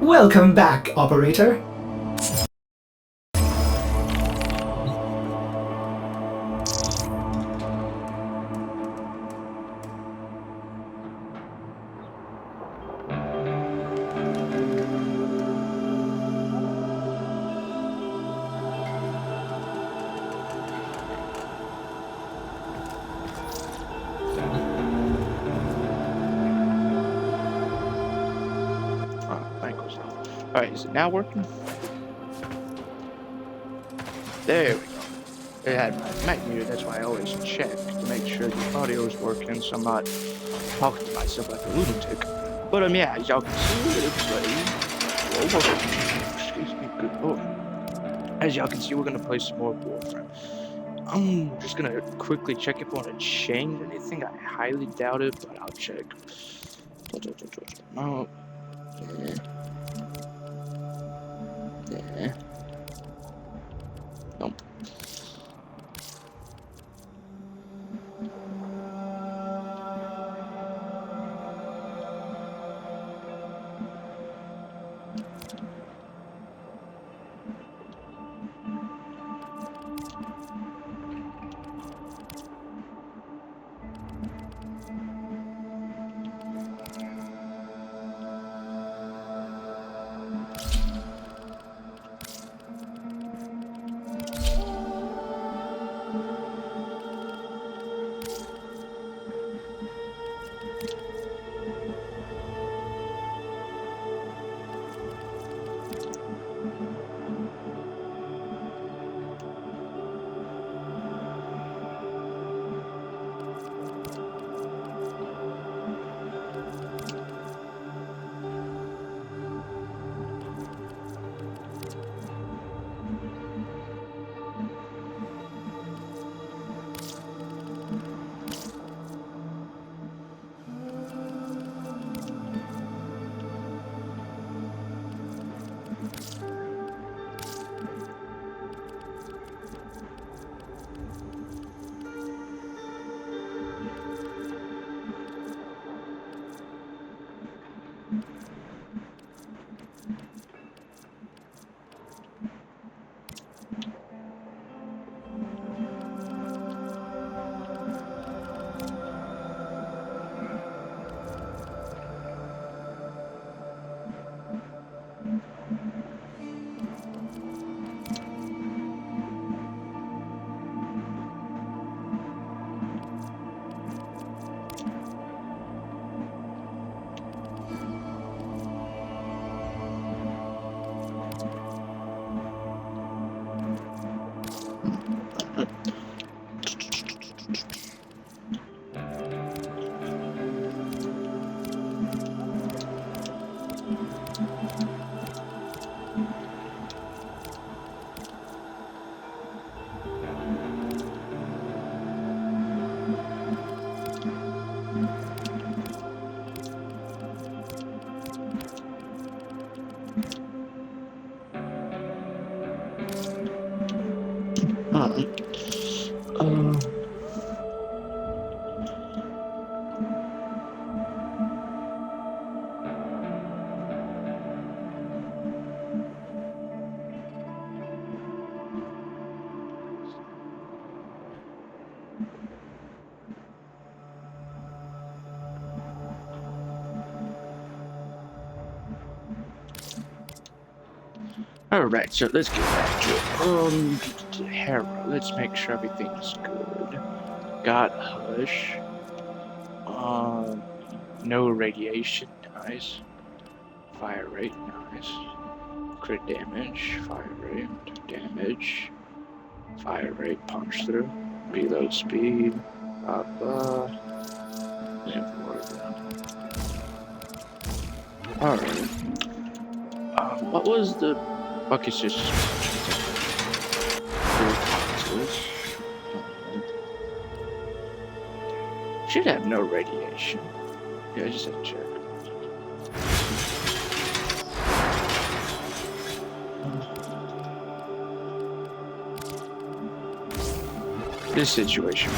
Welcome back, operator. Alright, is it now working? There we go. It had my mic muted, that's why I always check to make sure the audio is working so I'm not talking to myself like a lunatic. But yeah, as y'all can see, we're gonna play. Excuse me, good lord. As y'all can see, we're gonna play some more Warframe. I'm just gonna quickly check if I want to change anything. I highly doubt it, but I'll check. No. Yeah. Nope. Alright, so let's get back to it. Hera, let's make sure everything's good. Got Hush. No radiation, nice. Fire rate, nice. Crit damage, fire rate, damage. Fire rate, punch through. Reload speed, blah blah. Alright. What was the bucket system? Should have no radiation. Yeah, I just have to check. This situation.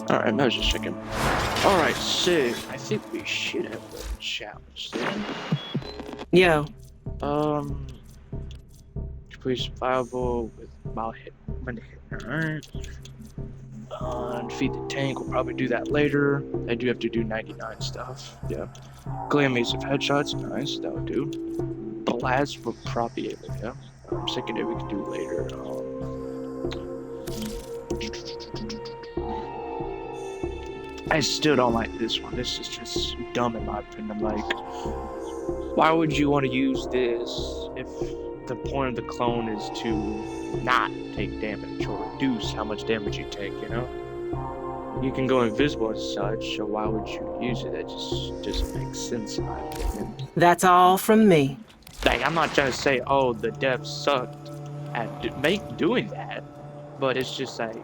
Alright, I was just checking. Alright, so I think we should have a challenge then. Yo. Complete survivable with mild hit when hit. Alright. Defeat the tank, we'll probably do that later. I do have to do 99 stuff. Yeah. Glam of headshots, nice, that would do. Blast will probably be able to, yeah. Secondary we can do later. I still don't like this one. This is just dumb in my opinion. Like, why would you want to use this if the point of the clone is to not take damage or reduce how much damage you take, you know? You can go invisible and such, so why would you use it? That just doesn't make sense in my opinion. That's all from me. Like, I'm not trying to say, oh, the devs sucked at doing that, but it's just like...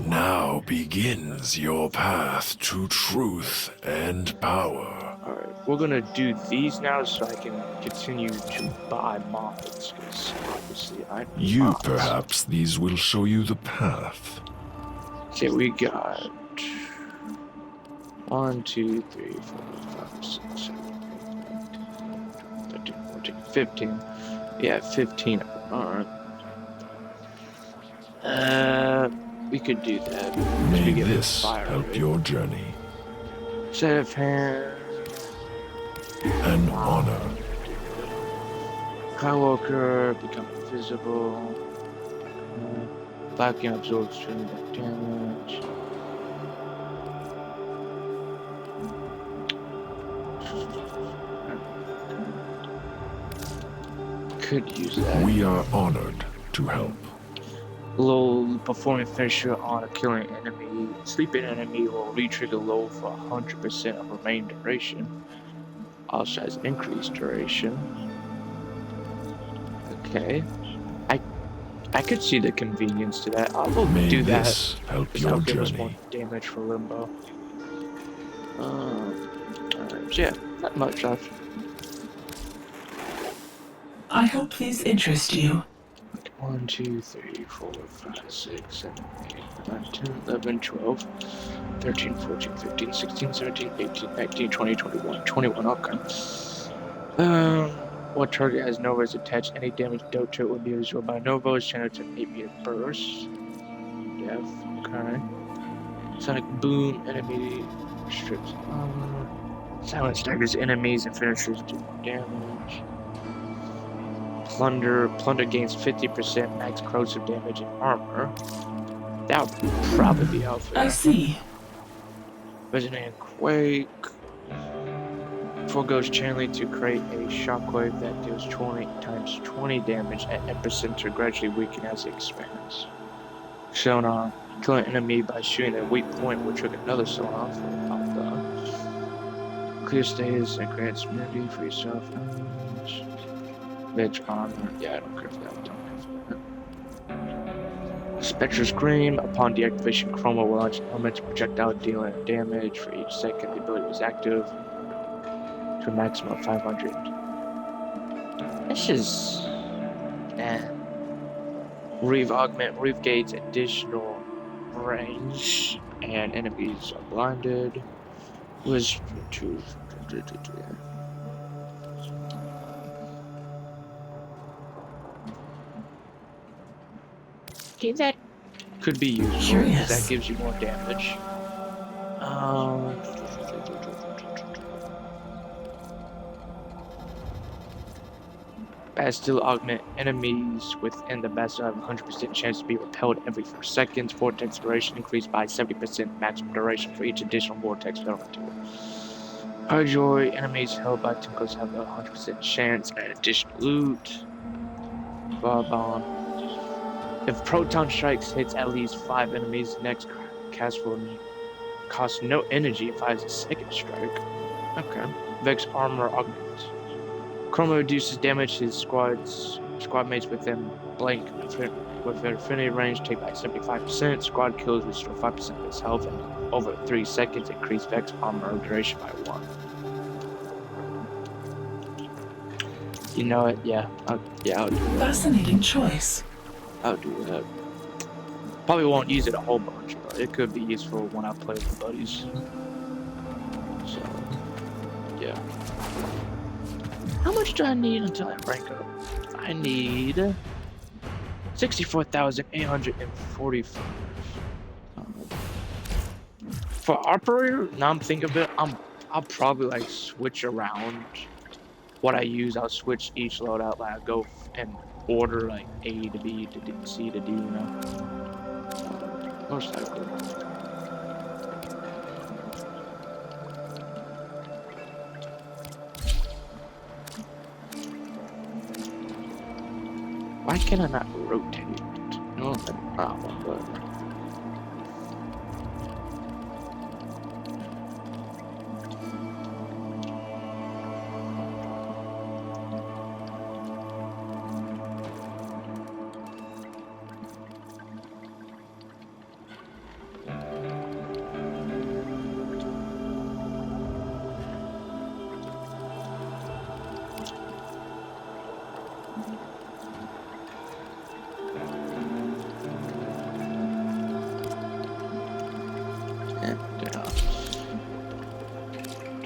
Now begins your path to truth and power. Alright, we're gonna do these now so I can continue to buy mods, because obviously I need You mods. perhaps these will show you the path. Okay, we got 1, 2, 3, 4, 5, 6, 7, 8, 9, 10, 11, 13, 14, 15. Yeah, 15 of them. Alright. We could do that. May get this fire help rate. your journey. Set of hand. An honor. Skywalker, become invisible. Vacuum absorbs extreme damage. Could use that. We are honored to help. Low performing finisher on a killing enemy. Sleeping enemy will re-trigger low for 100% of remaining duration. Also has increased duration. Okay. I could see the convenience to that. I will May do that. this help That'll your give us more journey. damage for Limbo. Alright, yeah, not much left. I hope these interest you. 1, 2, 3, 4, 5, 6, 7, 8, 9, 10, 11, 12, 13, 14, 15, 16, 17, 18, 19, 20, 21, 21, okay. What target has Novas attached? Any damage dealt to it will be absorbed by Novas, channeled to an 8-meter burst. Def, okay. Sonic boom, enemy strips armor. Silence staggers enemies and finishers do damage. Plunder gains 50% max corrosive damage and armor. That would probably be helpful. I see. Resonating Quake. Foregoes channeling to create a shockwave that deals 20 times 20 damage at epicenter, gradually weaken as it expands. Sonar. Kill an enemy by shooting a weak point will trigger another sonar for Alpha. Clear status and grants immunity for yourself. Bitch armor. Yeah, I don't care for that. Spectre Scream. Upon deactivation, Chroma will launch an elemental projectile dealing damage for each second the ability is active to a maximum of 500. This is... Reeve augment. Reeve gains additional range and enemies are blinded. Was to... Okay, that could be useful. Curious. That gives you more damage. Bastille augment enemies within the Bastille have 100% chance to be repelled every 4 seconds. Vortex duration increased by 70% maximum duration for each additional vortex element. Highjoy enemies held by Tinkles have a 100% chance at additional loot. Bomb. If Proton Strikes hits at least 5 enemies, the next cast will cost no energy if I has a second strike. Okay. Vex Armor Augment. Chroma reduces damage to his squad mates within blank with infinity range take by 75%. Squad kills restore 5% of his health and over 3 seconds increase Vex Armor duration by 1. You know it, yeah. I'll do that. Fascinating choice. I'll do that. Probably won't use it a whole bunch, but it could be useful when I play with buddies. So, yeah. How much do I need until I rank up? I need 64,845. For operator, now I'm thinking of it, I'll probably like switch around what I use. I'll switch each loadout, like I'll go and order like A to B to D, C to D, you know. Most likely. Why can I not rotate? No, that's a problem, but.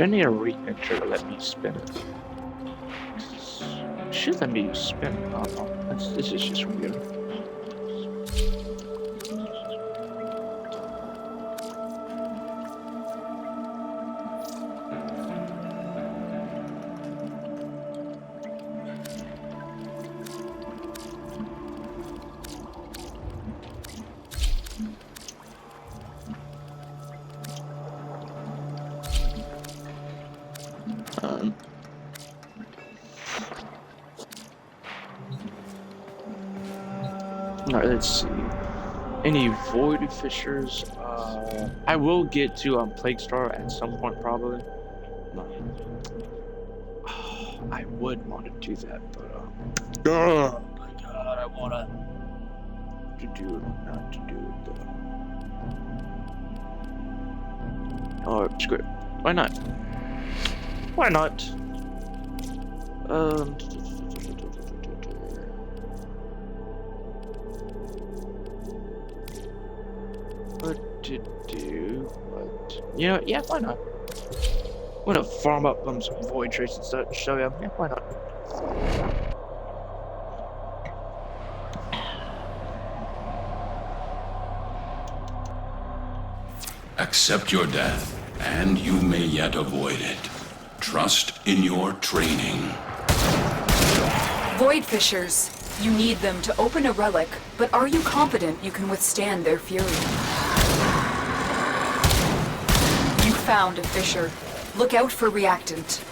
I need a re-enter to let me spin it. Should let me spin it. Oh, no. This is just weird. Alright, let's see. Any void fissures? I will get to Plague Star at some point, probably. I would want to do that, but oh my god, I want to do it, not to do it though. Oh, screw it. Why not? Why not? What to do? What? You know, yeah, why not? I'm gonna farm up some void trace and stuff. Show you. Yeah, why not? Accept your death, and you may yet avoid it. Trust in your training. Void fissures. You need them to open a relic, but are you confident you can withstand their fury? You found a fissure. Look out for reactant.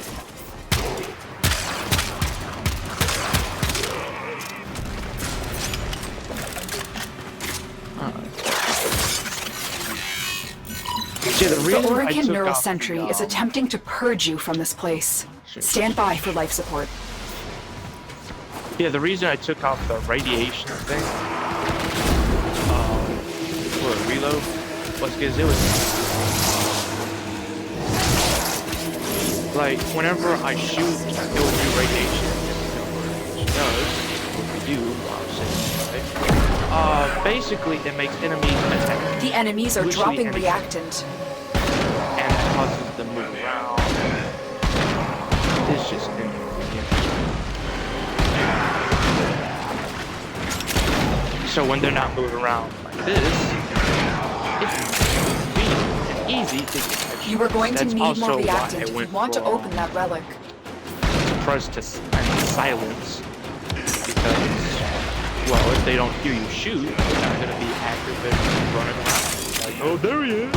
The Oregon Neural Sentry is attempting to purge you from this place. Stand by for life support. Yeah, the reason I took off the radiation thing for a reload was because it was like whenever I shoot, it will do radiation. It does what we do while sitting, right? Basically, it makes enemies attack. The enemies are dropping reactant. And it causes them to move around. It's just inconvenient. So when they're not moving around like this, it's convenient and easy to catch. You are going to need more reactant if you want to open that relic. Press to silence because, well, if they don't hear you shoot, they're not going to be active and running around. Like, oh, there he is!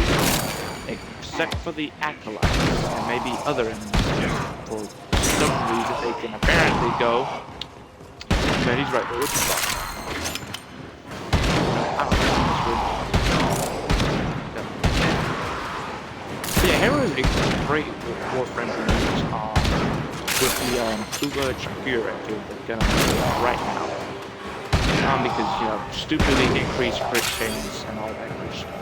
Except for the acolytes and maybe other enemies. For some reason, they can apparently go. Man, he's right there. What's he talking? Yeah, Hero is a great Warframe to use with the Kuba Chakir active that's gonna right now. Because, you know, stupidly increased crit chance and all that good stuff.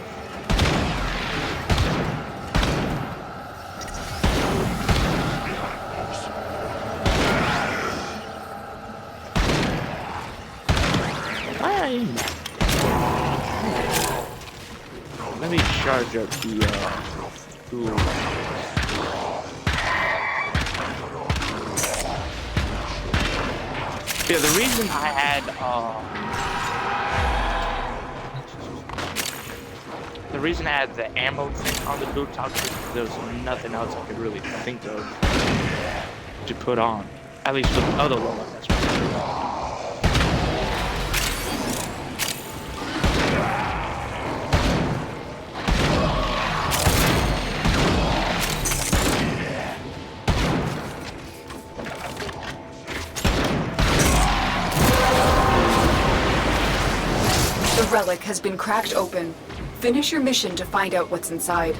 let me charge up the tool. Yeah, the reason I had the ammo thing on the boot top is because there was nothing else I could really think of to put on. At least with the other logo, that's what I put on. The relic has been cracked open. Finish your mission to find out what's inside.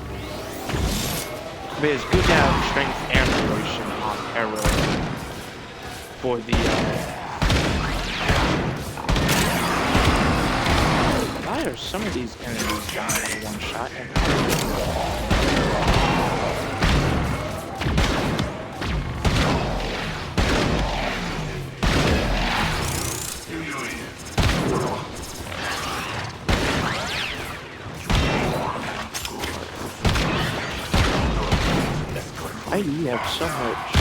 But it's good to have strength and duration on arrow for the why are some of these enemies dying in one shot? I have so much.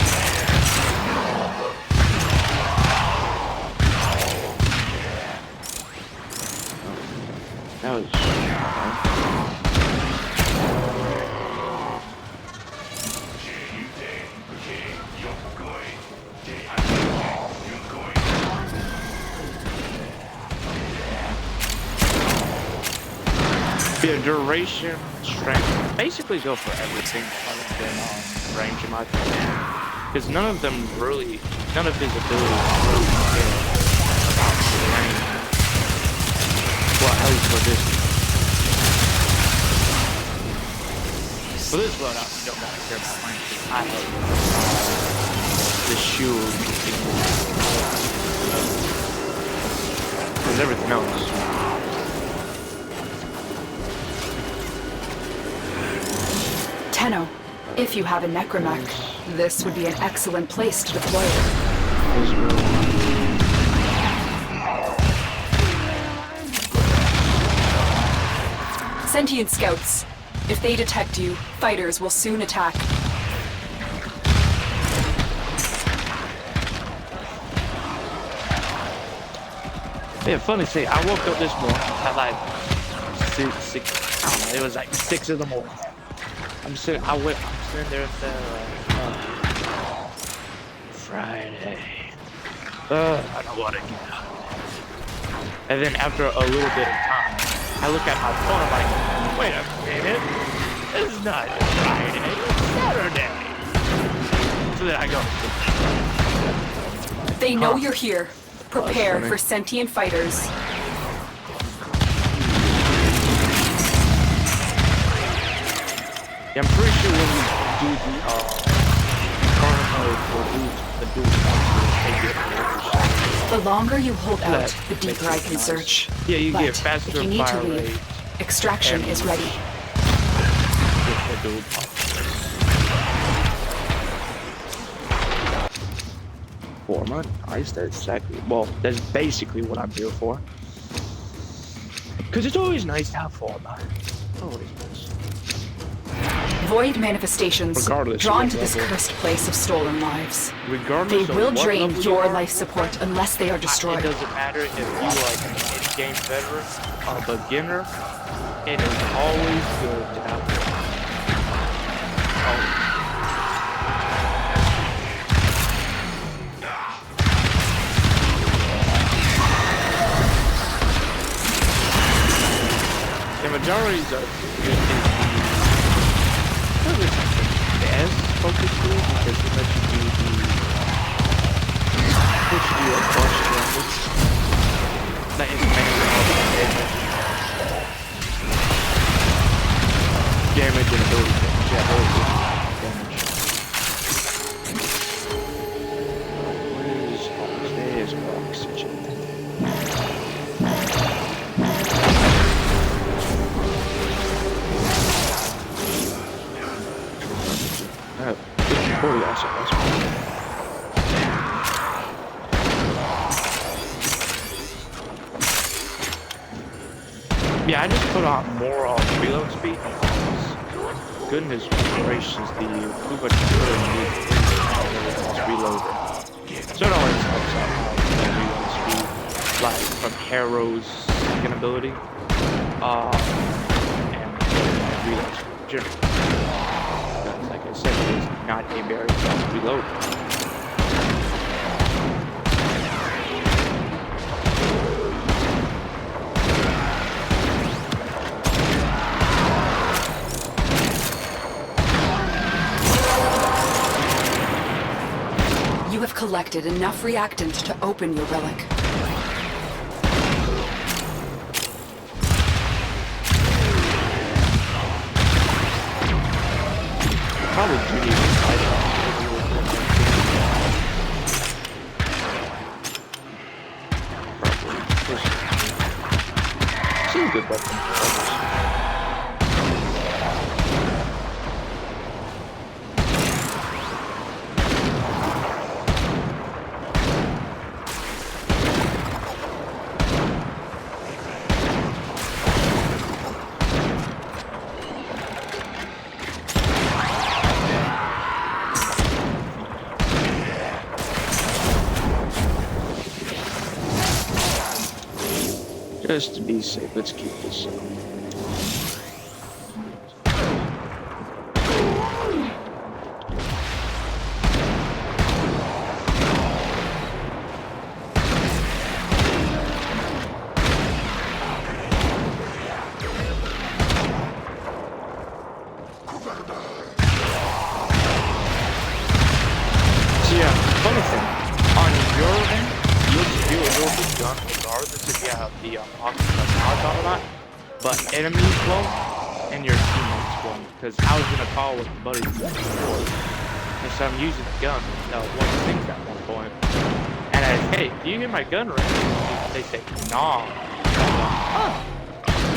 That was. Yeah, duration, strength, basically go for everything other than range in my opinion. Because none of his abilities really care about the range. Well, at least for this. For this loadout, you don't gotta care about range. I have the shield. Because everything else. Tenno, if you have a necromech, this would be an excellent place to deploy it. Sentient scouts. If they detect you, fighters will soon attack. Yeah, funny thing, I woke up this morning at like six, I don't know, it was like 6 in the morning. I'm sitting there and said, Friday. I don't want to get up. And then after a little bit of time, I look at my phone, I'm like, wait a minute. It's not Friday, it's Saturday. So then I go. They know you're here. Prepare for sentient fighters. Yeah, I'm pretty sure when you do the current mode or the dual points, The longer you hold out, the deeper I can search. Yeah, you But get faster if you need to fire leave, rate. extraction is ready. With the dual pump. 4 months. Nice, that's exactly. Well, that's basically what I'm here for. Because it's always nice to have 4 months. Always nice. Void manifestations, Regardless drawn of to this level. cursed place of stolen lives. Regardless They of will what drain level your you are, life support unless they are It destroyed. doesn't matter if you are like an in-game veteran or a beginner. It is always good to have one. Always. The majority of the best focus tool because it lets you do push you a bunch of damage. Not as many damage and ability damage. Yeah, ability damage. Where is oxygen? Oh, 40 also, that's fine. Yeah, I just put on more reload speed. Goodness gracious, the Kuba reloader. So it always helps out how reload speed, like from Harrow's second ability, and reload speed generally. Because, like I said, it is not a very fast reload. You have collected enough reactant to open your relic. Probably do need to fight off. Probably. She's a good weapon. Just to be safe, let's keep this up. So yeah, funny thing, on your end, you'll feel a little bit gun regardless if you have the knowledge on or not, but enemies won't, and your teammates won't, because I was in a call with the buddies before, and so I'm using the gun, one of the things at one point, and I said, hey, do you hear my gun ring? They say, nah. I'm like, oh,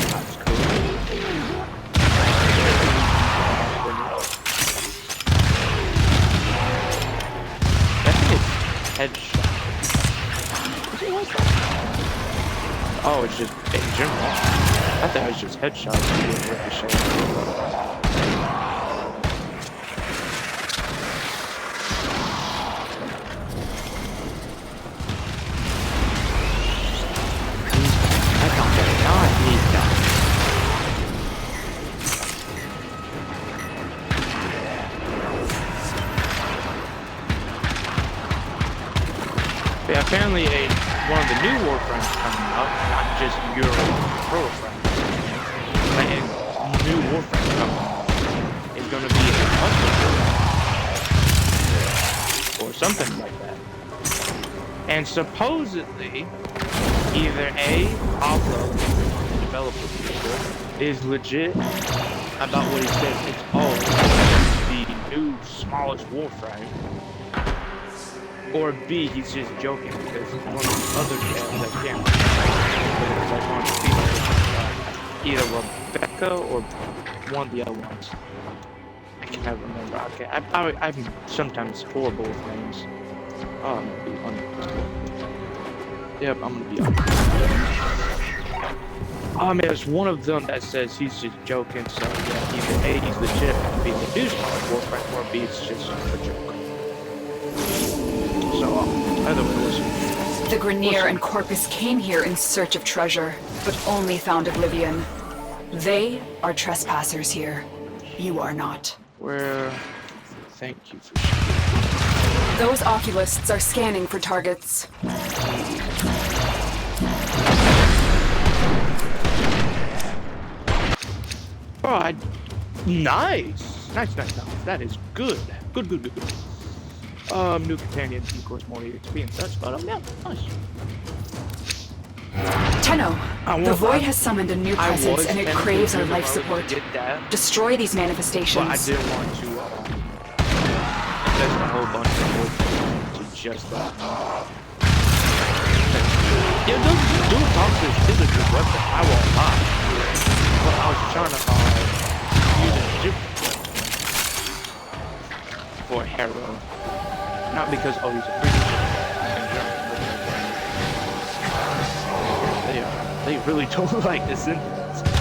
that's cool. I think it's headshot. Oh, it's just in general. I thought it was just headshots. I don't need that. Yeah, apparently one of the new Warframes coming up, not just your Warframe, but a new Warframe coming up, is going to be a custom or something like that. And supposedly, either Pablo, the developer people, is legit about what he says. It's the new smallest Warframe. Or B, he's just joking because one of the other guys I can't remember, either Rebecca or one of the other ones. I can never remember. Okay, I'm sometimes horrible with names. Oh, I'm gonna be on. Yep, I'm gonna be on. Man, there's one of them that says he's just joking. So yeah, either A, he's legit, B, the new smallest Warframe, or B, it's just a joke. The Grenier and Corpus came here in search of treasure, but only found oblivion. They are trespassers here. You are not. Thank you for sharing. Those oculists are scanning for targets. Oh, nice. That is good. Good. New companions, of course, more EXP and such, but yeah, nice. Tenno, the Void has summoned a new presence and it craves our life support. Destroy these manifestations. But I didn't want to invest a whole bunch of wood to just that. Yeah, dual toxins is a good weapon, I won't lie. But I was trying to use it for Harrow. Not because, he's a freaking They really don't like this sentence.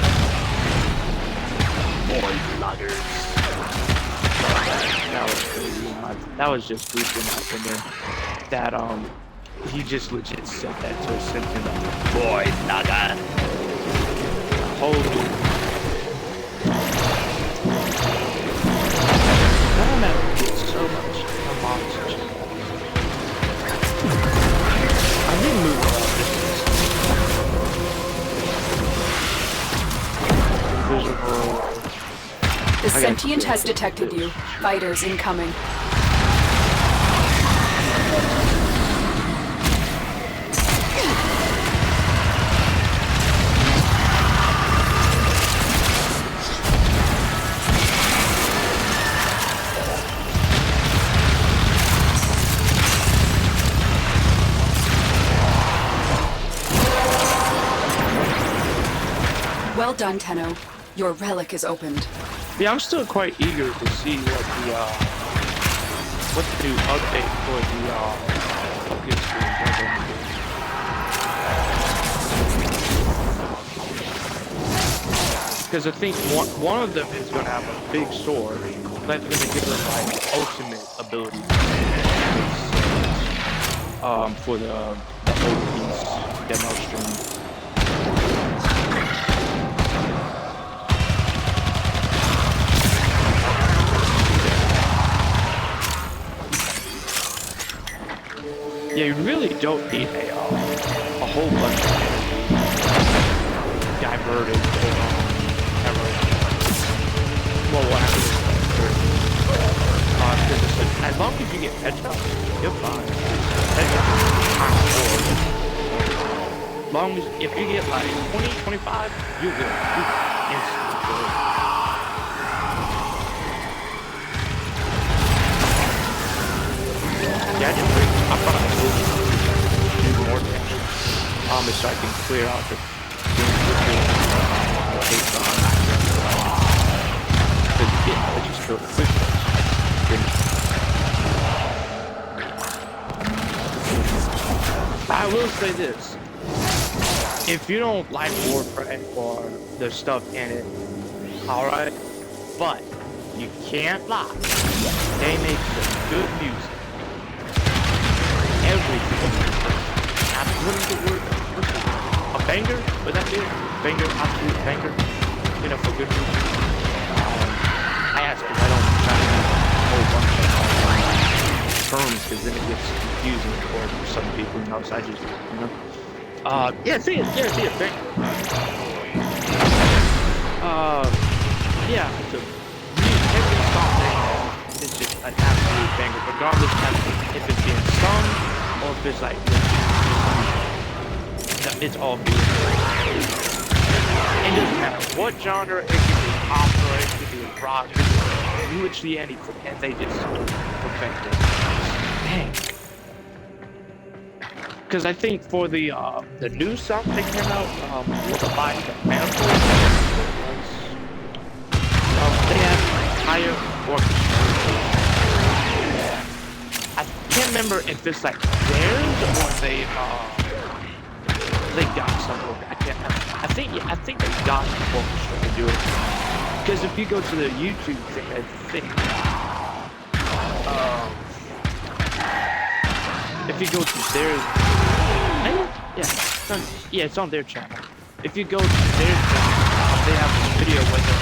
That was crazy. That was just goofy in my opinion. That he just legit said that to a sentence like, boy, naga. Holy. That man gets so much emotion. I need to move around. The sentient has detected you. Fighters incoming. Well done, Tenno. Your relic is opened. Yeah, I'm still quite eager to see what the new update for the focus screens are going to be. Because I think one of them is going to have a big sword that's going to give them like ultimate ability for the old piece demo stream. Yeah, you really don't need a whole bunch of diverted well, what happens as long as you get headshots, you're fine. As long as if you get like 20, 25, you're good. You're instantly good. Yeah, I thought I would do more damage. So I can clear out the I just killed the quick I will say this. If you don't like Warframe or the stuff in it, alright, but you can't lie. They make some good music. Everything. What is the word? A banger? Would that be it? Banger, absolute banger. You know, for good music. I ask because I don't try to have a whole bunch of terms because then it gets confusing for some people, you know, so I just, you know. See a banger. Yeah, so every song is just an absolute banger, regardless if it's being sung or if it's like it's all beautiful. It doesn't matter what genre, it could be opera, it could be rock, it could be literally anything, and they just perfect it. Dang. Because I think for the new song that came out, with the Manifold, they have an entire orchestra. I can't remember if it's like theirs or they got something. I think they got the orchestra to do it. Because if you go to the YouTube thing, I think if you go to theirs, it's on their channel. If you go to their channel, they have this video where they're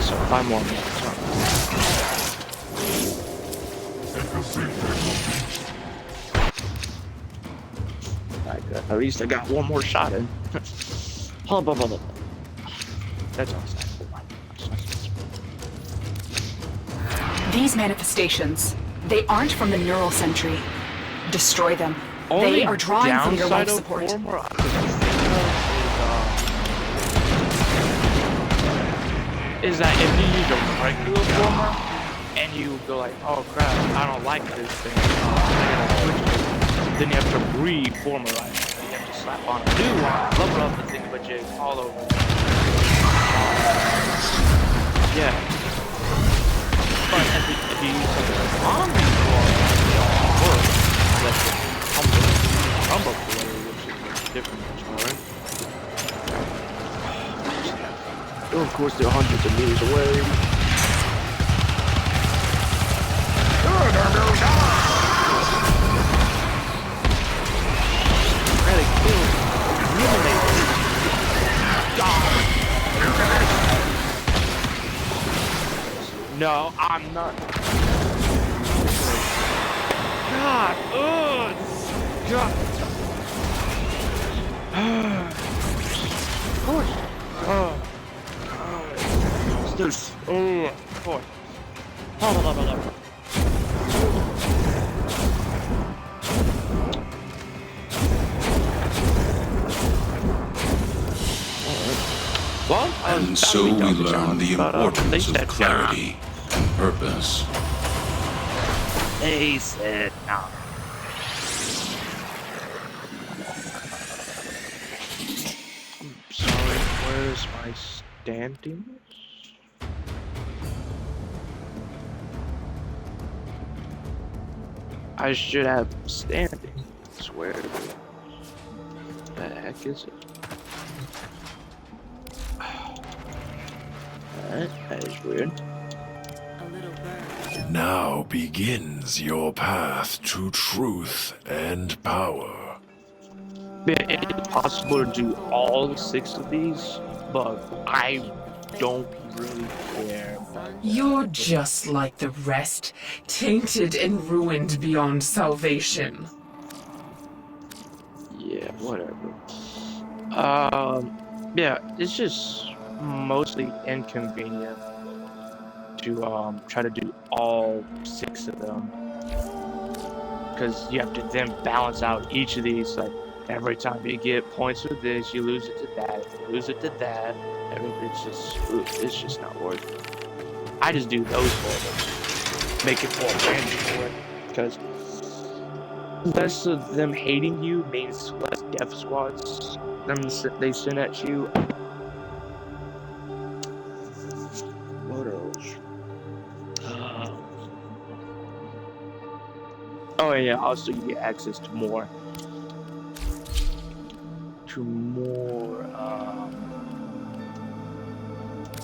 so 5 more minutes. At least I got one more shot in. That's awesome. These manifestations, They aren't from the neural sentry. Destroy them. Only They are drawing from your life downside of support. Former I can think of is that if you use a regular former and you go like, oh crap, I don't like this thing, I gotta switch it, then you have to reformerize it. You have to slap on a new one, level up the thing, but you all over. Yeah. But if you use something like Omni form, it don't work. That's Humble player, which is different right? Of course, they're hundreds of meters away. Gotta kill, eliminate it. No, I'm not. God, ugh, God. Of course. This. Of course. Well, And so we learn the importance of clarity and purpose. They said no. I'm sorry, where's my standings? I should have standings. Where the heck is it? That is weird. Now begins your path to truth and power. It is possible to do all 6 of these, but I don't really care. You're just like the rest, tainted and ruined beyond salvation. Yeah, whatever. Yeah, it's just mostly inconvenient to try to do all 6 of them, because you have to then balance out each of these. Like every time you get points with this, you lose it to that. You lose it to that. It's just not worth it. I just do those for them, make it more manageable, because less of them hating you means less death squads they send at you. What else? Oh yeah, also you get access to more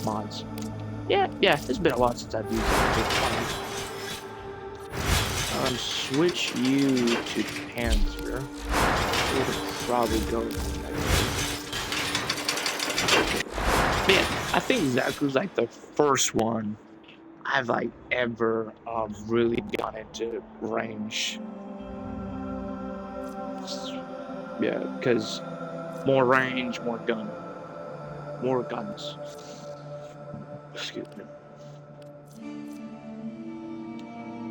mods. Yeah, it's been a while since I've used mods. Switch you to Panther. We'll probably go. Man, I think Zaku's like the first one I've like ever really gone into range. Yeah, because more range, more guns. Excuse me.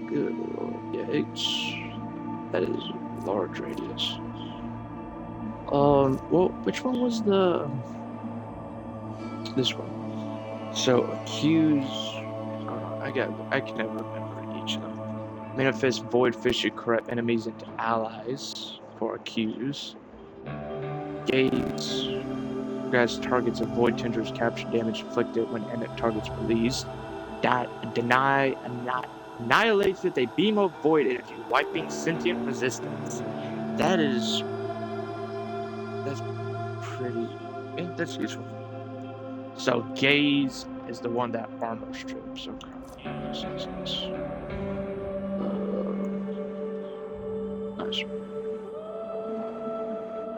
Good lord, yeah, that is large radius. Well, which one was this one? So accuse. I can never remember each of them. Manifest void fissure corrupt enemies into allies for accuse. Gaze. Grabs targets of void tendrils, capture damage inflicted when enemy targets released. Annihilates with a beam of void energy, wiping sentient resistance. That's pretty. Yeah, that's useful. So gaze is the one that armor strips. Okay. Nice. Nice.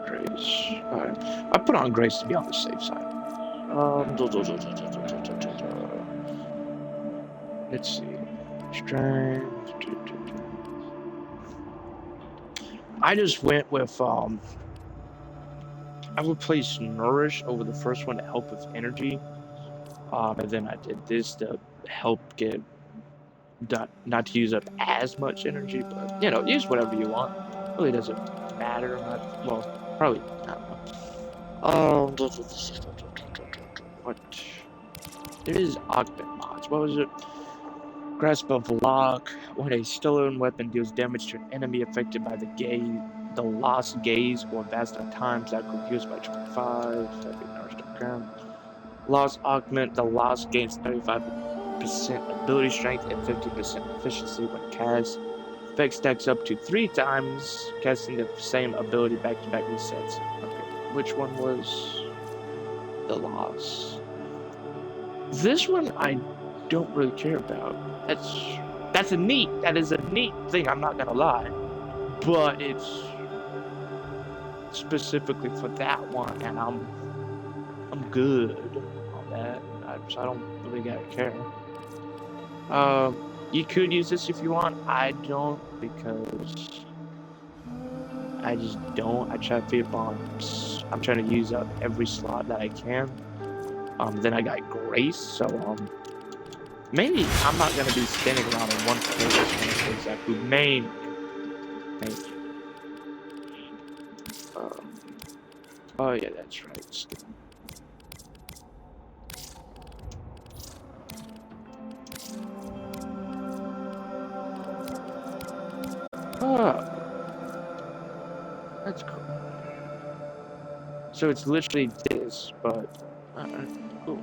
Grace. Alright. I put on Grace to be on the safe side. Let's see. Strength. I just went with I replaced Nourish over the first one to help with energy. And then I did this to help get not to use up as much energy, but you know, use whatever you want. Really doesn't matter. Not well, probably. I don't know. What? There is augment mods. What was it? Grasp of Lock. When a stolen weapon deals damage to an enemy affected by the lost gaze, or vast of times that could use by 25. That'd be ground. Lost augment. The lost gains 35% ability strength and 50% efficiency when cast. Effect stacks up to 3 times. Casting the same ability back-to-back resets. Okay, which one was the loss? This one I don't really care about. That is a neat thing, I'm not gonna lie. But it's specifically for that one, and I'm good on that. So I don't really gotta care. You could use this if you want. I don't, because I just don't. I try to feed bombs. I'm trying to use up every slot that I can. Then I got Grace, so maybe I'm not gonna be standing around in one place exactly. Maybe. Oh yeah, that's right. That's cool. So it's literally this, but cool.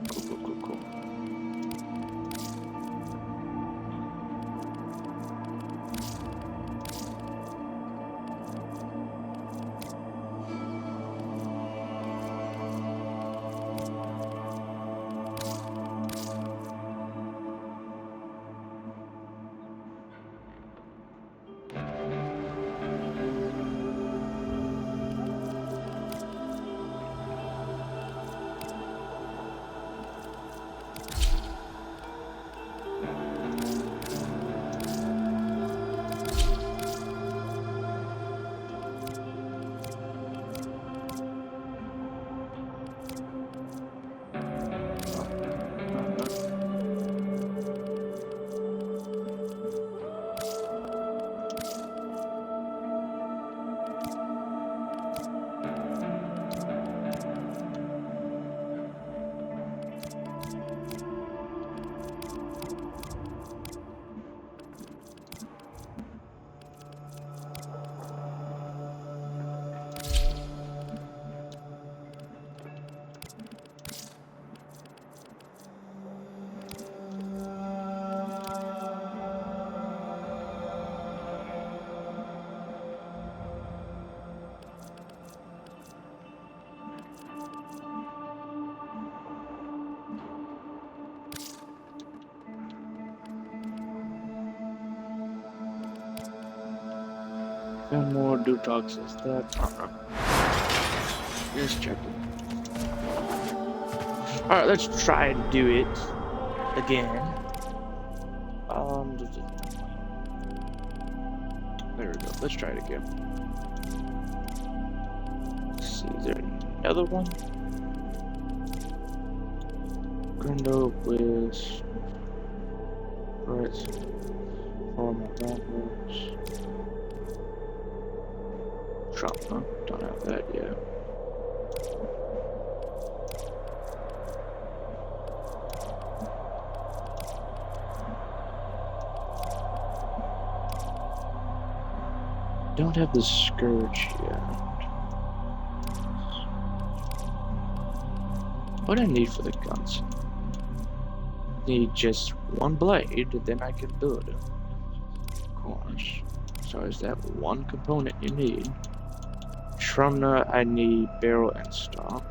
And more detox is that. Just checking. Alright, let's try to do it again. There we go. Let's try it again. Let's see, is there another one? Grindo with right. All my backwards. Trump, huh? Don't have that yet. Don't have the Scourge yet. What do I need for the guns? Need just one blade, then I can build it. Of course. So is that one component you need? Trumna, I need barrel and stock.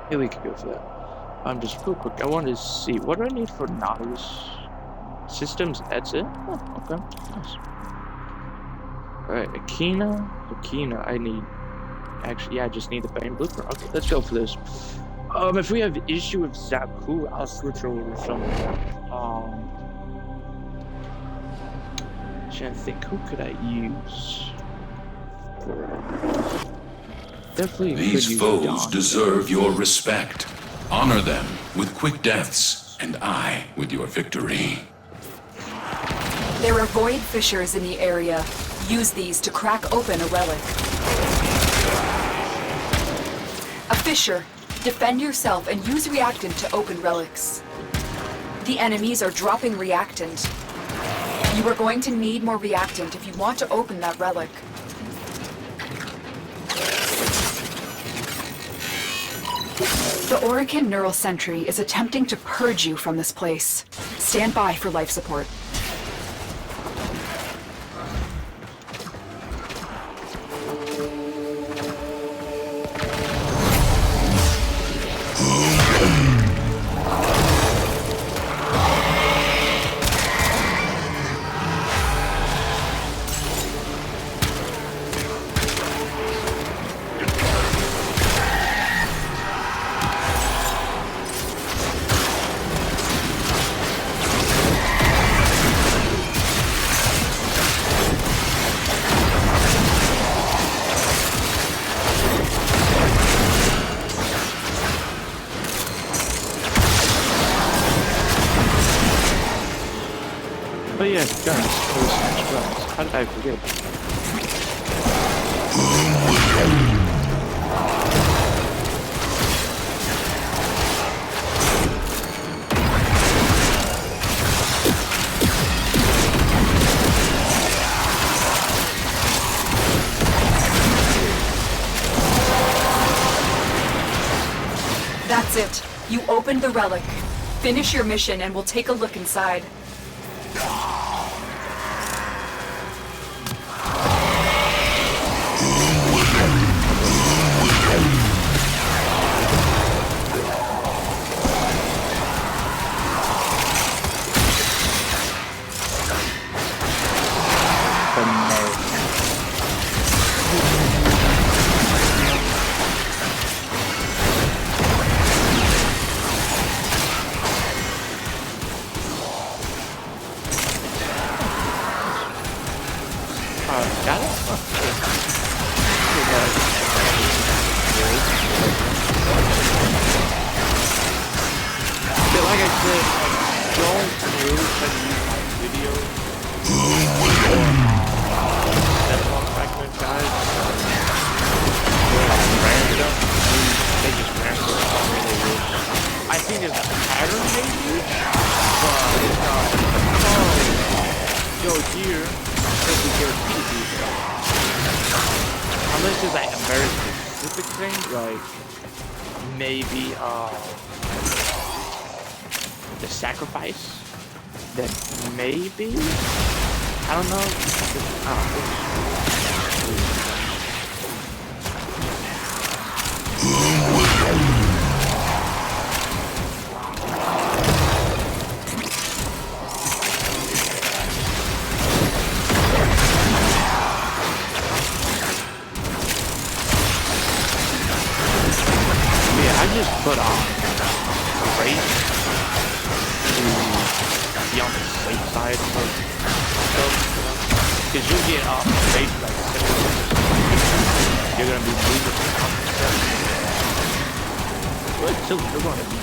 Yeah, we could go for that. Just real quick, I wanted to see, what do I need for Nautilus systems? That's it? Oh, okay, nice. Alright, Akina, I need, actually, yeah, I just need the Bane Blueprint. Okay, let's go for this. If we have issue with Zaku, I'll switch over to someone else. Trying to think, who could I use? Definitely could These use foes Don. deserve your respect. Honor them with quick deaths, and I with your victory. There are void fissures in the area. Use these to crack open a relic. A fissure. Defend yourself and use reactant to open relics. The enemies are dropping reactant. You are going to need more reactant if you want to open that relic. The Orican Neural Sentry is attempting to purge you from this place. Stand by for life support. Oh yeah, guns. How did I forget? That's it. You opened the relic. Finish your mission and we'll take a look inside. Got it? But like I said, don't really try to use my video that's all fragment guys. Random. They just random. I think there's a pattern maybe, but it's not. Oh, go here. Unless it's like a very specific thing, like maybe the sacrifice, then maybe, I don't know. I just put on a race to be on the safe side of stuff, because you'll get race like 7 you're gonna be moving stuff. But still, you're gonna be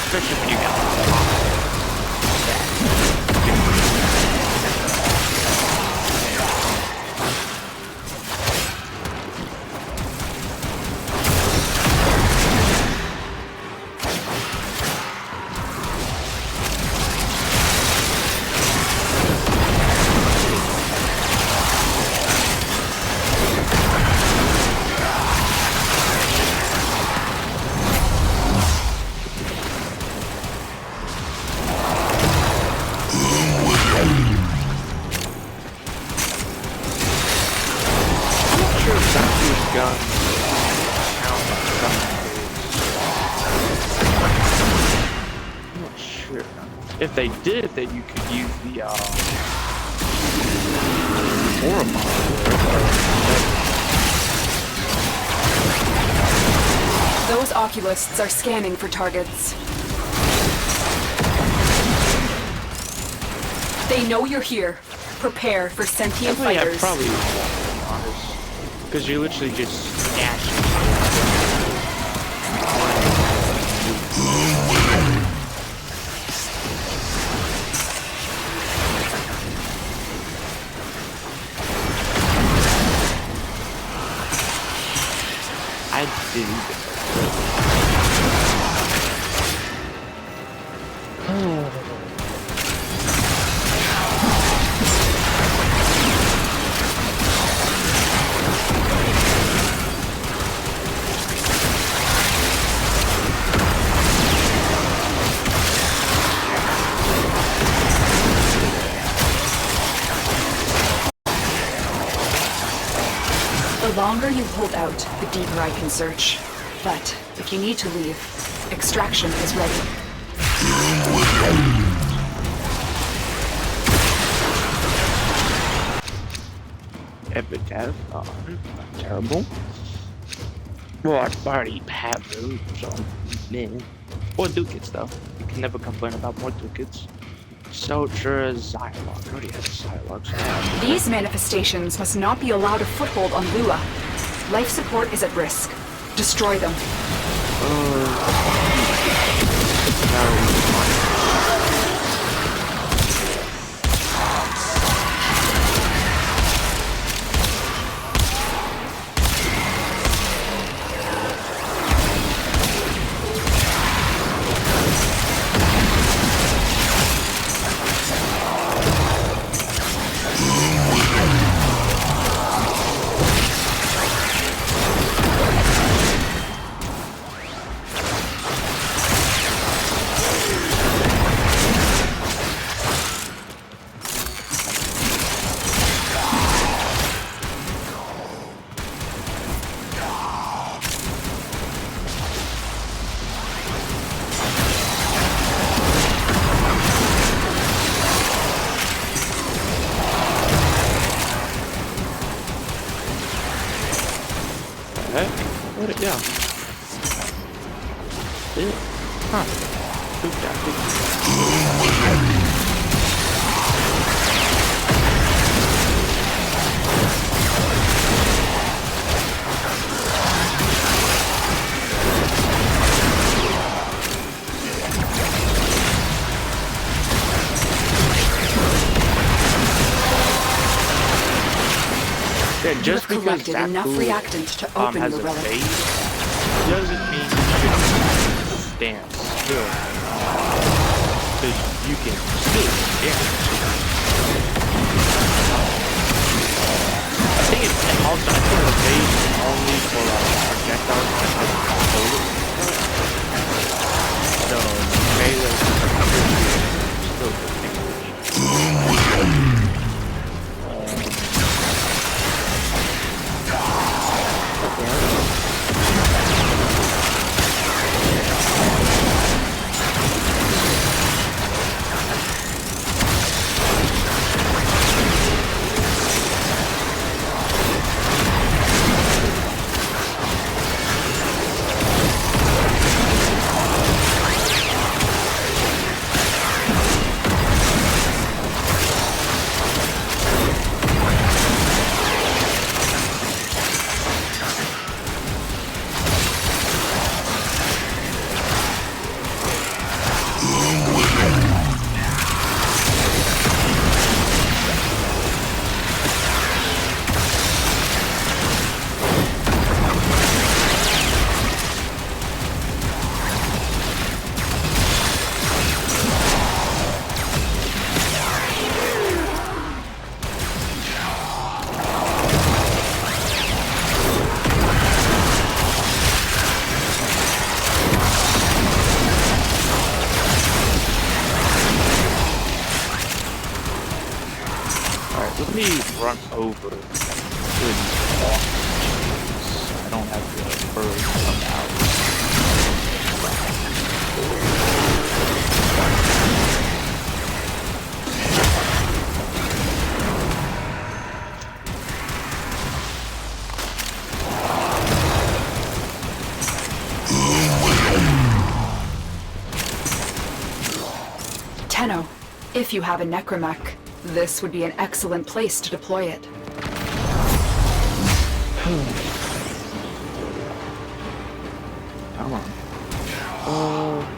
especially when you got if they did, then you could use the Aura model. Those oculists are scanning for targets. They know you're here. Prepare for sentient Yeah, fighters. probably, to be honest. Because you're literally just dashing. I did. The longer you hold out, the deeper I can search. But if you need to leave, extraction is ready. Epic death. Not terrible. Well, I already have those, so yeah. More ducats though. You can never complain about more ducats. Soldier Zylok. I already had a Zylok. So These manifestations must not be allowed a foothold on Lua. Life support is at risk. Destroy them. Where'd it go? Did it? Huh. Good job, good job. Yeah, You just have because collected that enough fool, reactant to open has your a relic. base doesn't mean you should stand still. Because you can still I think it's and also I think the base is only for projectiles that have bullets. So melee still good damage. Let me run over to these boxes. I don't have the bird come out. Tenno, if you have a necromech, this would be an excellent place to deploy it. Come on. Oh.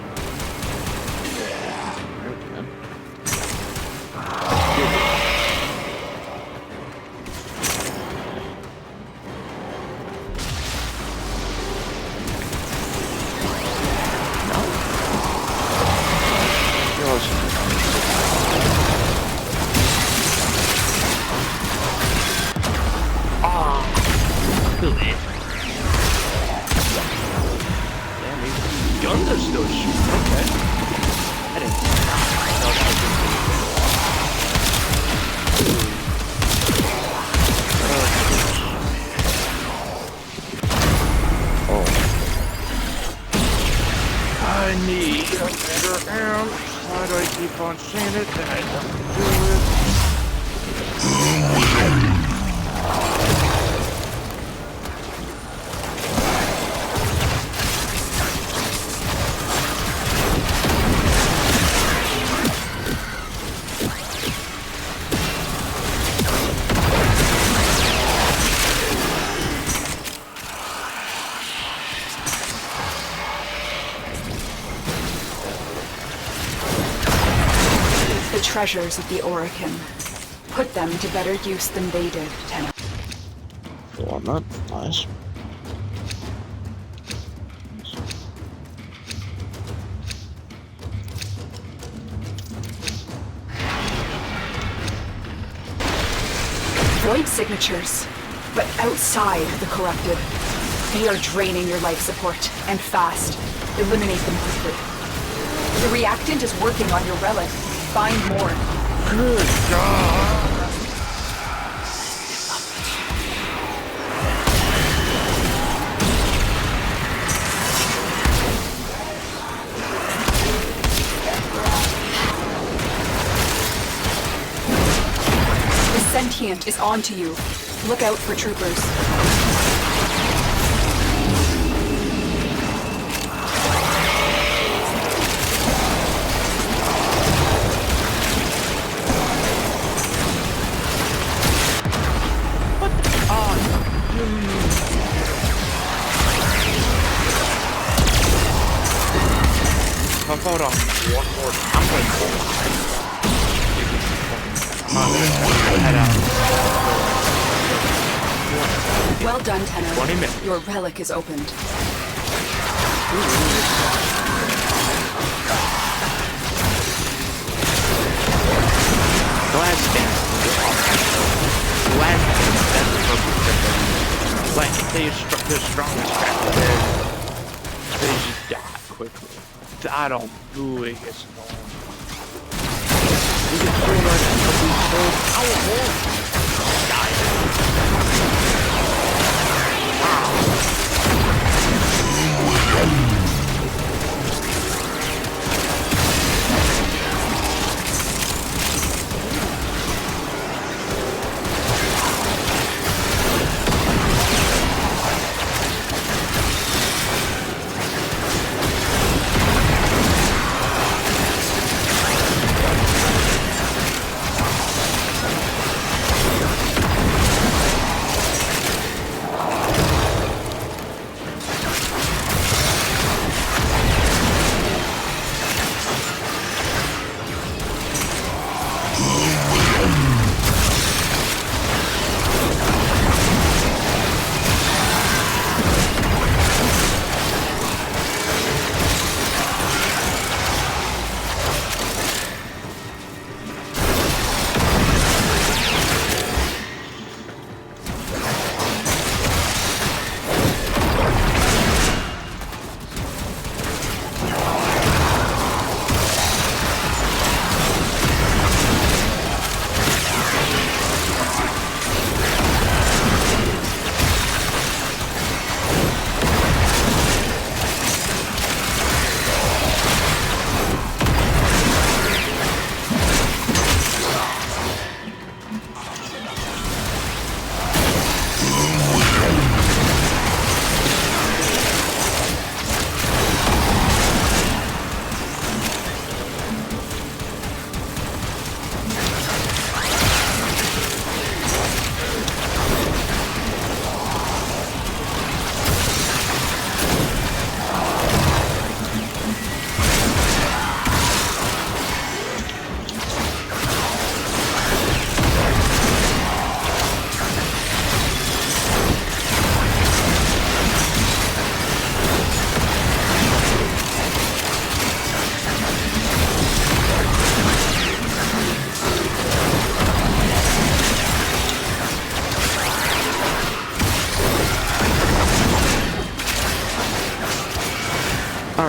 Why do I keep on saying it? Then I don't do The treasures of the Orokin. Put them to better use than they did, Tenno. Go on that. Nice. Void signatures, but outside the corrupted. They are draining your life support, and fast. Eliminate them quickly. The reactant is working on your relic. Find more. Good God. The sentient is onto you. Look out for troopers. Hold on. One more. I'm going to head out. Well done, Tenno. 20 minutes. Your relic is opened. Glad stand. Glad stand. That's the purpose. Like, if they are the strongest cracker there, they just die quickly. I don't do it. It's annoying. We get so right and be so powerful. Die.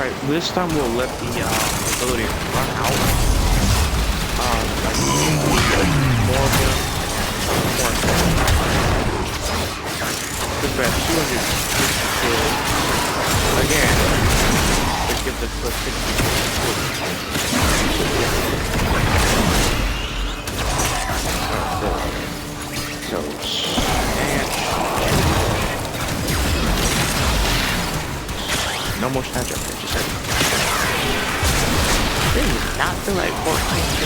Alright, this time we'll let the ability run out. Like more of them. Because we have 250 kills. Again, it gives us plus 60 So, and no more snatch up there, just like this does not feel like Fortnite.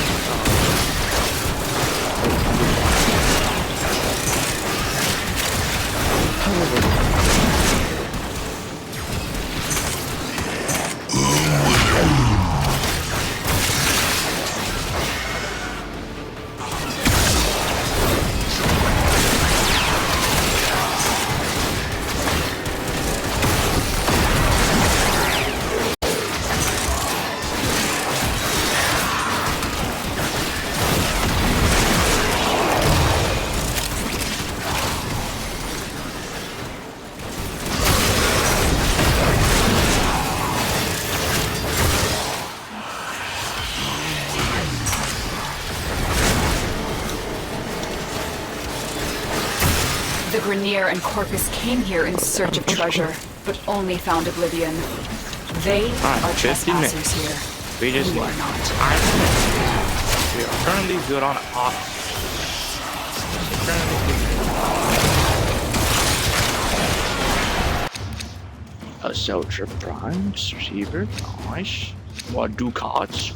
The Grenier and Corpus came here in search of treasure, but only found oblivion. They are 50 minutes. trespassers here. We just You need are not. 5 minutes. We are currently good on auto. A Soldier Prime receiver, nice. More ducats.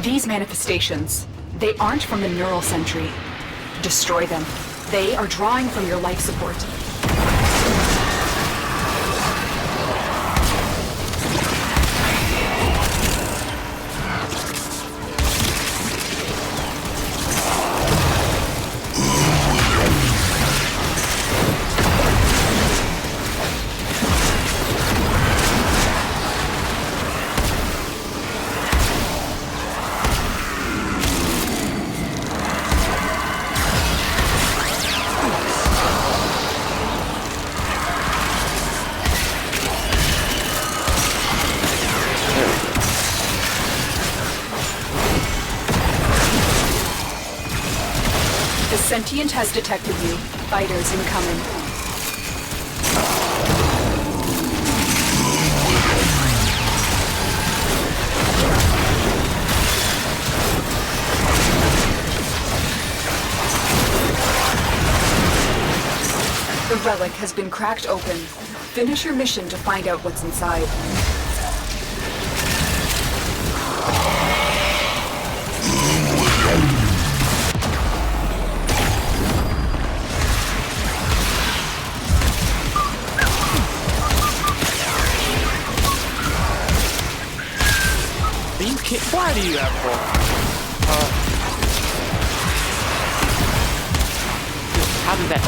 These manifestations, they aren't from the neural sentry. Destroy them. They are drawing from your life support. The sentient has detected you. Fighters incoming. The relic has been cracked open. Finish your mission to find out what's inside. Why do you have four? How did that?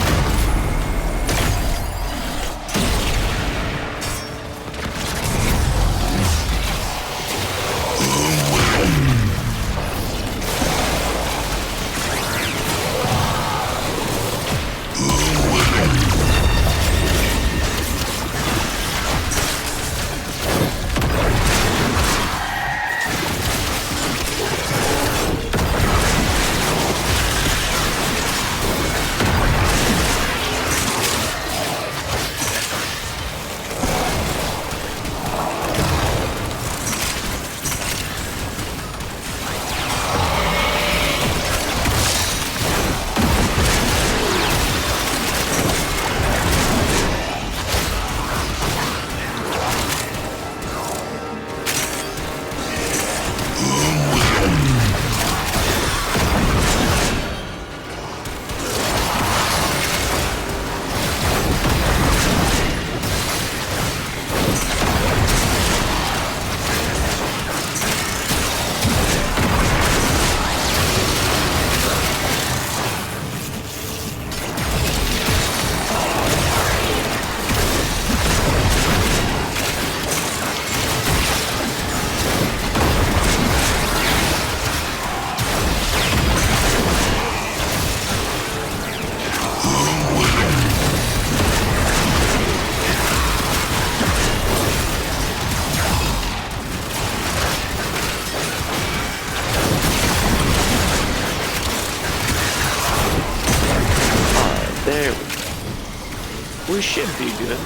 We should be good.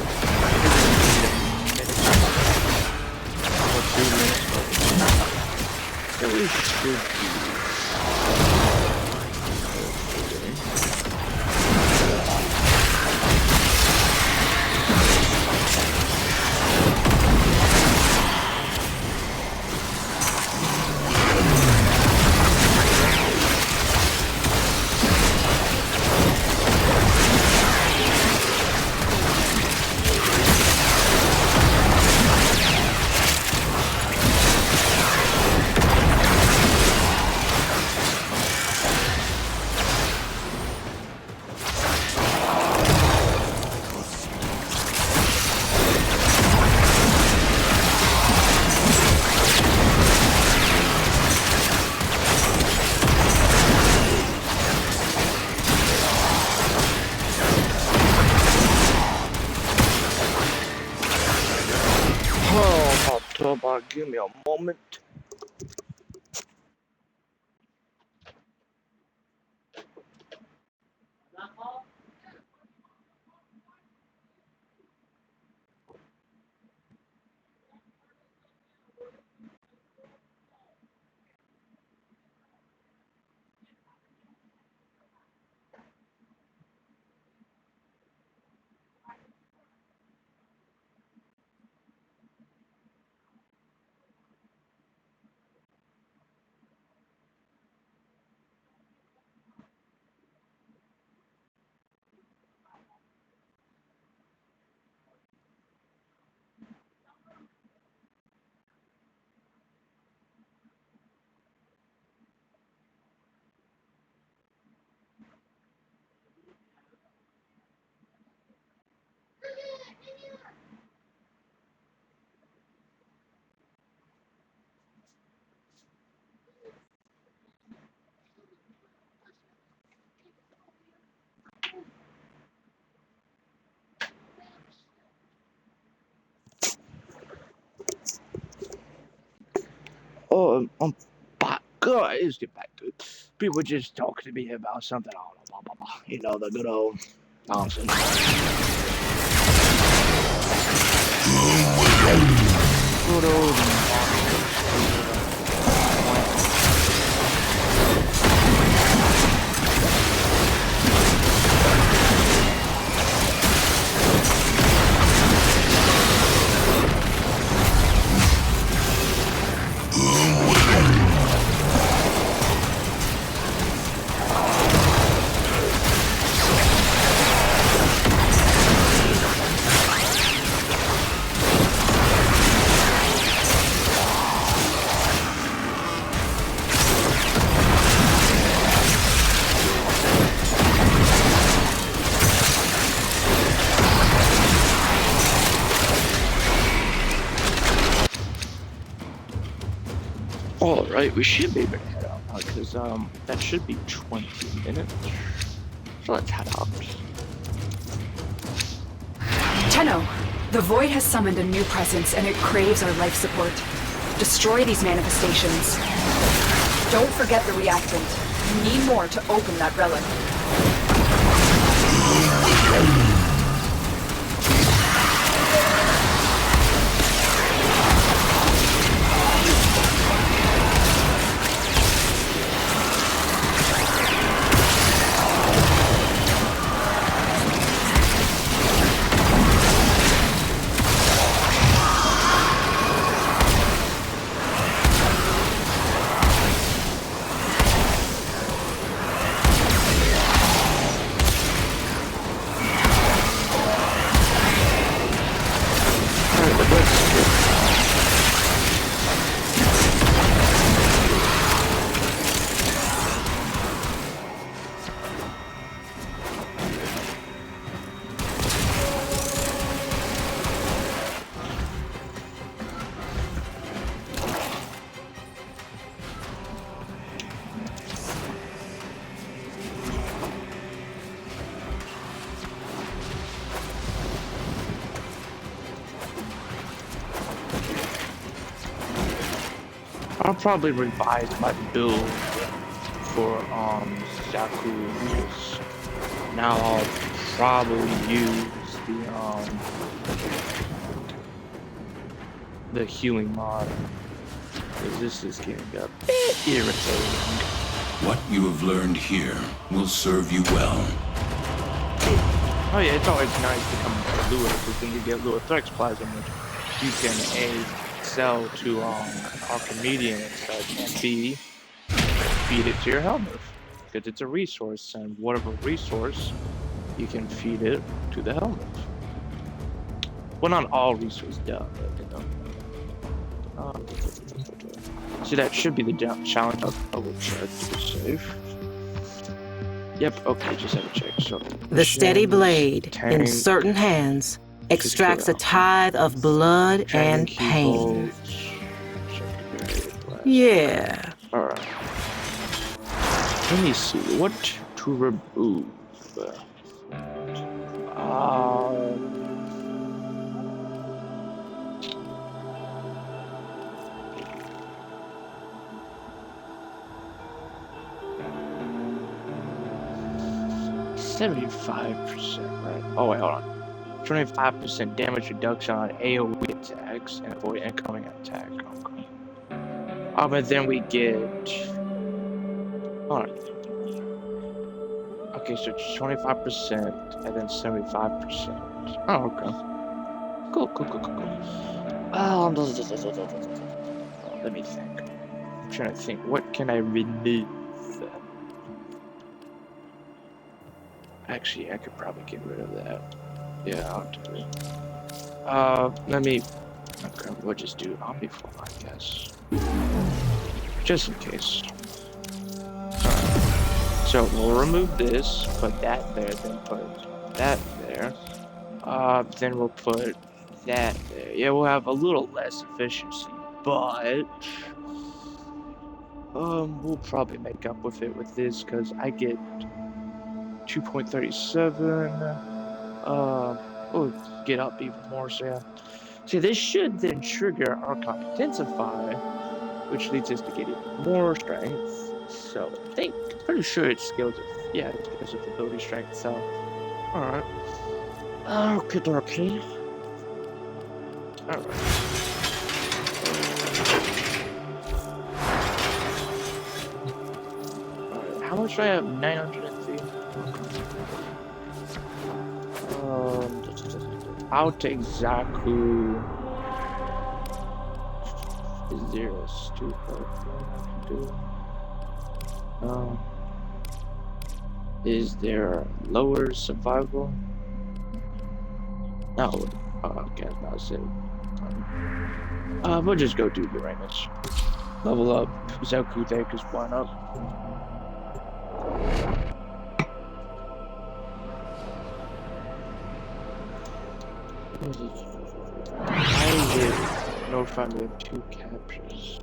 Or 2 minutes, but yeah, we should be. Give me a moment. Oh, I'm back. Guys, get back to it. People just talking to me about something. I don't know, blah, blah, blah. You know, the good old nonsense. Good old Alright, we should be able to head out now, because that should be 20 minutes. So let's head out. Tenno, the Void has summoned a new presence and it craves our life support. Destroy these manifestations. Don't forget the reactant. You need more to open that relic. I'll probably revise my build for Zaku, because now I'll probably use the the healing mod. Because this is getting a bit irritating. What you have learned here will serve you well. Oh yeah, it's always nice to come to Lua, because then you get Lua Threx Plasm, which you can A, sell to Archimedean and such, and B, feed it to your Helmuth. Because it's a resource, and whatever resource, you can feed it to the Helmuth. Well, not all resources, but you know. See, that should be the challenge. I will check to be safe. Yep, okay, just have to check. So, The steady gems, blade in tank, certain hands extracts a tithe of blood and pain. Yeah. Alright. Let me see. What to remove? 75%, right? Oh, wait, hold on. 25% damage reduction on AoE attacks and avoid incoming attack. Okay. Oh, but then we get. Hold on. Okay, so it's 25% and then 75%. Oh, okay. Cool. Let me think. I'm trying to think. What can I remove? Actually, I could probably get rid of that. Yeah, I'll do it. Let me. Okay, we'll just do Omniform, I guess. Just in case. So we'll remove this, put that there, then put that there. Then we'll put that there. Yeah, we'll have a little less efficiency, but we'll probably make up with it with this because I get 2.37. We'll get up even more. So yeah. See, this should then trigger our Competensify, which leads us to get even more strength. So I think, pretty sure it scales with, yeah, it scales with ability strength. So, alright. Okay. Alright. How much do I have? 903. I'll take Zaku. Is there a stupid thing I can do? Is there lower survival? No. Okay, that's it. We'll just go do Uranus. Level up. Zaku take is 1 up. Why is it notify me of 2 captures?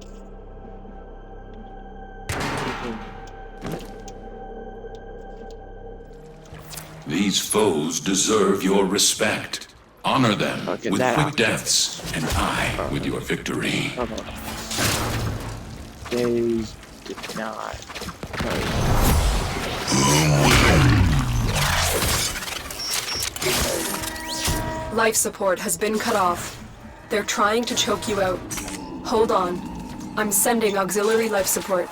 These foes deserve your respect. Honor them with quick deaths, and I with your victory. Days denied. Life support has been cut off. They're trying to choke you out. Hold on. I'm sending auxiliary life support.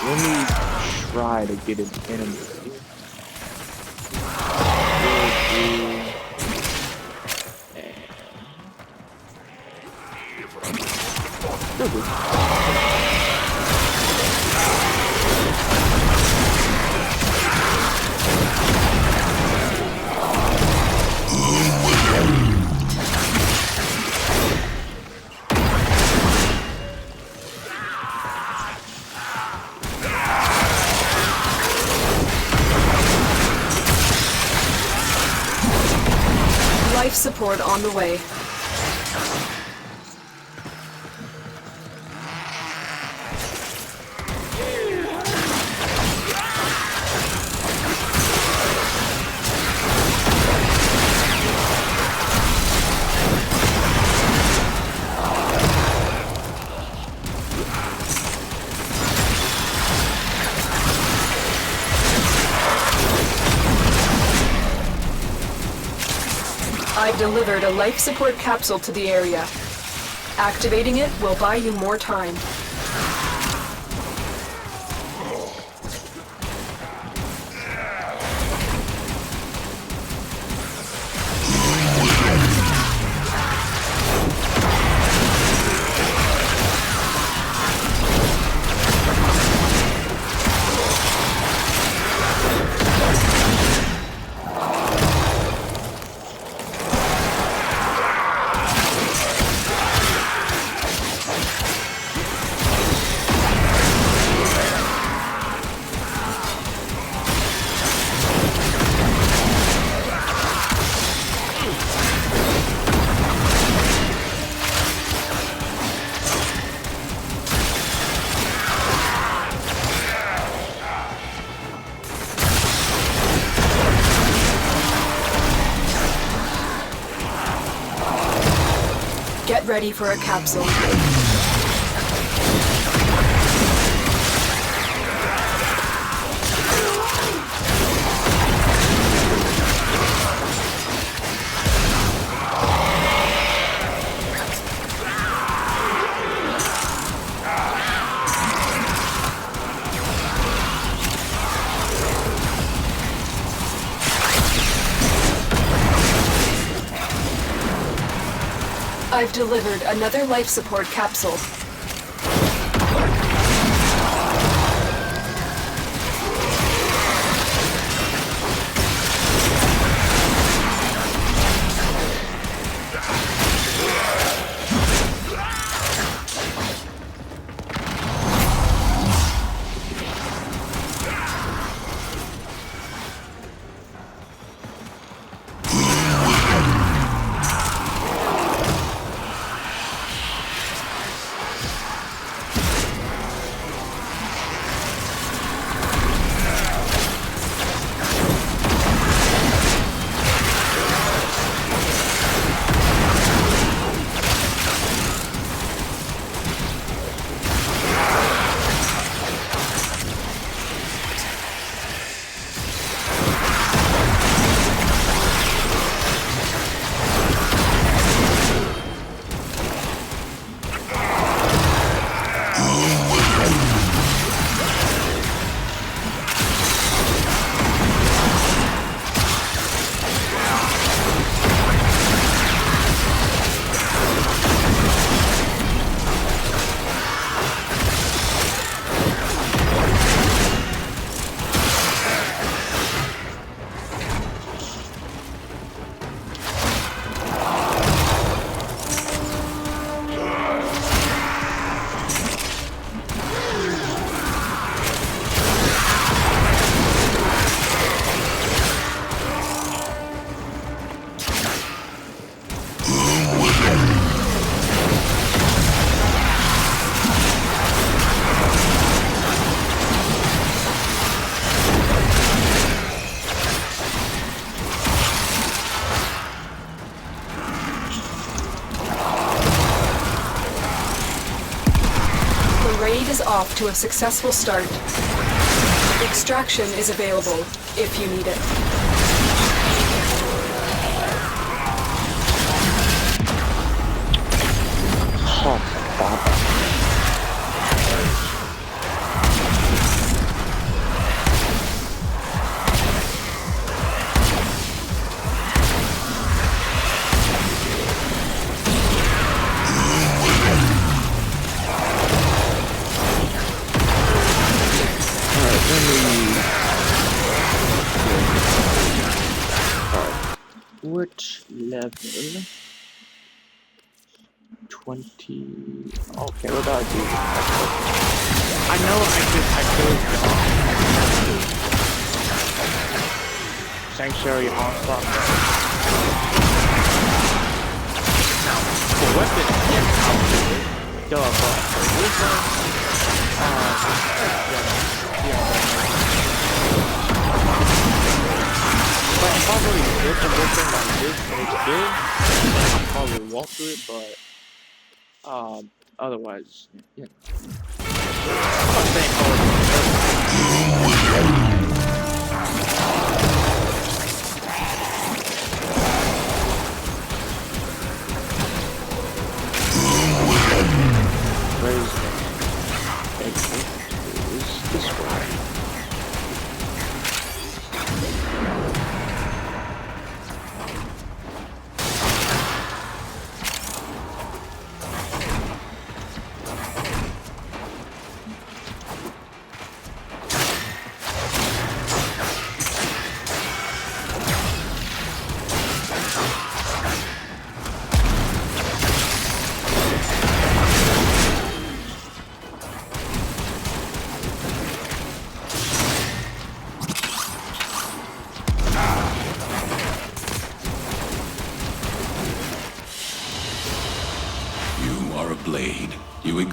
Let me try to get an enemy. Life support on the way. I've delivered a life support capsule to the area. Activating it will buy you more time. Get ready for a capsule. I've delivered another life support capsule. Off to a successful start. Extraction is available if you need it. Which level? 20. Okay, what do I do? I know I could Sanctuary onslaught. Now, for weapons, yes, I'll do it. Duh, but for But if I really built a weapon like this and it's big, I probably won't do it, but otherwise, yeah. I'm saying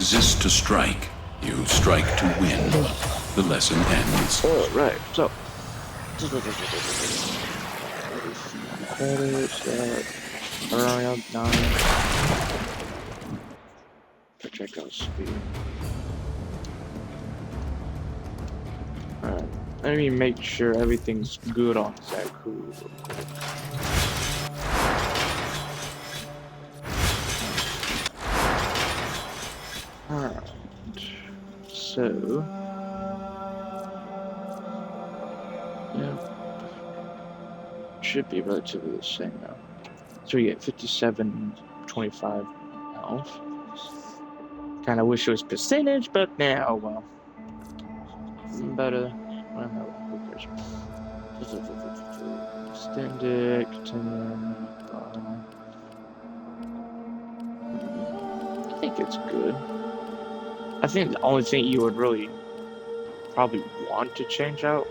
exist to strike. You strike to win. The lesson ends. Alright, so. Credits, around 9. Check out speed. Alright, let me make sure everything's good on Zaku real quick. Alright, so yeah, should be relatively the same now. So we get 57.25 health. Kind of wish it was percentage, but now, oh well. Better. Well, no, who cares? Extended, continue. I think it's good. I think the only thing you would really probably want to change out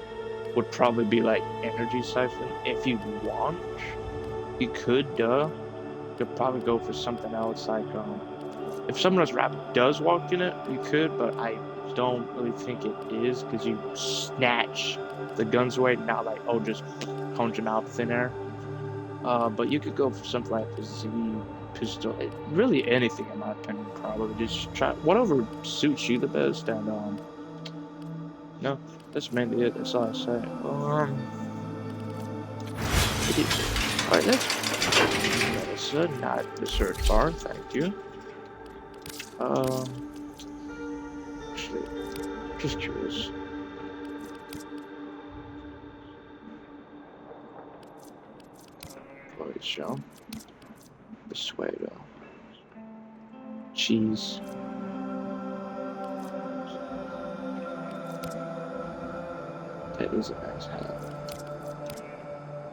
would probably be like energy siphon. If you want, you could, could probably go for something else like if Summoner's Wrap does walk in it, you could, but I don't really think it is because you snatch the guns away, not like just punch them out thin air. But you could go for something like the Z pistol, really anything in my opinion. Probably just try whatever suits you the best, and no, that's mainly it. That's all I say. Alright, that's not the search bar. Thank you. Actually, just curious. Void shell. Persuado. Cheese. That is a nice hat.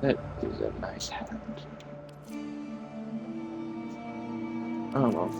That is a nice hat. Oh well.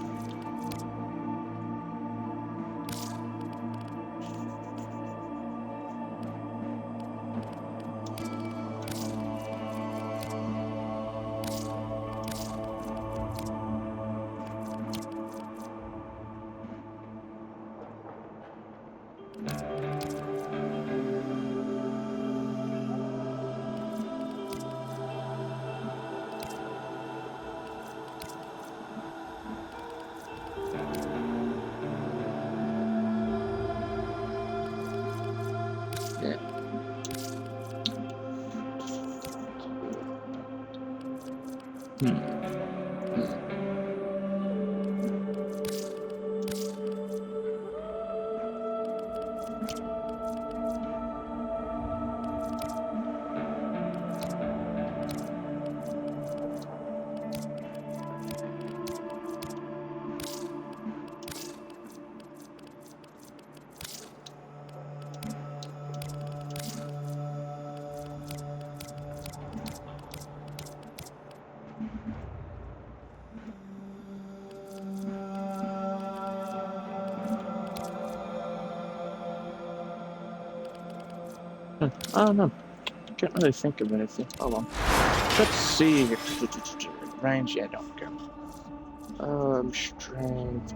I don't know. Can't really think of anything. Hold on. Let's see. Range, yeah, don't care. Strength,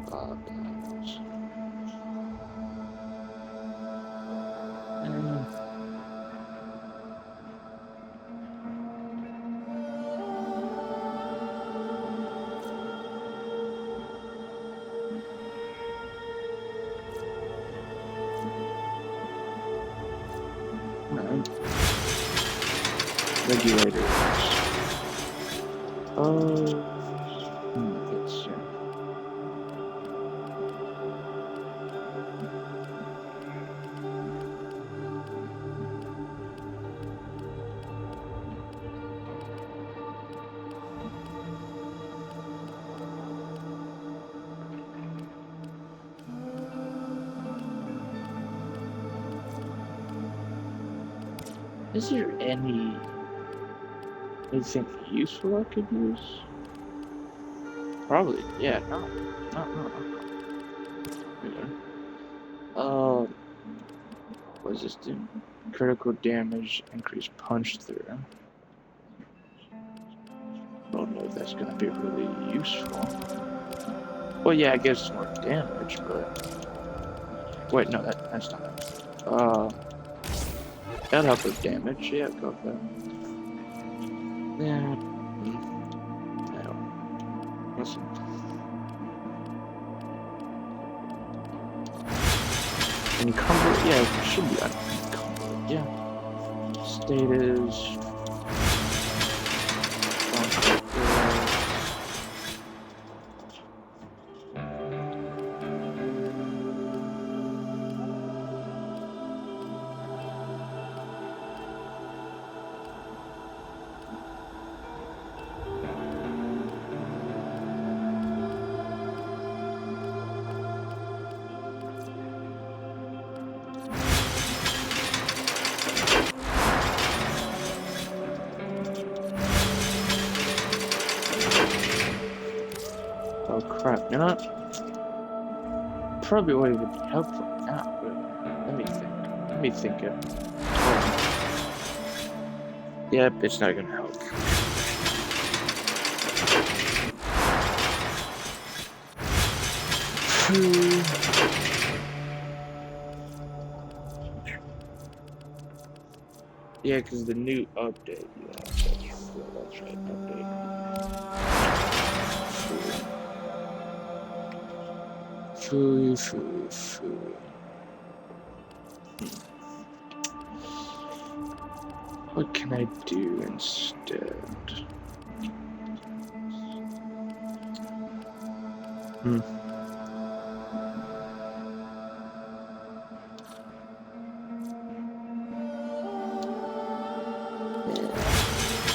regulators. Let's see. Is there anything useful I could use? Probably, yeah, no. What does this do? Critical damage, increased punch through. Don't know if that's gonna be really useful. Well, yeah, I guess it's more damage, but wait, no, that's not it. That'll help with damage. Yeah, go for that. Yeah. No. Listen. Encumber. Yeah, it should be unencumbered. Yeah. Status. Oh crap, you know what? Probably won't even be helpful now, but let me think. Let me think it. Yep, it's not gonna help. Yeah, because the new update. Yeah, that's right, update. Foo. What can I do instead?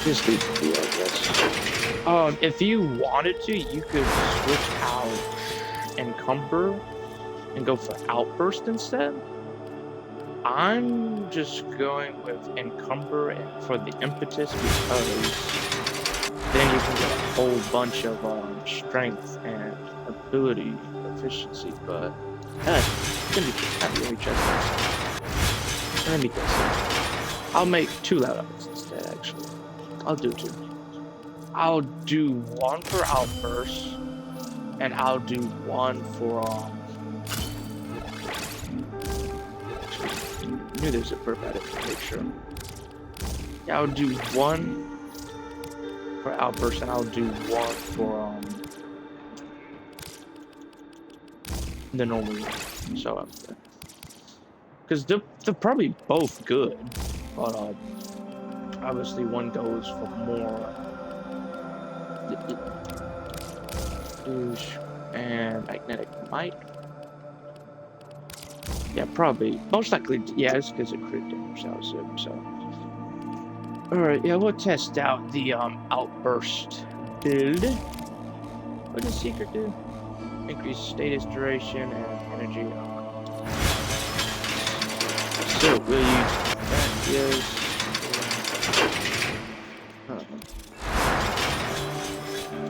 Just leave it be, I guess. If you wanted to, you could switch out Encumber and go for Outburst instead. I'm just going with Encumber and for the Impetus because then you can get a whole bunch of strength and ability efficiency, but it's gonna be really just let me guess. I'll make 2 loud ups instead, actually. I'll do 2. I'll do 1 for Outburst, and I'll do 1 for I knew there's a burp at it to make sure. Yeah, I'll do 1 for Outburst, and I'll do 1 for the normal one. So because they're probably both good, but obviously one goes for more and magnetic might. Yeah, probably. Most likely, yeah, it's because of crit damage. That was it. So, all right, yeah, we'll test out the Outburst build. What does Secret do? Increase status duration and energy. So we'll use that. Yes.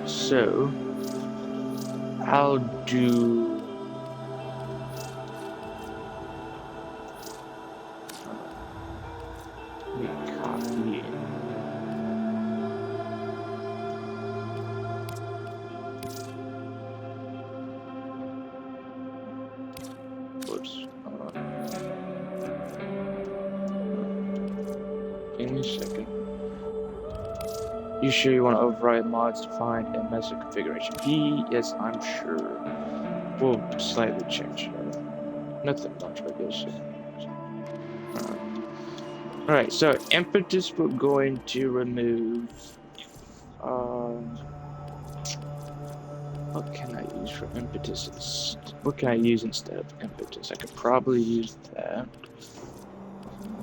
So I'll do. Copy. Whoops. Give me a second. You sure you want to override mods to find a method configuration? Yes, I'm sure. We'll slightly change it. Nothing much, I guess. Alright, so Impetus we're going to remove. What can I use for Impetus? What can I use instead of Impetus? I could probably use that.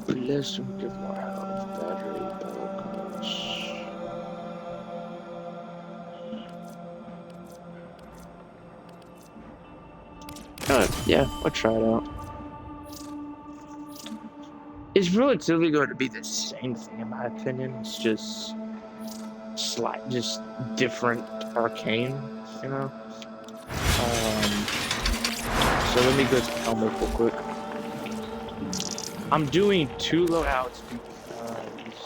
Bless will give more health, battery, yeah, I'll try it out. It's relatively going to be the same thing in my opinion. It's just just different arcane, you know. So let me go to Elmo real quick. I'm doing 2 loadouts because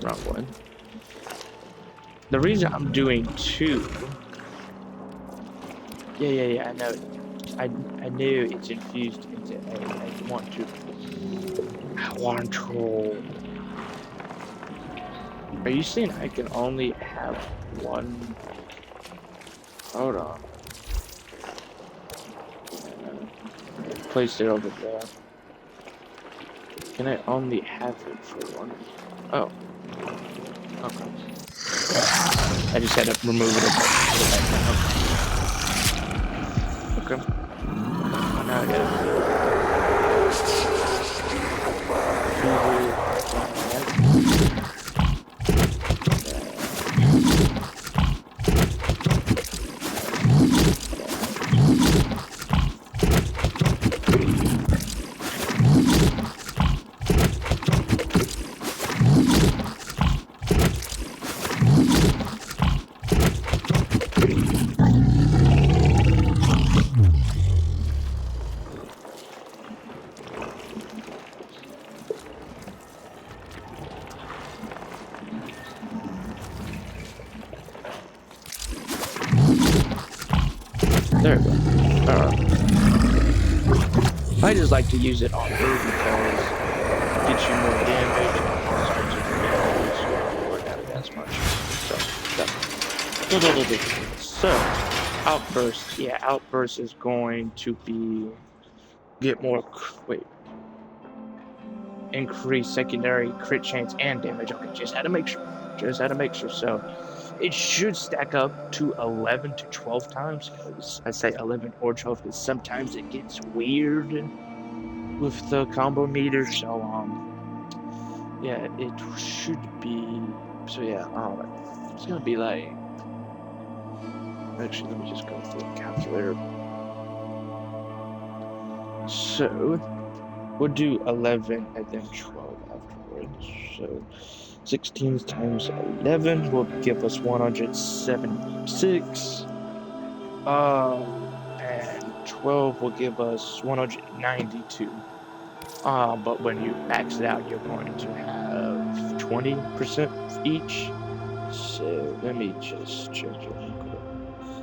wrong one. The reason I'm doing 2 Yeah. I know. I knew it's infused into A. I want to. Are you saying I can only have one? Hold on. Place it over there. Can I only have it for one? Oh. Okay. I just had to remove it. Okay. Now I get There we go. I just like to use it on her because it gets you more damage and also to damage as much. So outburst, yeah, outburst is going to be increase secondary crit chance and damage. Okay, just had to make sure. So it should stack up to 11 to 12 times. I say 11 or 12 because sometimes it gets weird with the combo meter. So yeah, it should be. So yeah, it's gonna be like. Actually, let me just go through the calculator. So we'll do 11 and then 12 afterwards. So 16 times 11 will give us 176. And 12 will give us 192. But when you max it out, you're going to have 20% each. So let me just check it.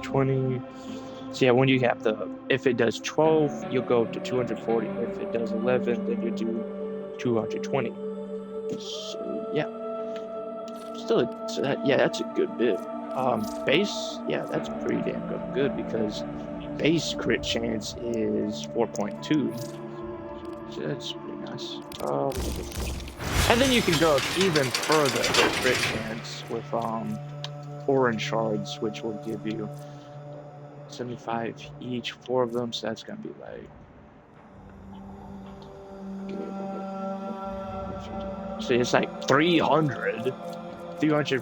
20. So yeah, when you have if it does 12, you'll go to 240. If it does 11, then you do 220. So yeah. That's a good bit. Base, yeah, that's pretty damn good because base crit chance is 4.2. So that's pretty nice. And then you can go even further with crit chance with orange shards, which will give you 75 each, 4 of them. So that's gonna be like. So it's like 300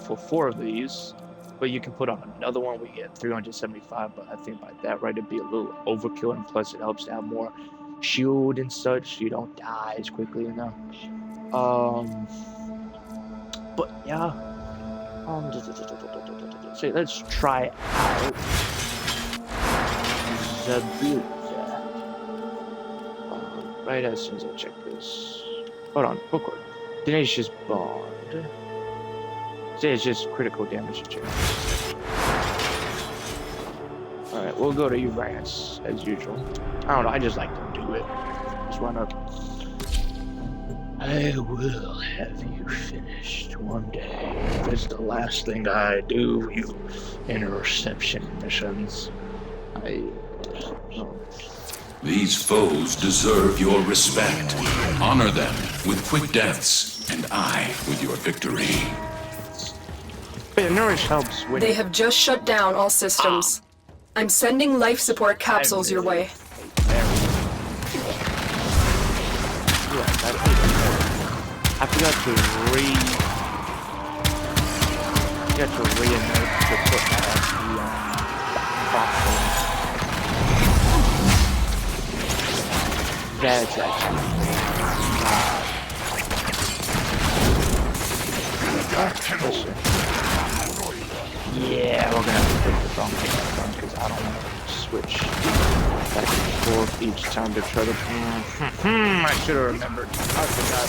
for 4 of these, but you can put on another one. We get 375, but I think by that right it'd be a little overkill, and plus it helps to have more shield and such, so you don't die as quickly enough. But yeah, so let's try out Zabuza. Right as soon as I check this. Hold on, bookwork. Tenacious Bond. So it's just critical damage to check. Alright, we'll go to Uranus as usual. I don't know, I just like to do it. Just run up. I will have you finished one day. That's the last thing I do, you interception missions. These foes deserve your respect. Honor them with quick deaths, and I with your victory. But Nourish helps with. They have just shut down all systems. I'm sending life support capsules your way. I forgot to reinvert to put the box. That's actually. Yeah, we're gonna have to take the wrong thing because I don't want to switch back and forth each time to try to. I should have remembered. I forgot.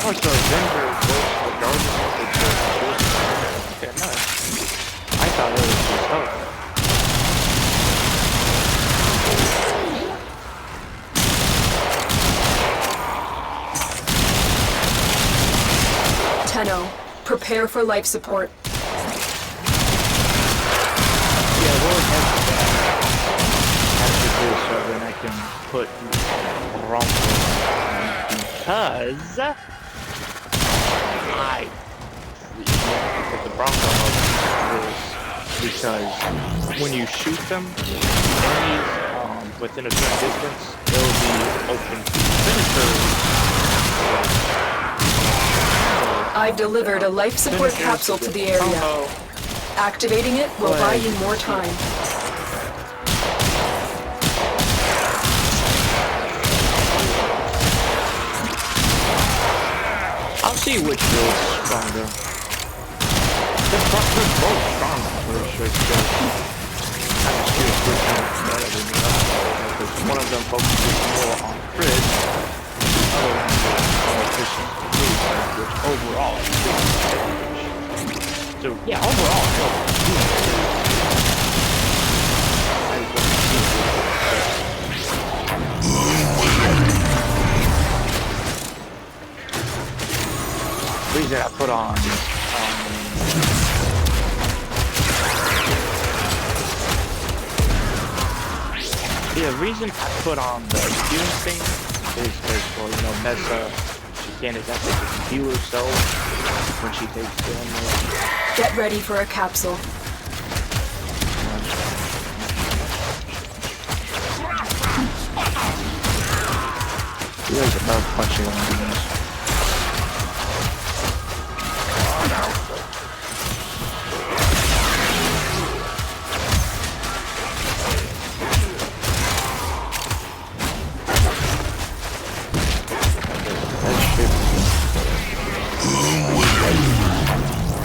Oh, so Avenger works regardless of the choice. Okay, nice. I thought it was just over. Tenno, prepare for life support. Yeah, we'll have to do so then I can put Bronco because the Bronco is because when you shoot them, enemies within a certain distance, they'll be open to finishers. I've delivered a life support capsule to the area. Activating it will buy you more time. I'll see which is stronger. They're both strong for sure. I'm just curious which one is better than the other. Because one of them focuses more on crit, the other one is more efficient, which overall is damage. So yeah, overall, the reason I put on the reason I put on the healing thing is because, Mesa, she can't exactly just heal herself when she takes damage. Get ready for a capsule. She has about punching on demons.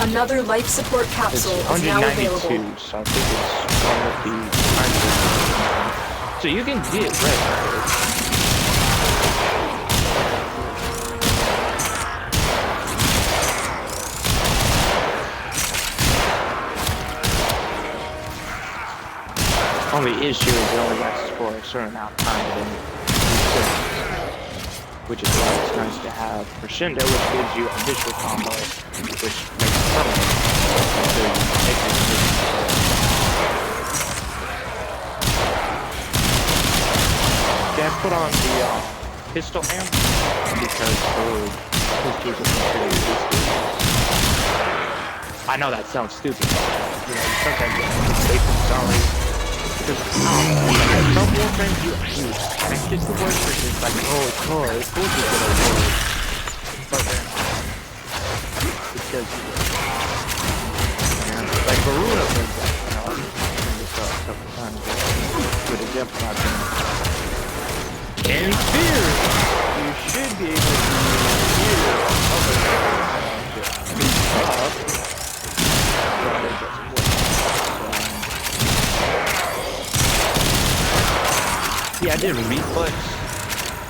Another life support capsule is now available. So I think it's one of the. So you can get red. Only issue is it only lasts for a certain amount of time, which is why it's nice to have Crescendo, which gives you initial combo, which makes it permanent until you take the decision. Okay, I put on the pistol amp because the pistols are considered risky. I know that sounds stupid, but sometimes you have to say I'm sorry. Because, some Warframe you expect it to work, because it's like, oh, it's cool, it's just gonna work. But then, because, like Varuna, for example, I've seen this a couple times, good example I've been. In theory, you should be able to hear other stuff, but it doesn't work. Yeah, I did reflex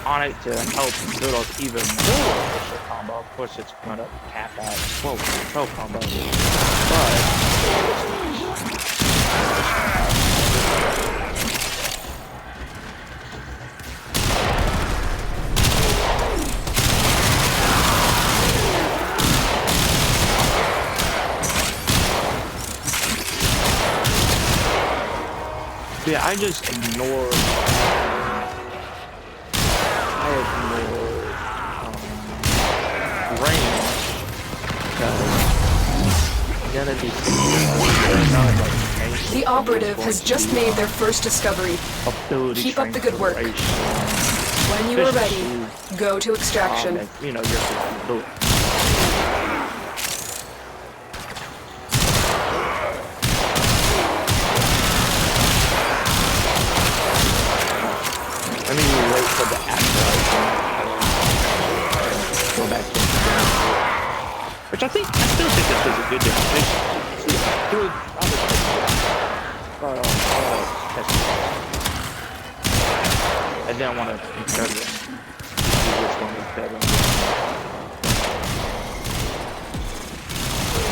on it to help build up even more initial combo. Of course, it's going to cap at 12 combo. Yeah, I just ignored. Range because the operative has just made their first discovery. Keep up the good work. When you are ready, go to extraction. You're capable. Let me wait for the after. Go back to which I still think this is a good demonstration. Good other I didn't want to compare them. See which one was better.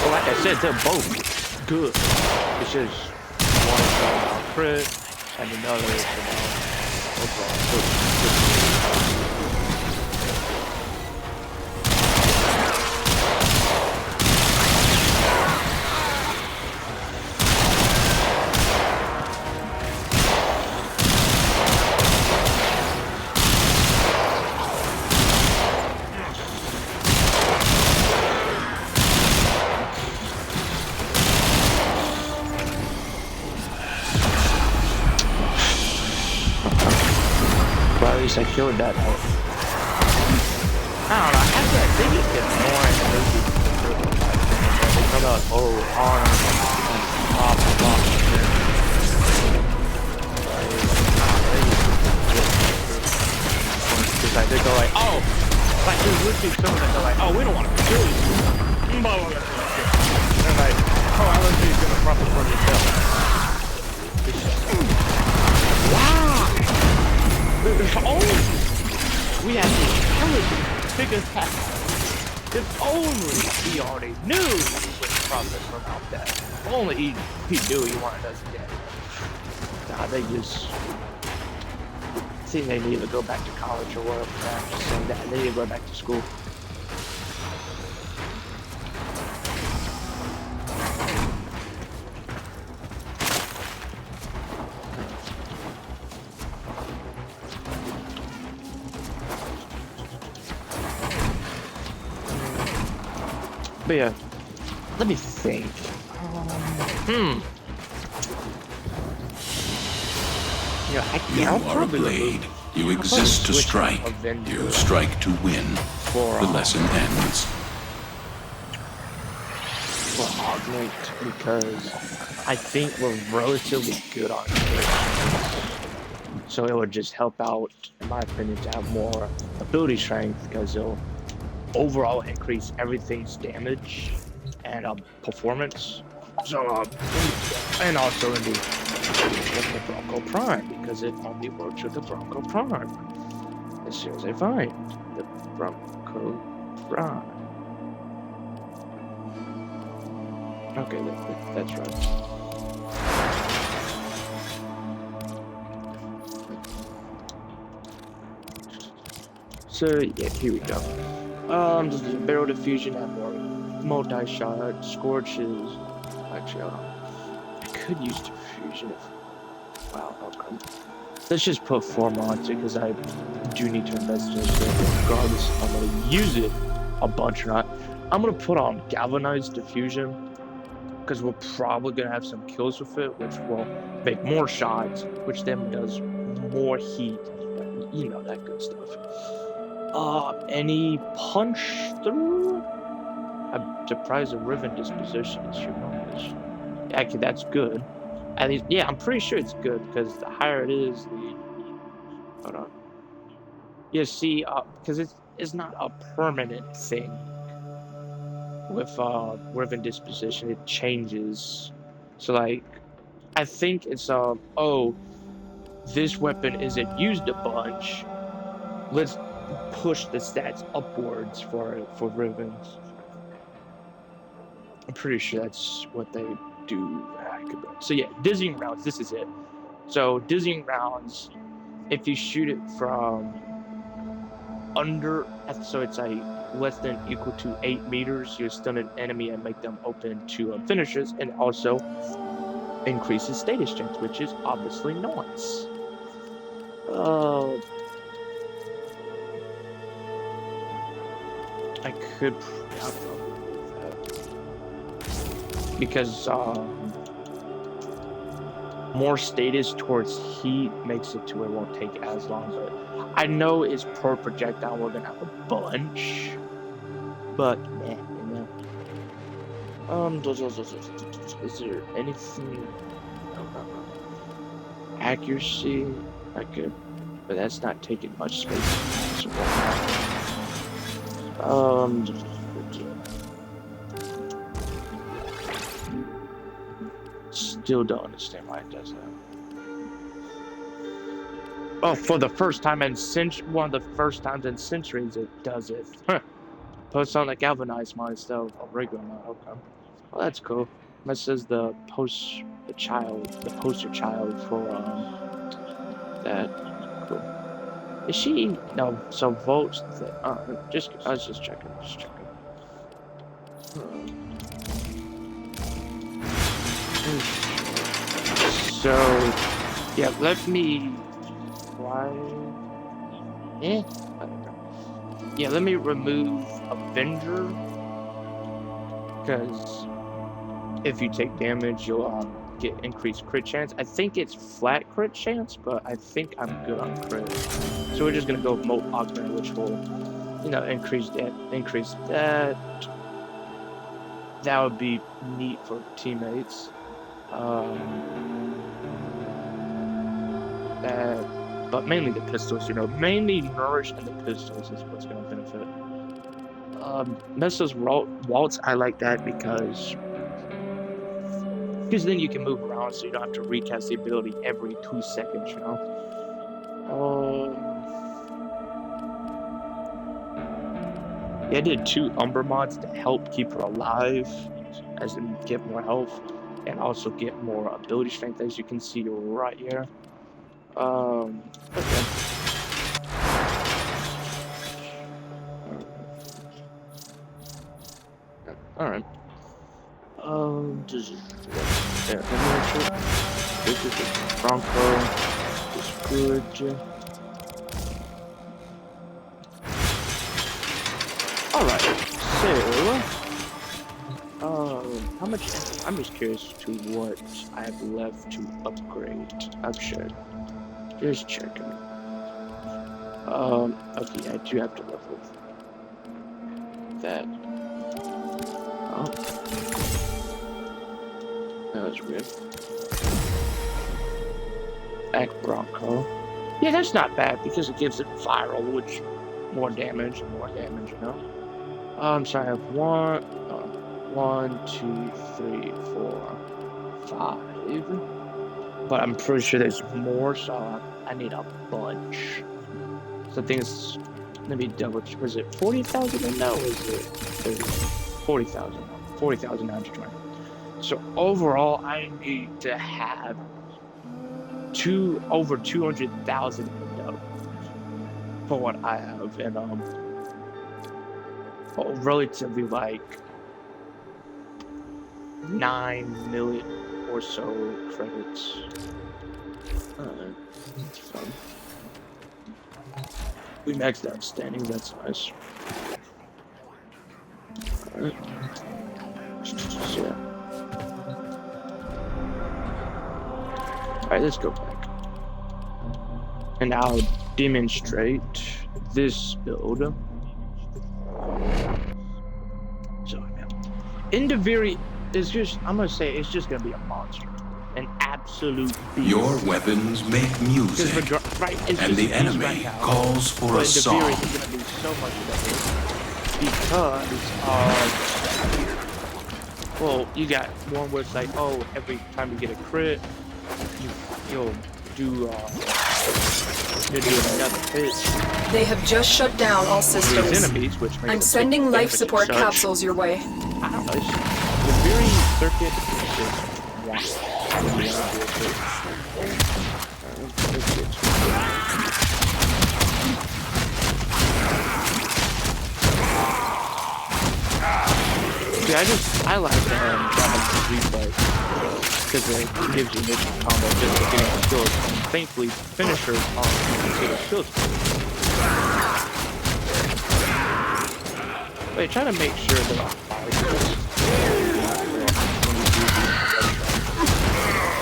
But like I said, they're both good. It's just one is about crit, and another is about overall. Well, at least I killed that elf. I don't know, I think it's getting more and they come out, oh, on off and off. Because like, they go like, oh, like there's literally someone that go like, oh, we don't want to kill you. Blah, blah, blah, blah. And they're like, oh, I love you, gonna profit for yourself. Wow! If only we had the intelligence figure that if only he already knew he would profit from out that. If only he knew he wanted us dead. Nah, they just think they need to go back to college or whatever. I'm just saying that they need to go back to school. But yeah, let me think. Yeah, You are a blade. You exist to strike. You strike to win. The lesson ends. For augment, because I think we're relatively good on it. So it would just help out, in my opinion, to have more ability strength, because it'll overall increase everything's damage and performance. So and also in the Bronco Prime, because it only works with the Bronco Prime. As soon as I find the Bronco Prime. Okay, that's right. So yeah, here we go. Just barrel diffusion and more multi-shot scorches. Actually, I could use diffusion if. Wow, okay. Let's just put form on it because I do need to invest in it regardless if I'm gonna use it a bunch or not. I'm gonna put on galvanized diffusion because we're probably gonna have some kills with it, which will make more shots, which then does more heat. You know, that good stuff. Any punch through? I'm surprised the Riven disposition is humongous. Actually, that's good. At least, yeah, I'm pretty sure it's good because the higher it is, the. Hold on. You see, because it's not a permanent thing. With Riven disposition, it changes. So like, I think it's oh, this weapon isn't used a bunch. Let's push the stats upwards for Rivens. I'm pretty sure that's what they do. So yeah, dizzying rounds, this is it. So dizzying rounds, if you shoot it from under, so it's like less than equal to 8 meters, you stun an enemy and make them open to finishes, and also increases status chance, which is obviously nice. I could because more status towards heat makes it to where it won't take as long. But I know it's per projectile we're gonna have a bunch, but man, you know. Is there anything? Accuracy, I could, but that's not taking much space. Still don't understand why it does that. Oh, for the first time in one of the first times in centuries it does it. Huh. Post on the galvanized mod instead of a regular mod. Okay. Well, that's cool. This is the poster child for that. Cool. Is she no? So votes. Just I was just checking. Just checking. So yeah, let me try. Yeah, let me remove Avenger because if you take damage, you'll get increased crit chance. I think it's flat crit chance, but I think I'm good on crit. So we're just gonna go with Moat Augment, which will, increase that. That would be neat for teammates. But mainly the pistols, mainly Nourish and the pistols is what's gonna benefit. Messer's Waltz, I like that because then you can move around, so you don't have to recast the ability every 2 seconds, Yeah, I did 2 Umber mods to help keep her alive, as in get more health, and also get more ability strength, as you can see right here. Okay. Alright. This is Bronco. Is good. Alright, so how much? I'm just curious to what I have left to upgrade. I'm sure. Just checking. Okay, I do have to level that. Oh, that was weird. Act Bronco. Yeah, that's not bad because it gives it viral, which more damage, I'm sorry, I have 1, 2, 3, 4, 5. But I'm pretty sure there's more, so I need a bunch. So I think it's maybe double. Was it 40,000 and now is it 40,000? 40,920. So overall, I need to have over 200,000 for what I have, and relatively like 9 million or so credits. That's fun. We maxed out standing, that's nice. Alright. Yeah. Alright, let's go back. And I'll demonstrate this build. So, in the it's just, I'm gonna say, it's just gonna be a monster. An absolute beast. Your weapons make music, and the enemy calls for a song. But in the gonna be so much better because well, you got one where it's like, oh, every time you get a crit, you'll do another hit. They have just shut down all systems. Enemies, which I'm sending life support capsules your way. I don't know. The very circuit is one. I like replay because it gives you mission combo just for getting the skills. And thankfully, finishers are considered skills. But try to make sure they're on fire.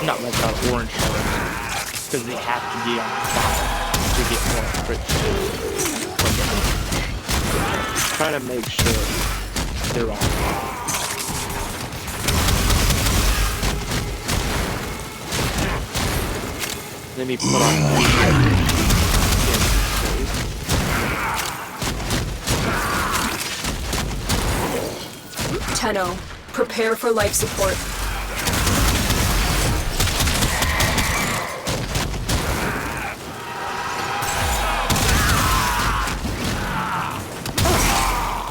Not like our orange shards, because they have to be on fire to get more crits from them. Try to make sure they're on fire. Let me put on Tenno, prepare for life support.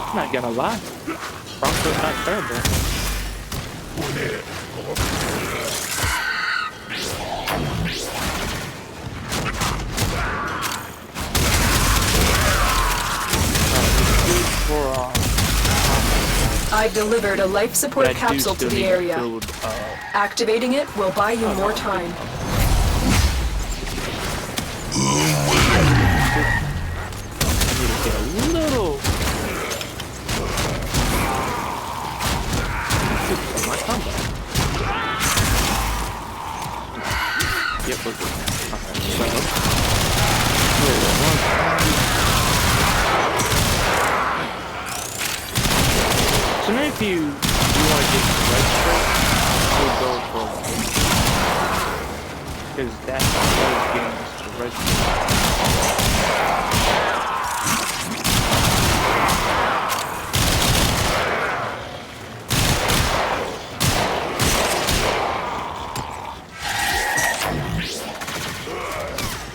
I'm not gonna lie. Bronco's not terrible. I've delivered a life support But I do capsule to still the need to area. build, Activating it will buy you more time. I need to get a little. My combo. Yep, we're good. Okay, so now if you want to get red straight, we'll go for because that's those games the red straight.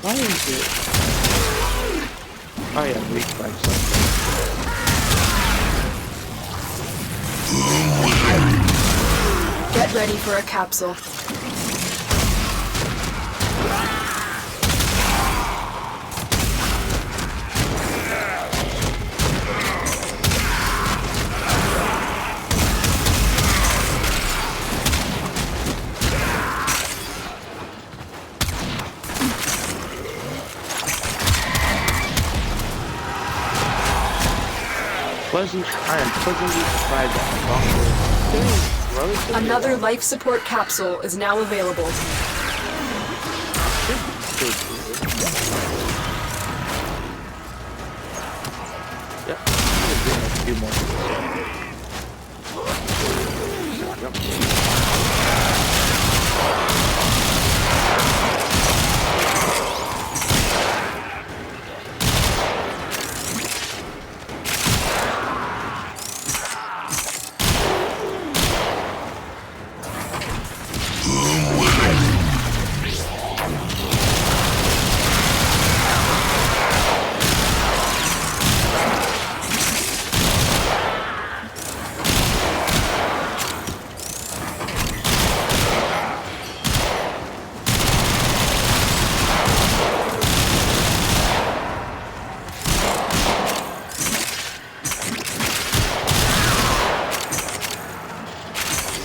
Why is it? Oh yeah, weak by something. Get ready for a capsule. I am pleasantly surprised that the relatively Another life support capsule is now available. Yep, I'm gonna do a few more.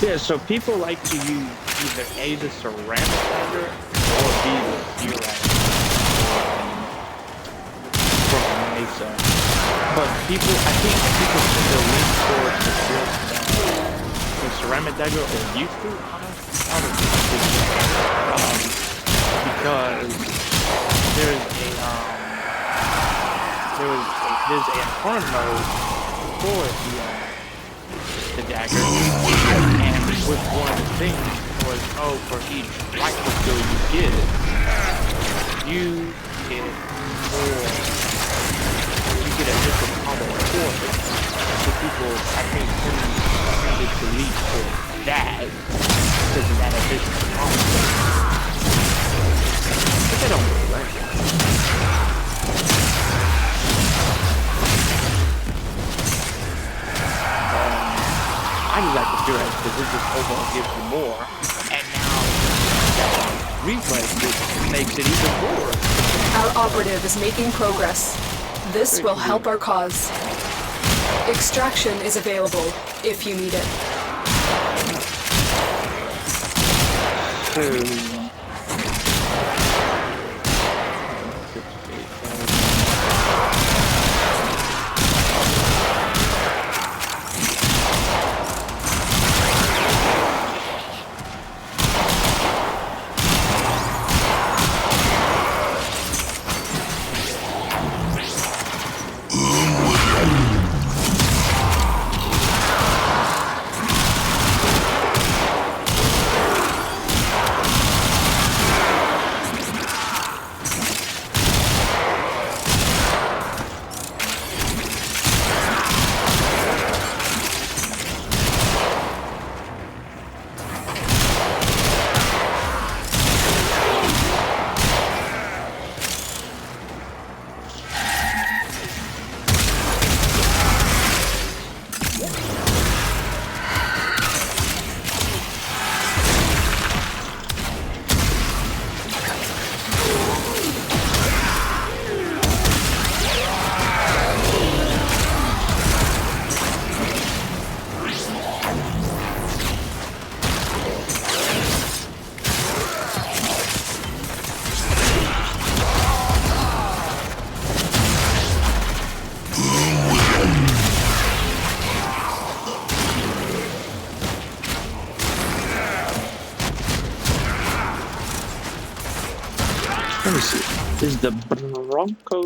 Yeah, so people like to use either A, the ceramic dagger, or B, the steel from Mesa. But people, I think people still lean towards the ceramic dagger, or used to, because there's a hard mode for the dagger, and with one of the things was, for each rifle skill you get more, you get a different combo for it. So people, I think, tended to lead toward that, because of that additional combo. But they don't really like it. I just like the Durex because it just overall gives you more, and now that reflex just makes it even more. Our operative is making progress. This will help our cause. Extraction is available if you need it. Let me see. Is the Bronco...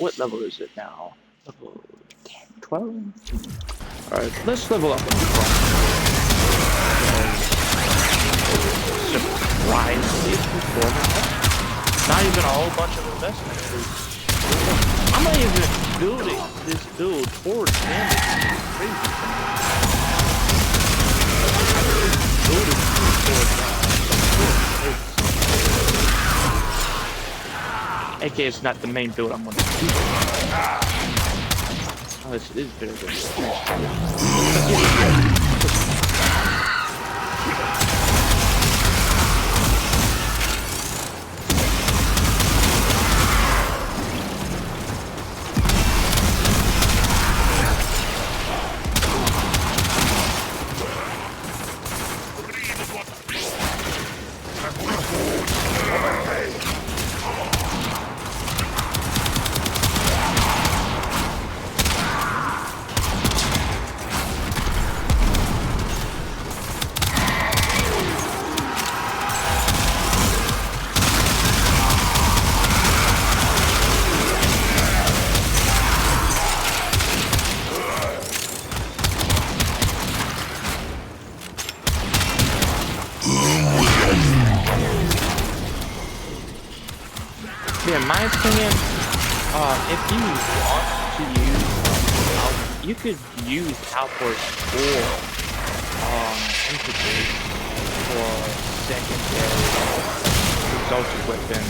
What level is it now? Level 10, 12? Alright, let's level up. Surprisingly performing. Not even a whole bunch of investment. I'm not even building this build towards damage. It's crazy. Building towards AK is not the main build I'm going to do. Oh, this is very good. Yeah, in my opinion, if you want to use, you could use outburst or infantry for secondary exalted weapon.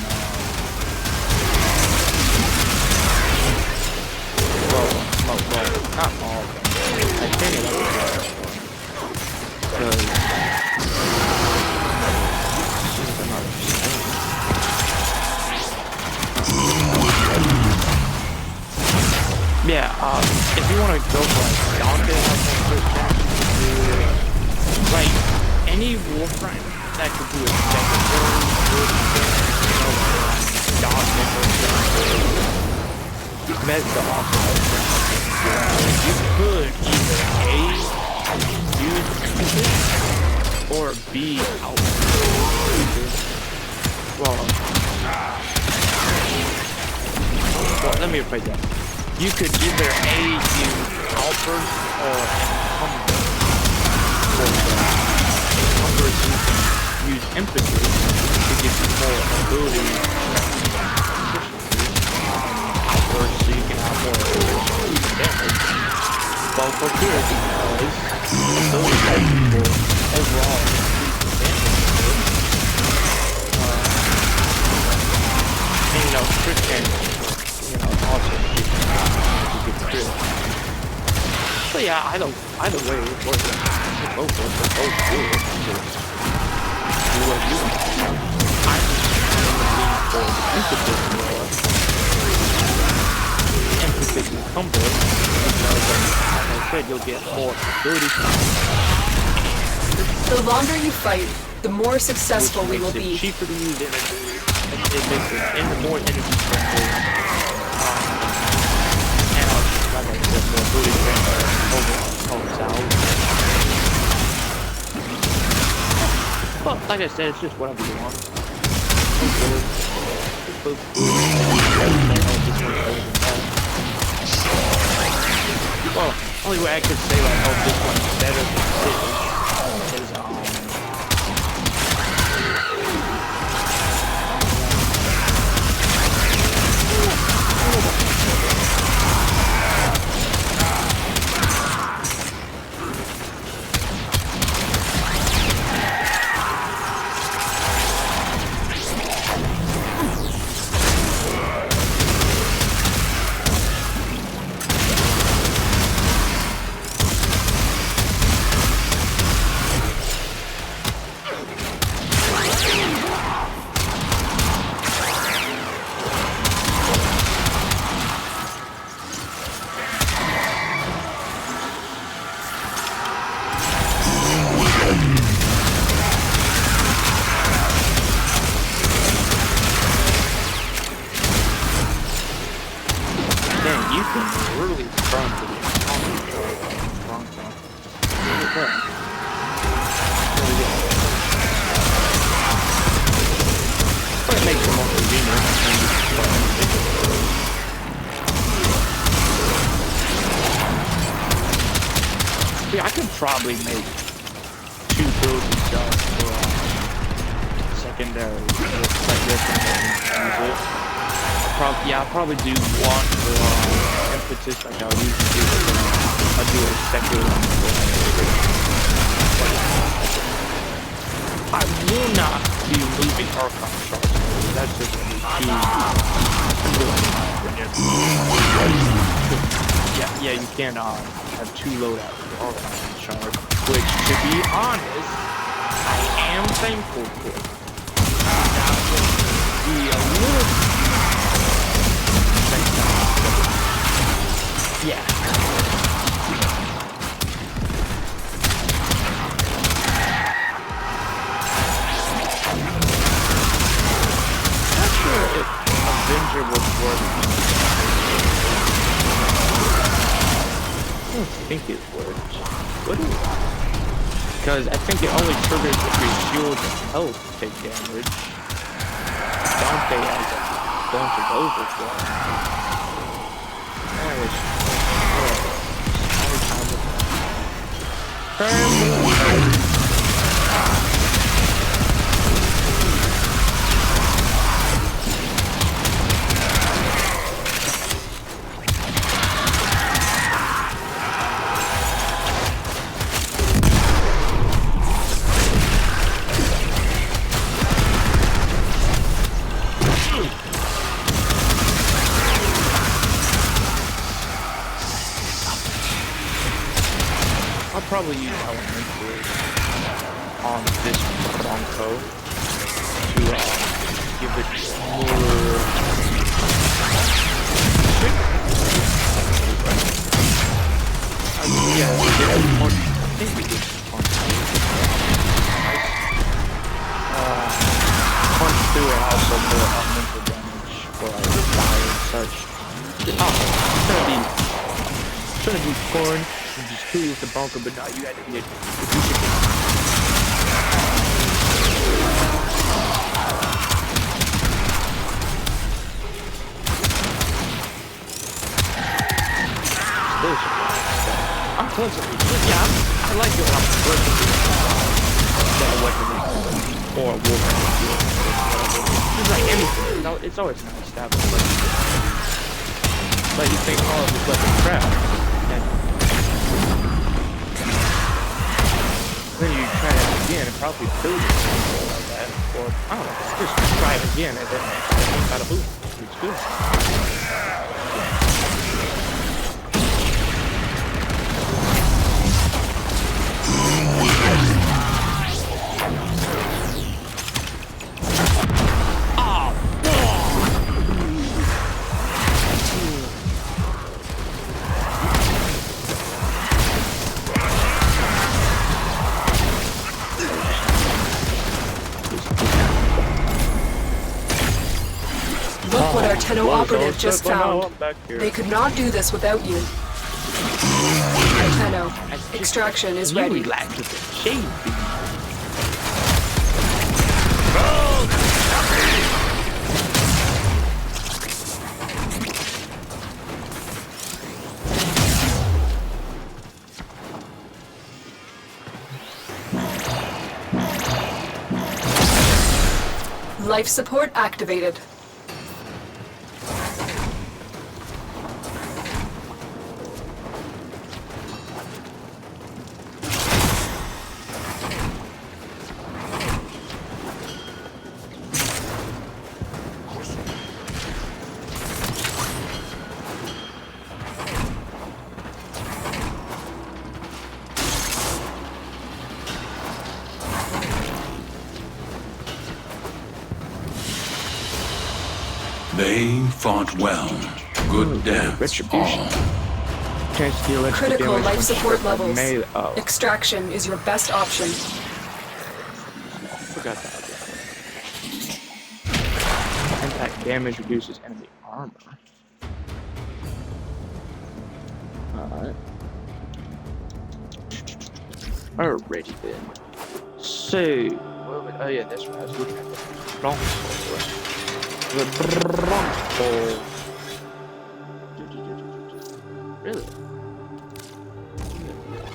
Well, not all of them. I think it yeah, if you want to go for like Dante, like any Warframe that could do a secondary, Mezda also you could either A, use it, or B, out. Well, let me rephrase that. You could either A, use outburst or encumber. Encumber, you can use infantry to give you more ability and outburst so you can have more damage. Well, for here, because ability will overall increase the damage. And you know, Christian, also so yeah, either way, it works. Both good. Do what you want. I'm for emphasis combo because, like I said, you'll get more ability. The longer you fight, the more successful we will be. It's cheaper to use energy. It makes it more energy friendly. Well, like I said, it's just whatever you want. Well, only way I could say like, oh, this one's better than this is probably make 2 builds and stuff for secondary. I'll probably do one for impetus, like I'll usually do. I'll do a second one for I will not be moving Archon shards. That's just going to be yeah, you can have 2 loadouts for Archon shards, which, to be honest, I am thankful for. That would be a little. Yeah. Avenger would work. I don't think it works. Would it? Because I think it only triggers if your shield and health take damage. Dante has a bunch of those as well. I'll probably use elemental on this Bronco to give it more. Yeah, more. I think we did punch through and also more elemental damage for fire and such. It's gonna be corn. Just kill you with the bunker, but now you had to get I'm pleasantly yeah, I like it when I'm pleasantly that weapon or a Warframe. It's like anything. No, it's always nice to have a weapon. But you think, oh, this weapon crap. Then you try it again and probably build it something like that. Or, I don't know, just try it again and then bada boom. It's good. Look what our Tenno operative just found. They could not do this without you. Tenno, extraction is ready. Life support activated. They fought well. Good deaths all. Critical life support levels. Extraction is your best option. Forgot that. Impact damage reduces enemy armor. Alright. Alrighty then. So, oh yeah, that's what I was looking at. The Bronco. Really?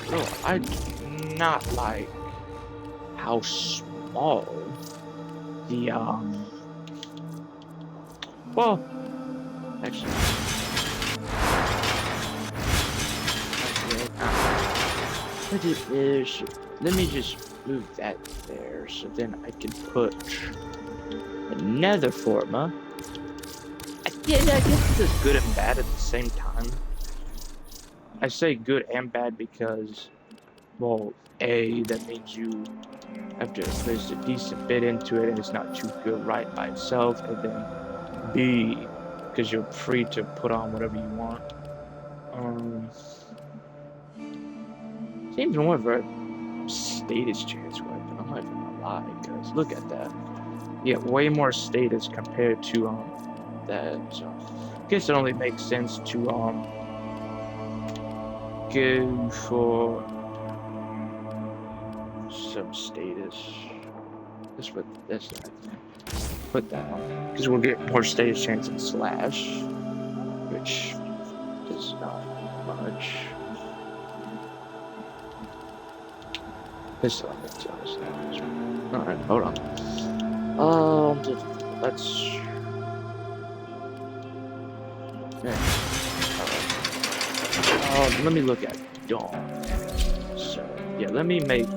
No, not like how small the well, actually, put it there. So let me just move that there, so then I can put another forma. Yeah, I guess it's good and bad at the same time. I say good and bad because, well, A, that means you have to invest a decent bit into it and it's not too good right by itself, and then B, because you're free to put on whatever you want. Seems more of a status chance weapon, I'm not even gonna lie, because look at that. You get way more status compared to that, so I guess it only makes sense to go for some status. That's what that's put that on, because we'll get more status chance in slash, which is not much. Pistol, I'm gonna tell us that. Alright, hold on. Let's. Yeah. Let me look at Dawn. So, yeah, let me make 2.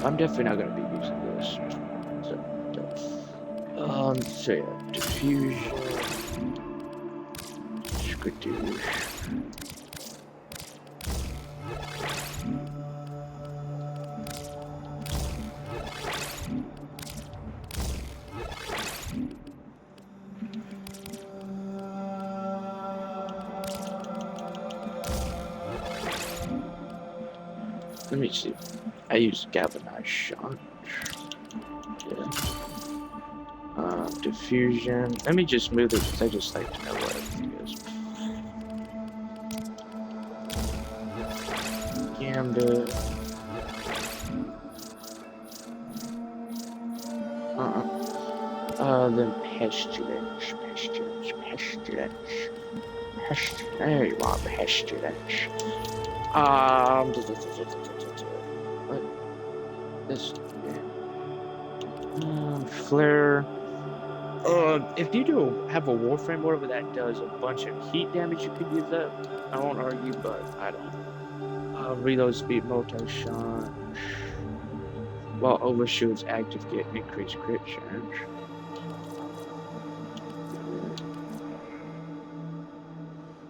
I'm definitely not gonna be using this. So yeah, diffusion. Skadoosh. Let me see. I use galvanized shot. Yeah. Diffusion. Let me just move it because I just like to know what everything is. Gambit. Then pestilence. There you are, pestilence. What? This. Flare. If you do have a Warframe, whatever that does, a bunch of heat damage, you could use that. I won't argue, but I don't. Reload speed, multi-shot. While overshoot's active, get increased crit chance.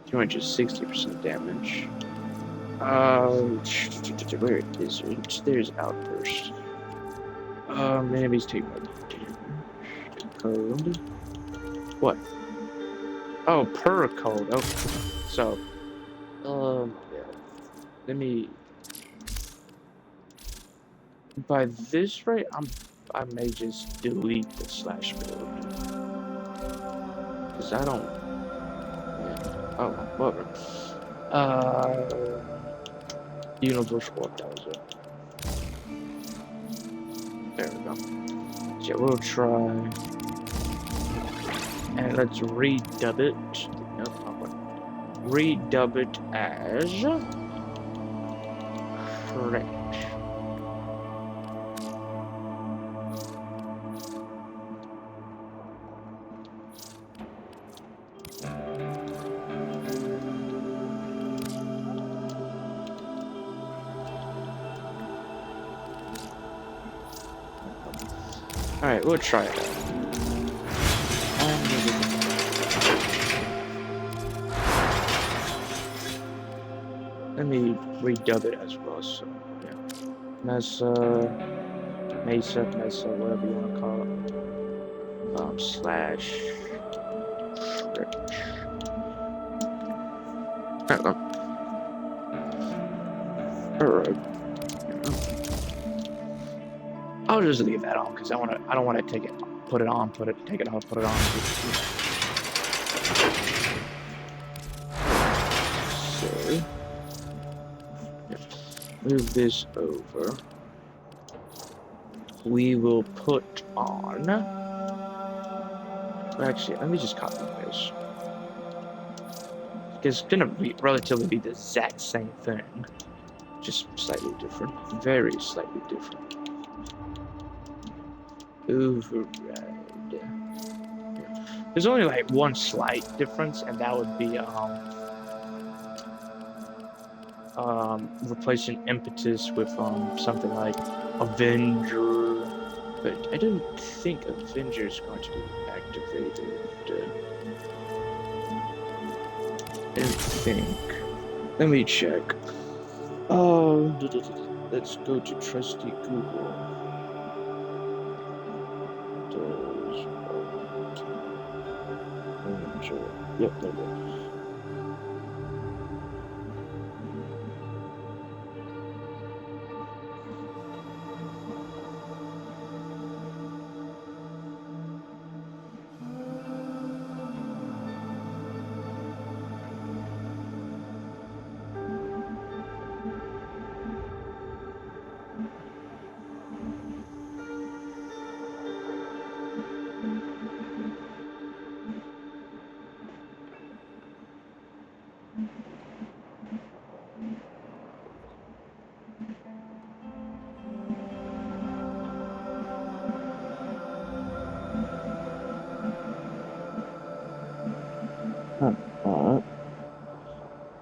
260% damage. Where is it? There's outburst. Enemies take more damage. Code. What? Oh, per code. Okay. So, yeah. Let me. By this rate, I may just delete the slash build, cause I don't. Yeah. Oh, whatever. Universal 4000. There we go. Yeah, we'll try. And let's redub it. Nope, not one. Redub it as French. Alright, we'll try it. Let me redub it as well, so yeah. Mesa, whatever you want to call it. Slash Alright. I'll just leave that on because I don't want to take it, put it on, take it off, put it on. So, move this over. We will put on Actually, let me just copy this. It's gonna relatively be the exact same thing, just slightly different, very slightly different. Override. There's only like one slight difference, and that would be replacing impetus with something like Avenger, but I don't think Avenger is going to be activated. I don't think. Let me check. Let's go to trusty Google. Yep, there we go.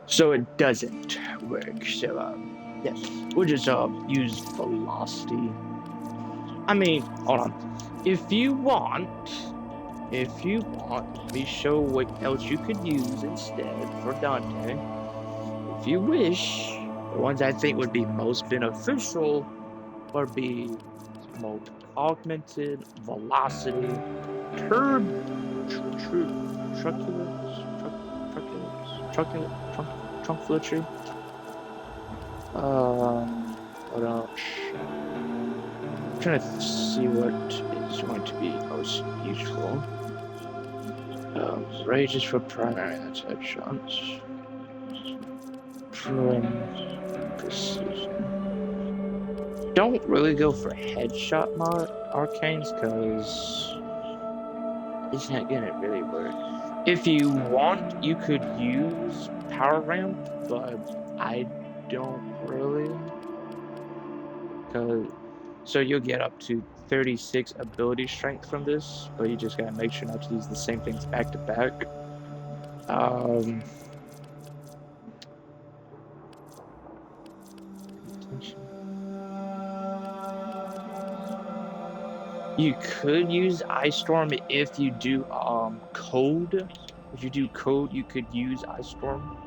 So it doesn't work. So yes, we'll just use velocity. I mean, hold on. If you want, let me show what else you could use instead for Dante. If you wish, the ones I think would be most beneficial would be mode augmented, velocity, trunkfletry. What else? I'm trying to see what is going to be most useful. Rages for primary, that's headshots. Precision. Don't really go for headshot mod arcanes because it's not gonna really work. If you want, you could use power ramp, but I don't really. So you'll get up to 36 ability strength from this, but you just gotta make sure not to use the same things back to back. You could use Ice Storm if you do code. If you do code, you could use Ice Storm.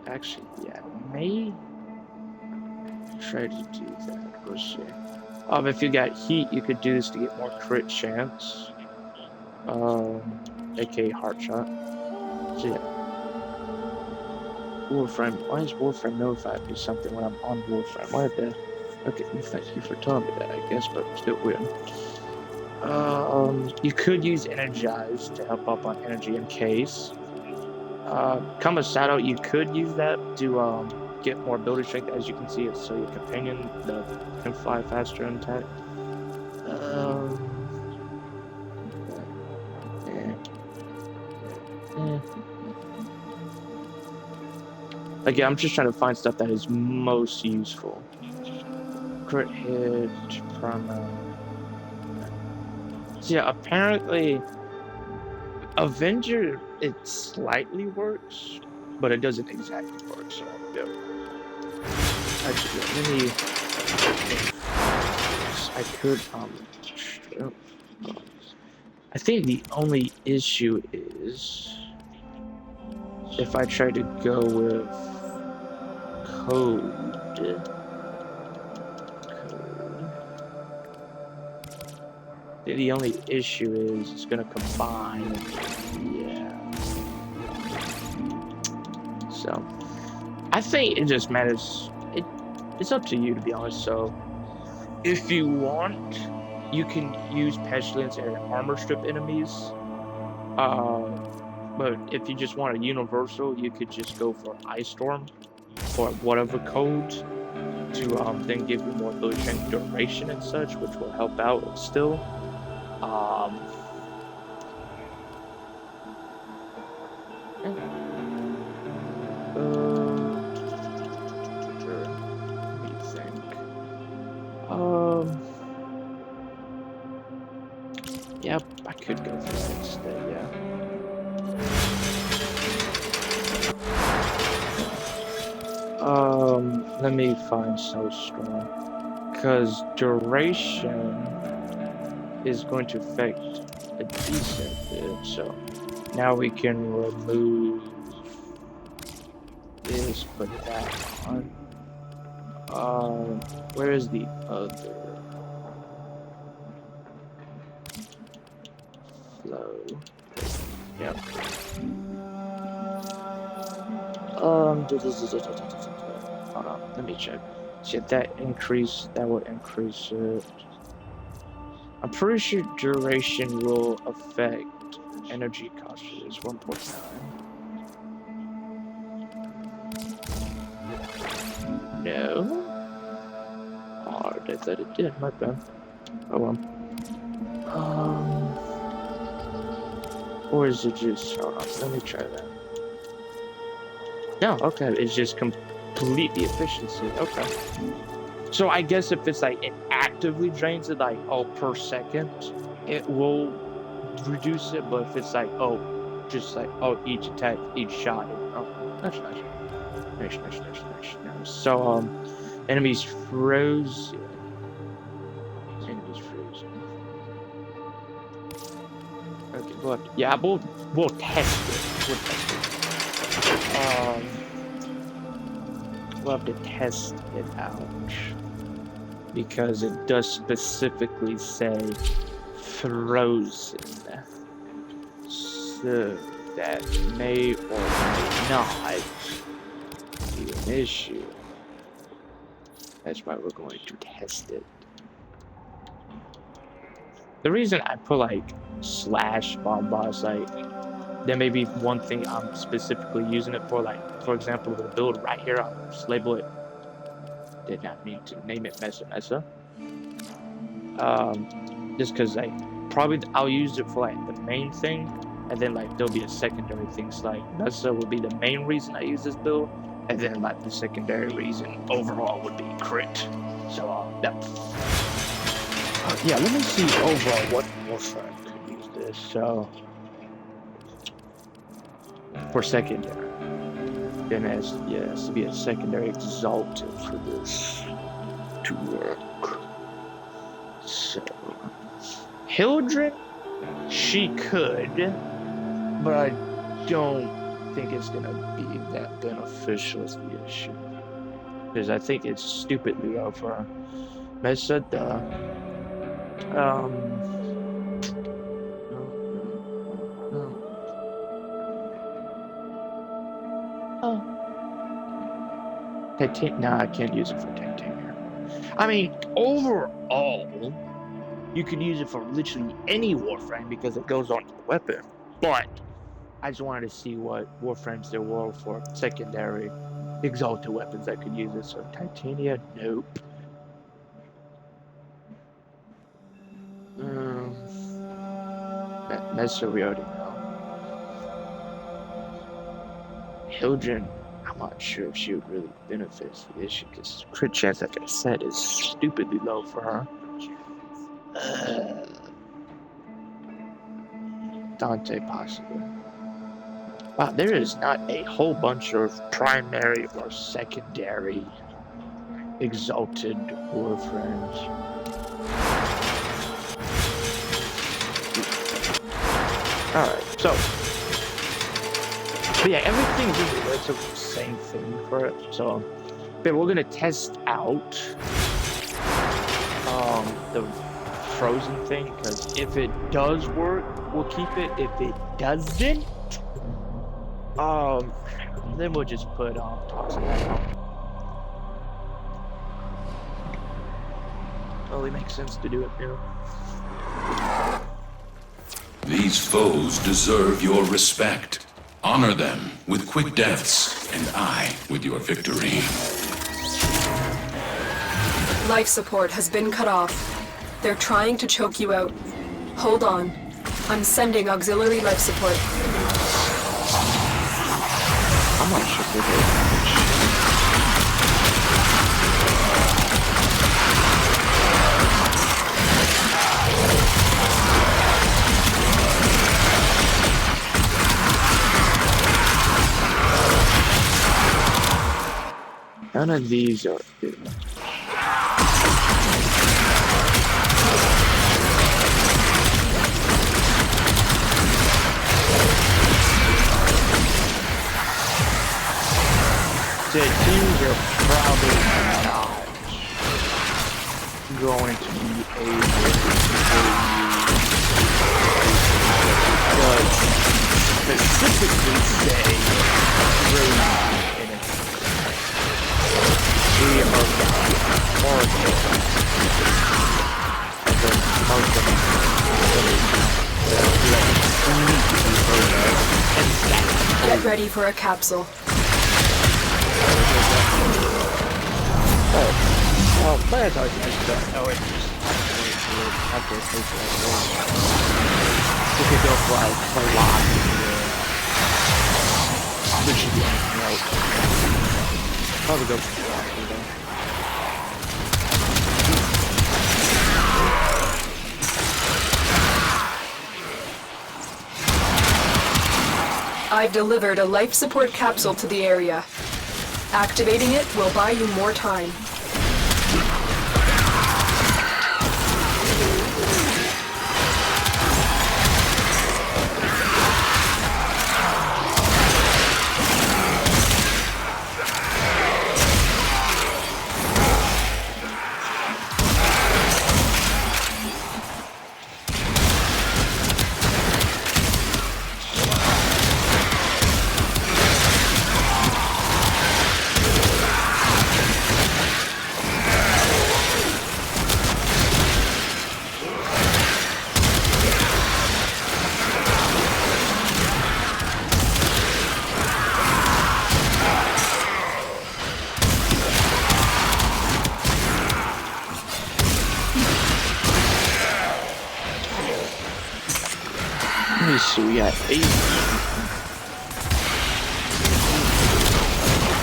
Actually, yeah, may try to do that. We'll see. If you got heat, you could do this to get more crit chance. aka heart shot. So yeah. Warframe. Why is Warframe notify me something when I'm on Warframe? Why the? Okay, well, thank you for telling me that, I guess, but still weird. You could use Energize to help up on energy in case. Kamasato, you could use that to get more ability strength, as you can see. So your companion can fly faster and attack. Again, I'm just trying to find stuff that is most useful. Crit hit, promo. So yeah, apparently Avenger, it slightly works, but it doesn't exactly work, so yeah. Actually, let me... I could, I think the only issue is if I try to go with code. The only issue is it's gonna combine. Yeah. So I think it just matters. It's up to you, to be honest. So if you want, you can use Pestilence and armor strip enemies. But if you just want a universal, you could just go for Ice Storm or whatever code to then give you more ability strength duration and such, which will help out still. Let me think. Yep, I could go for this instead, yeah. Let me find Snowstorm. Because duration is going to affect a decent bit, so now we can remove this, put that on. Where is the other flow? Yep. Hold on, let me check. Should that increase? That will increase it. I'm pretty sure duration will affect energy cost is 1.9. No. Oh, I thought it did. My bad. Oh well. Or is it just? Hold on. Let me try that. No. Okay. It's just completely efficiency. Okay. So I guess if it's like it actively drains it like per second, it will reduce it. But if it's like just like each attack, each shot, that's nice. Nice. So enemies frozen. Okay, we'll test it. We'll have to test it out because it does specifically say frozen, so that may or may not be an issue. That's why we're going to test it. The reason I put like slash bomb boss, like there may be one thing I'm specifically using it for, like for example the build right here, I'll just label it, did not mean to name it Mesa. Just cause like probably I'll use it for like the main thing, and then like there'll be a secondary things like Mesa will be the main reason I use this build, and then like the secondary reason overall would be crit. So yeah, let me see overall what Warframe could use this. So for secondary, then it has to be a secondary exalted for this to work. So Hildren, she could, but I don't think it's gonna be that beneficial is the issue, because I think it's stupidly low for her. Mesa, Nah, I can't use it for titanium. I mean, overall, you can use it for literally any Warframe because it goes onto the weapon. But I just wanted to see what Warframes there were for secondary exalted weapons that could use it. So Titania, nope. Mesa, we already know. Hildren, I'm not sure if she would really benefit from the issue because crit chance, like I said, is stupidly low for her. Dante, possibly. Wow, there is not a whole bunch of primary or secondary exalted Warframes. Alright, so. But yeah, everything's really relatively the same thing for it. So, but we're gonna test out the frozen thing, because if it does work, we'll keep it. If it doesn't, then we'll just put toxic back on. Only makes sense to do it now. These foes deserve your respect. Honor them with quick deaths, and I with your victory. Life support has been cut off. They're trying to choke you out. Hold on. I'm sending auxiliary life support. I'm not sure if it none of these are good. The teams are probably not going to be able to specifically say really in it. We are horrible. Most of them Get ready for a capsule. Well, players always don't know it. After a place like this, you could go for like a lot. There should be anything else. Probably go for a lot though. I've delivered a life support capsule to the area. Activating it will buy you more time. Let me see, we got 8.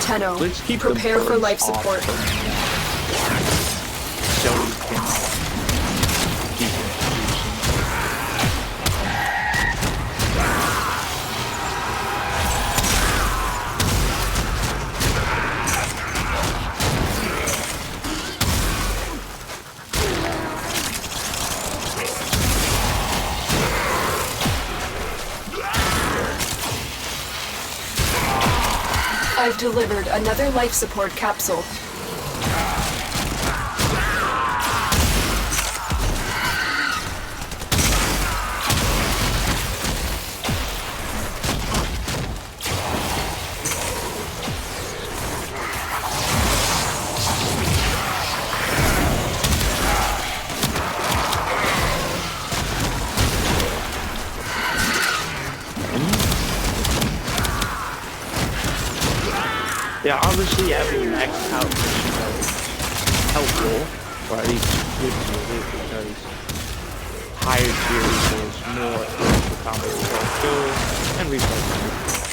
Tenno, Let's keep the prepare for birds life off support. So we can keep it I've delivered another life support capsule. Yeah, obviously having maxed out is helpful, or at least good with it, because higher tier equals more for combo skill and reflex.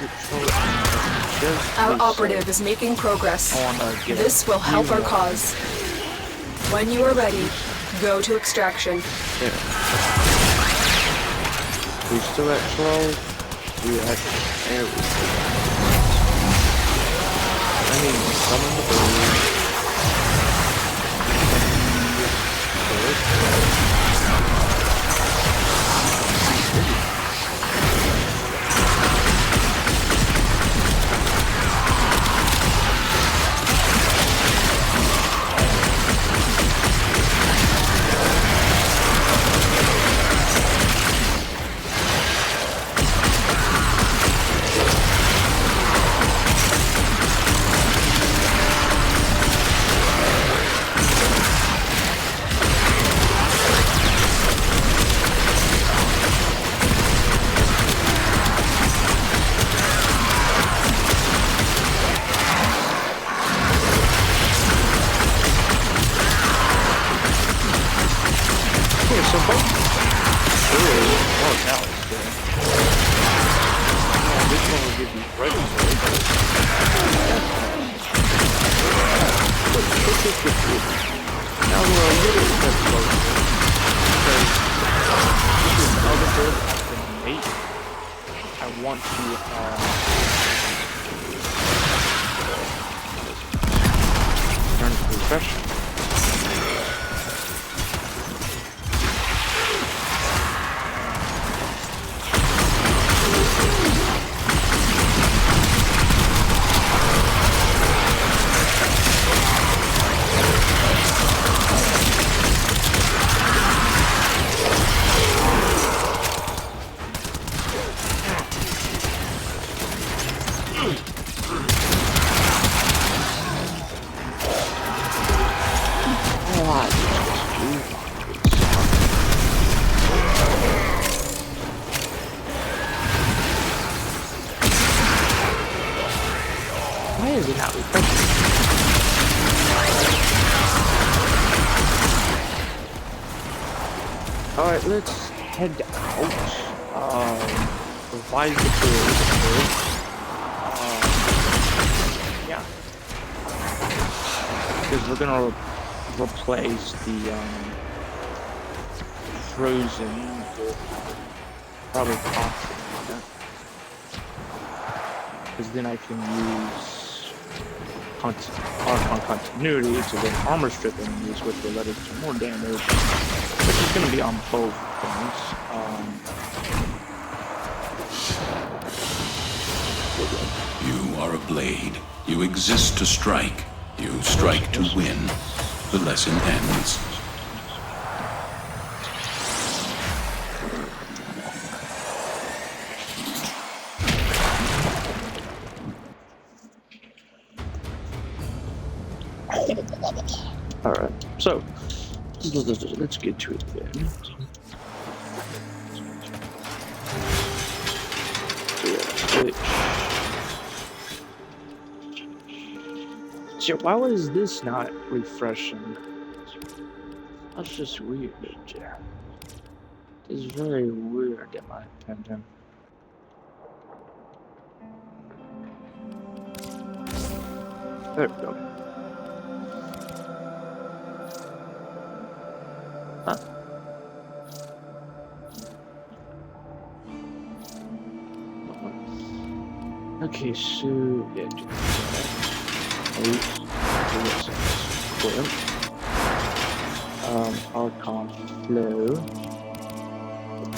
is it called? Our operative is making progress. This will help our cause. When you are ready, go to extraction. Yeah. We still at 12. We at there we go. I mean, summon the bird. Alright, let's head out. Revise the build. Yeah. Because we're gonna replace the frozen with probably constant. Because then I can use Archon continuity to get armor strip enemies, which will let us do more damage. Which is going to be on both things. You are a blade. You exist to strike. You strike to win. The lesson ends. Alright, so let's get to it then. So why was this not refreshing? That's just weird. It's very weird in my opinion. There we go. Huh. Okay, so yeah, Archon flow,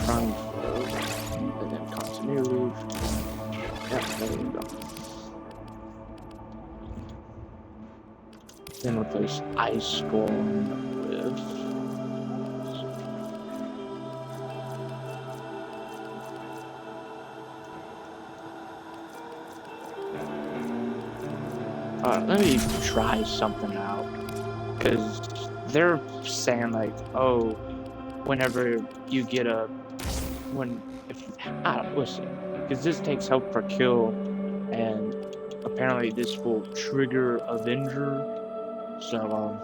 prime flow, and then continuity. Yeah, there we go. Then replace Ice Storm with let me try something out, because they're saying like, oh, whenever you get I don't listen, because this takes health per kill, and apparently this will trigger Avenger, so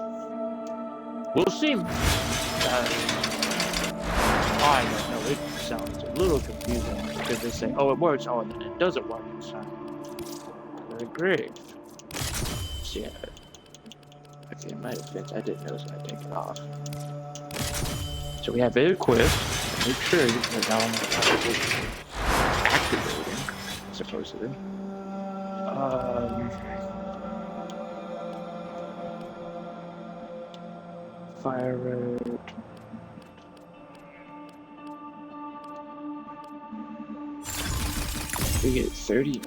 we'll see. I don't know. sounds a little confusing because they say, oh, it works, oh, and then it doesn't work inside. I agree. So, yeah. Okay, in my defense, I didn't know it was going to take it off. So we have it equipped. Make sure that now I'm activating, supposedly. Fire rate. We get 30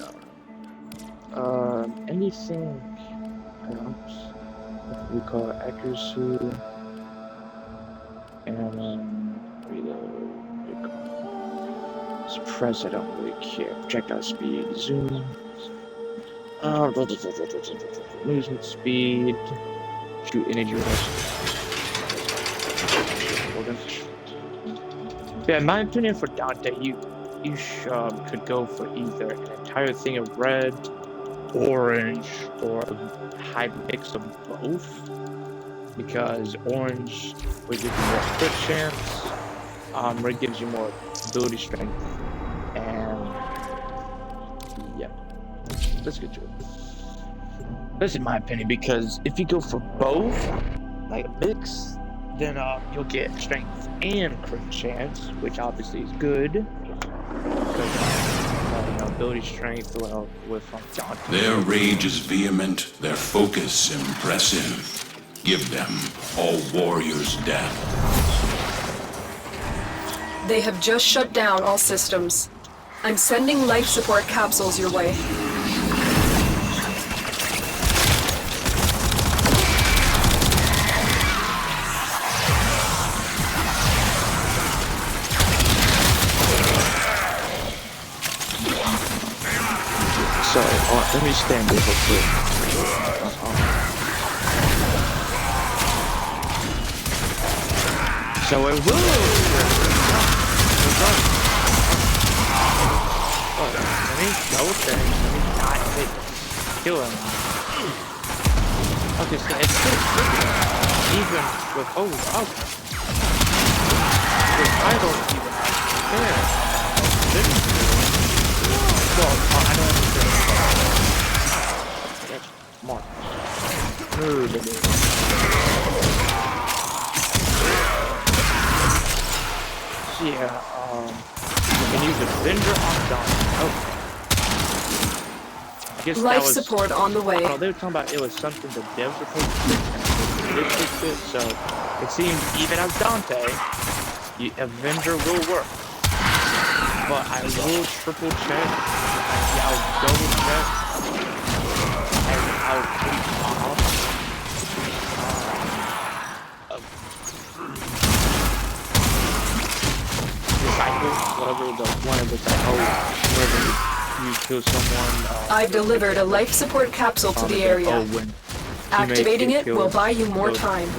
now. Anything else? We call it accuracy. And reload. Suppress, I don't really care. Projectile speed, zoom. Movement speed. Shoot energy rush. Yeah, in my opinion, for Dante, you could go for either an entire thing of red, orange, or a high mix of both. Because orange would give you more crit chance, red gives you more ability strength, and yeah, let's get to it. That's in my opinion, because if you go for both, like a mix, then you'll get strength and crit chance, which obviously is good. Because ability strength, well, with Dante. Their rage is vehement, their focus impressive. Give them all warriors' death. They have just shut down all systems. I'm sending life support capsules your way. So, let me stand here real quick. So it will. Oh, let me go there. Let me die. Kill him. Okay, so it's still tricky. Even with okay. I don't even care. Well, I don't understand. That's smart. Yeah, you can use Avenger on Dante. Oh. I guess Life support on the way. Oh, they were talking about it was something the devs were supposed to do. So it seems even as Dante, the Avenger will work. But I will triple check. I'll double check. And I'll take off. Whatever the one of it's like, whenever you kill someone. I've delivered a life support capsule to the area. Activating it will buy you more time.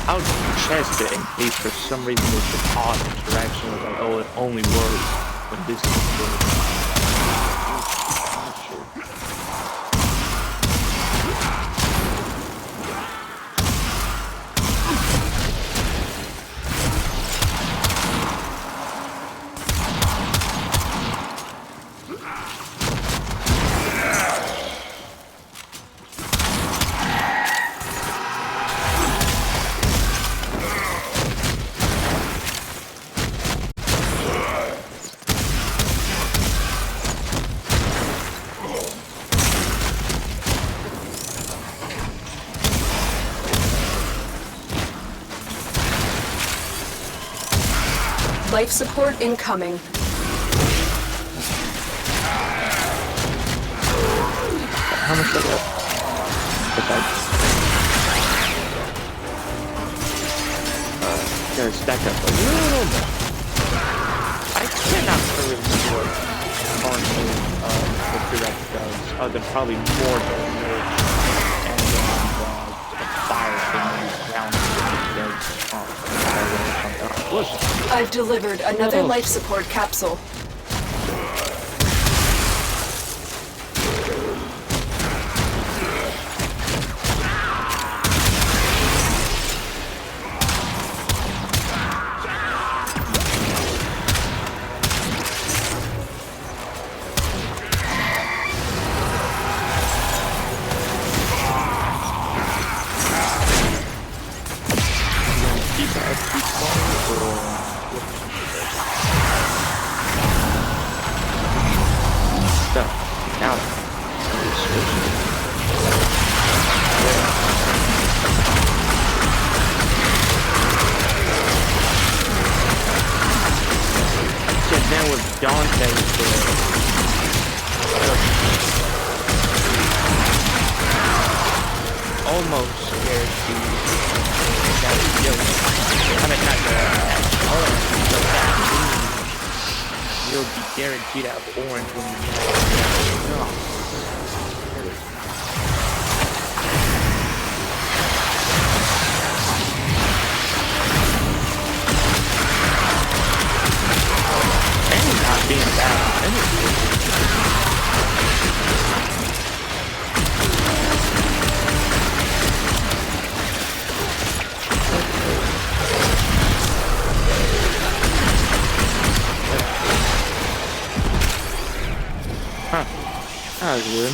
I'll test it in case for some reason there's an odd interaction with like, oh, it only works when this is good. Life support incoming. How much is that? Gotta stack up a little bit. I cannot really remember what that does, other than probably more damage and fire thing around. I've delivered another life support capsule. Dante is there. Almost guaranteed that not you'll be guaranteed to have orange when you and not being bad. Huh. That was good.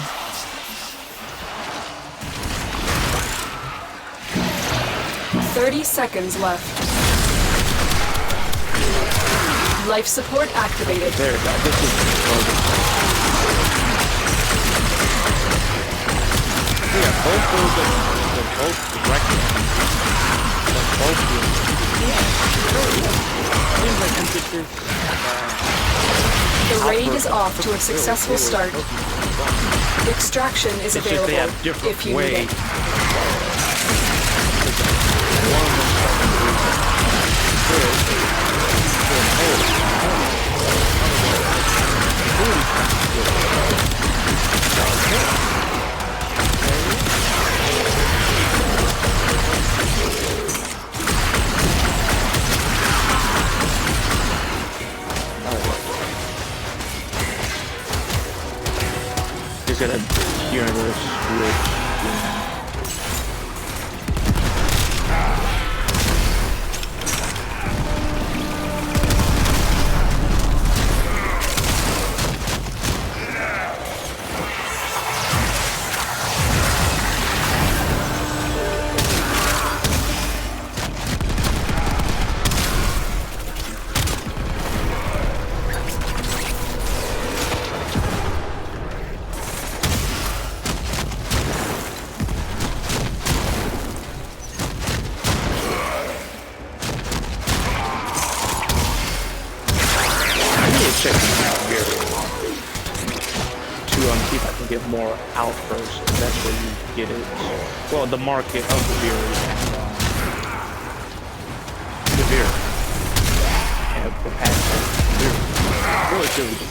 "30 seconds left. Life support activated. There we go. This is yeah, both those are both direct. They're both good. Seems like emphasis. The raid is off to a successful start. Extraction is It's just available they have different if you need ways. it. Just gotta hear this switch. Check here to see if I can get more out first. That's where you get it. Well, the market of the beer and the beer and the past beer. Relatively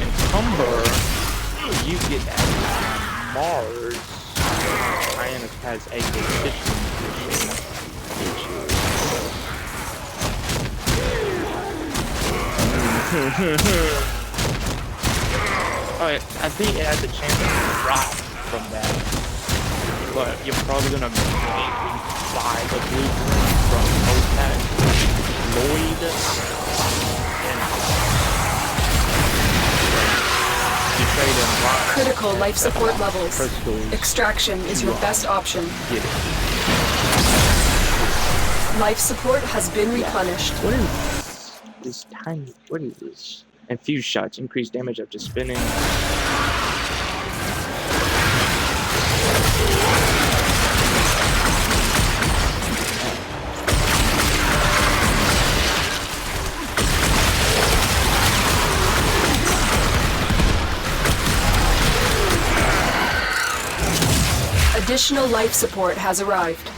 in Cumber, you get at Mars. Hyannis has a competition, which is Alright, I think it has a chance to drop from that, but you're probably gonna buy the blueprint from Mopac, Lloyd, and you trade in live. Critical life support levels. Crystals. Extraction is your best option. Get it. Life support has been replenished. What is this tiny? What is this? Infused shots increase damage after spinning. Additional life support has arrived.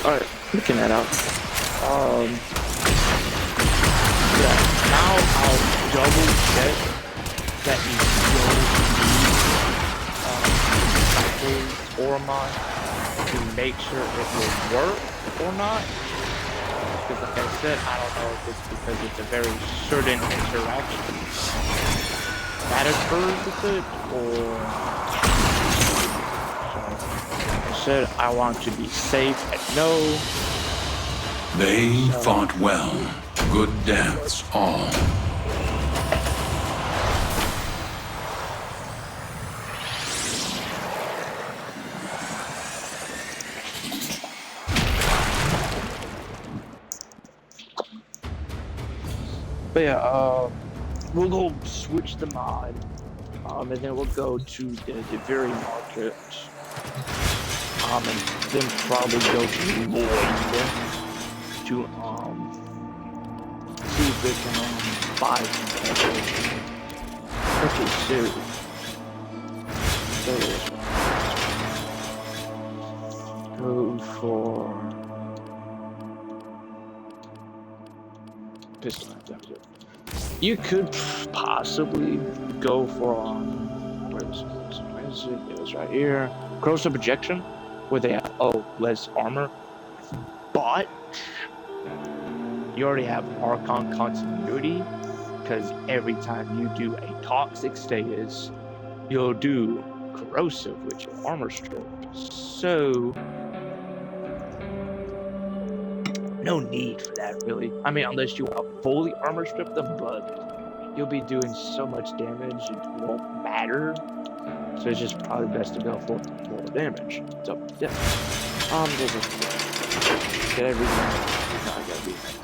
Alright, looking that out. Yeah, now I'll double check that you don't need Ormon to make sure it will work or not. Because like I said, I don't know if it's because it's a very certain interaction that occurs with it, or I said I want to be safe and know. They fought well. Good deaths all. But yeah, we'll go switch the mod, and then we'll go to the very market, and then probably go to Lloyd to see if we can buy some petrol. Okay, so go for pistol. You could possibly go for where is it? It was right here. Corrosive projection, where they have less armor, but you already have Archon continuity, because every time you do a toxic status, you'll do corrosive with your armor strip. So no need for that, really. I mean, unless you want to fully armor strip them, but you'll be doing so much damage, it won't matter. So it's just probably best to go for more damage. So, yeah. Did I read that? No, I gotta read that.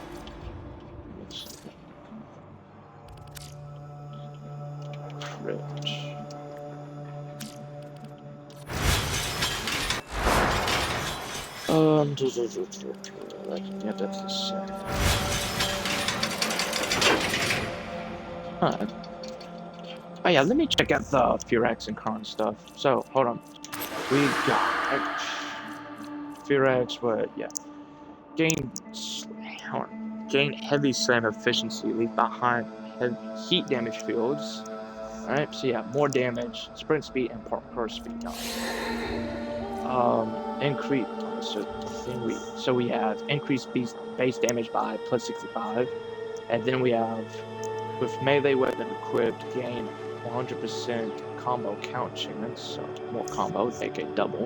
Yeah, that's the same. Huh. Oh yeah, let me check out the Firax and Kron stuff. So, hold on. We got Firax, what? Yeah. Gain heavy slam efficiency, leave behind heat damage fields. Alright, so yeah, more damage, sprint speed, and parkour speed. Increase. So we have increased base damage by plus 65, and then we have with melee weapon equipped gain 100% combo count chance, so more combo, aka double.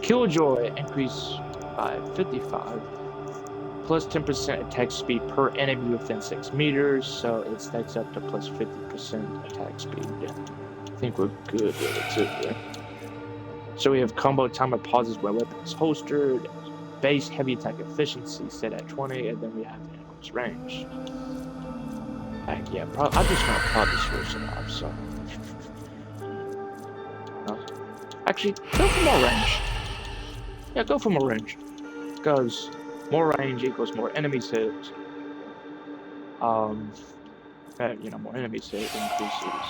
Killjoy increase by 55, plus 10% attack speed per enemy within 6 meters, so it stacks up to plus 50% attack speed. I think we're good with it too. Yeah. So we have combo timer pauses when weapon is holstered, base heavy attack efficiency set at 20, and then we have increased range. Yeah, I'm just gonna probably switch it off. So, actually, go for more range. Yeah, go for more range, because more range equals more enemies hit. More enemies hit increases.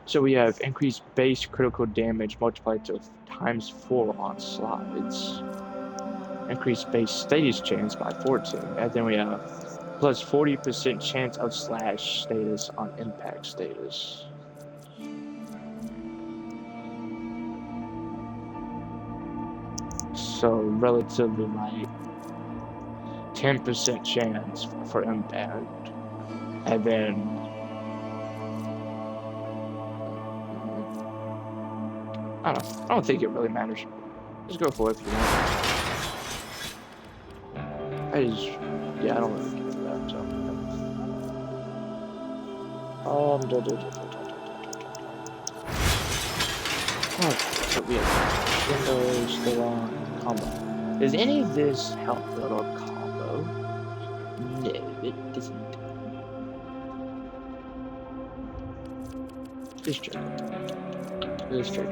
So we have increased base critical damage multiplied to ×4 on slides. Increased base status chance by 14, and then we have plus 40% chance of slash status on impact status. So relatively like 10% chance for impact, and then I don't think it really matters. Just go for it if you want. I don't really care for that. So we have windows still on combo. Does any of this help build our combo? No, it doesn't. Just checking. So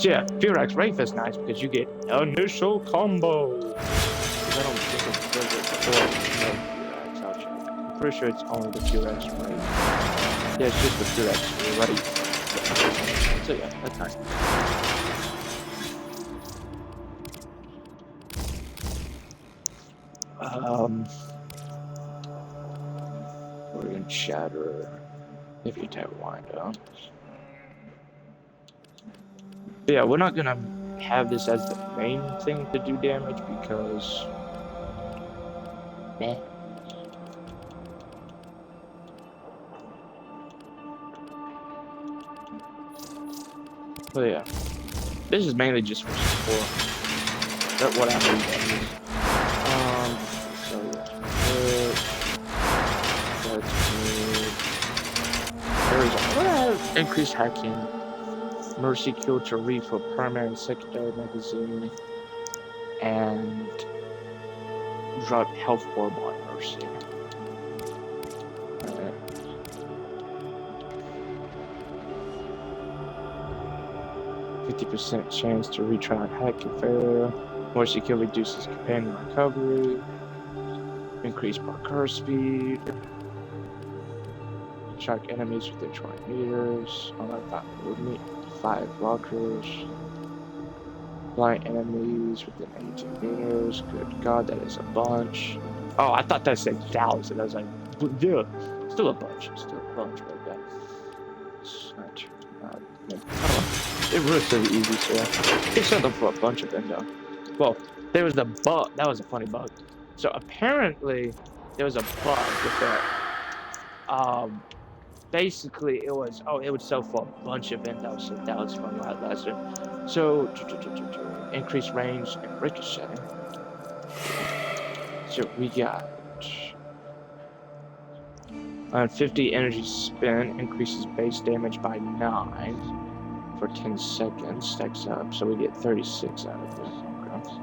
yeah, Firax Wraith is nice because you get initial combo. I don't think it does it before Firax. I'll check. I'm pretty sure it's only the Firax Wraith. Yeah, it's just the Firax Wraith. So yeah, that's nice. We're gonna shatter if you tap wind up. But yeah, we're not gonna have this as the main thing to do damage because But yeah, this is mainly just for support. That's what I mean. So yeah, that's good. Increased hacking. Mercy kill to refill primary and secondary magazine, and drop health orb on Mercy. 50% chance to retry on hack and failure. More secure reduces companion recovery. Increase parkour speed. Shock enemies within 20 meters. Unlock that movement. 5 lockers. Blind enemies within 18 meters. Good God, that is a bunch. Oh, I thought that said 1,000. I was like, yeah, still a bunch. Still a bunch, but yeah. It's not, it was really easy, so yeah. They set up for a bunch of them, though. Well, there was the bug. That was a funny bug. So apparently, there was a bug with that. Basically, it was, it would sell for a bunch of windows, so that was funny how it lasted. So, increased range and ricochet. So we got 50 energy spin, increases base damage by 9 for 10 seconds, stacks up, so we get 36 out of this. Okay.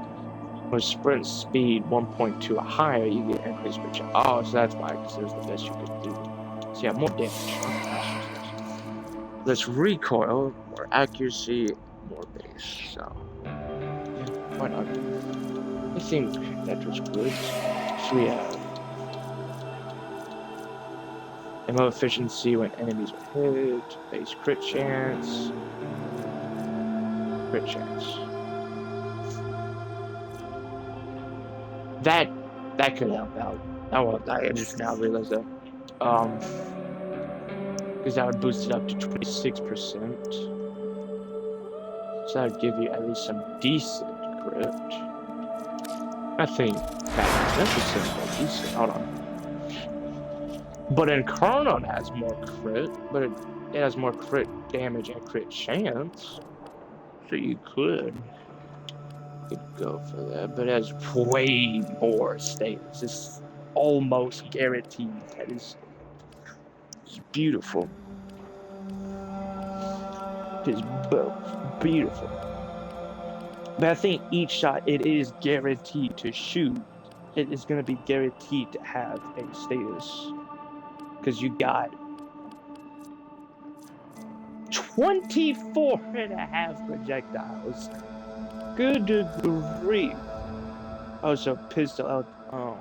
With sprint speed 1.2 or higher, you get increased ricochet. Oh, so that's why, because it was the best you could do. So yeah, more damage. Less recoil, more accuracy, more base. So yeah, why not? I think that was good. So we have ammo efficiency when enemies are hit, base crit chance, crit chance. That could help out. I just now realized that. Because that would boost it up to 26%. So that would give you at least some decent crit. I think that's more decent. Hold on. But Incarnon has more crit, but it has more crit damage and crit chance. So you could go for that, but it has way more status. It's almost guaranteed. That is beautiful. It is both beautiful. But I think each shot, it is guaranteed to shoot. It is going to be guaranteed to have a status. Because you got 24.5 projectiles. Good grief. Oh, so pistol out. Oh.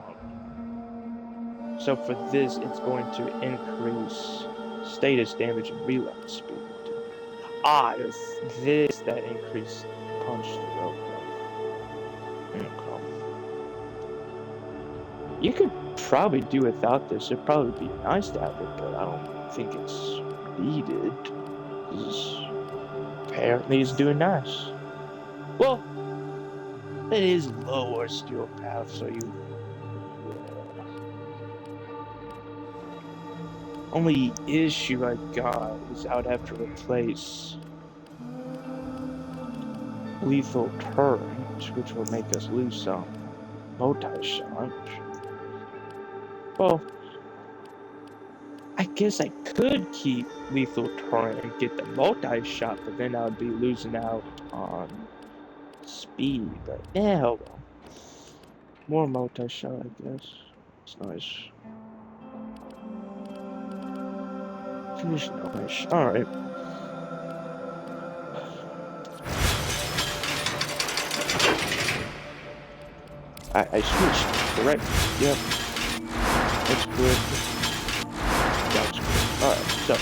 So for this, it's going to increase status damage and reload speed. It's this that increased punch to rope. Okay. You could probably do without this. It'd probably be nice to have it, but I don't think it's needed. Apparently it's doing nice. Well, it is lower steel path, so you... Only issue I got is I would have to replace lethal turret, which will make us lose some multi-shot. Well, I guess I could keep lethal turret and get the multi-shot, but then I would be losing out on speed. But yeah, hold on. More multi-shot, I guess. It's nice. Finish nice. Alright. I switched, correct? Yep. That's good. That's good. Alright, so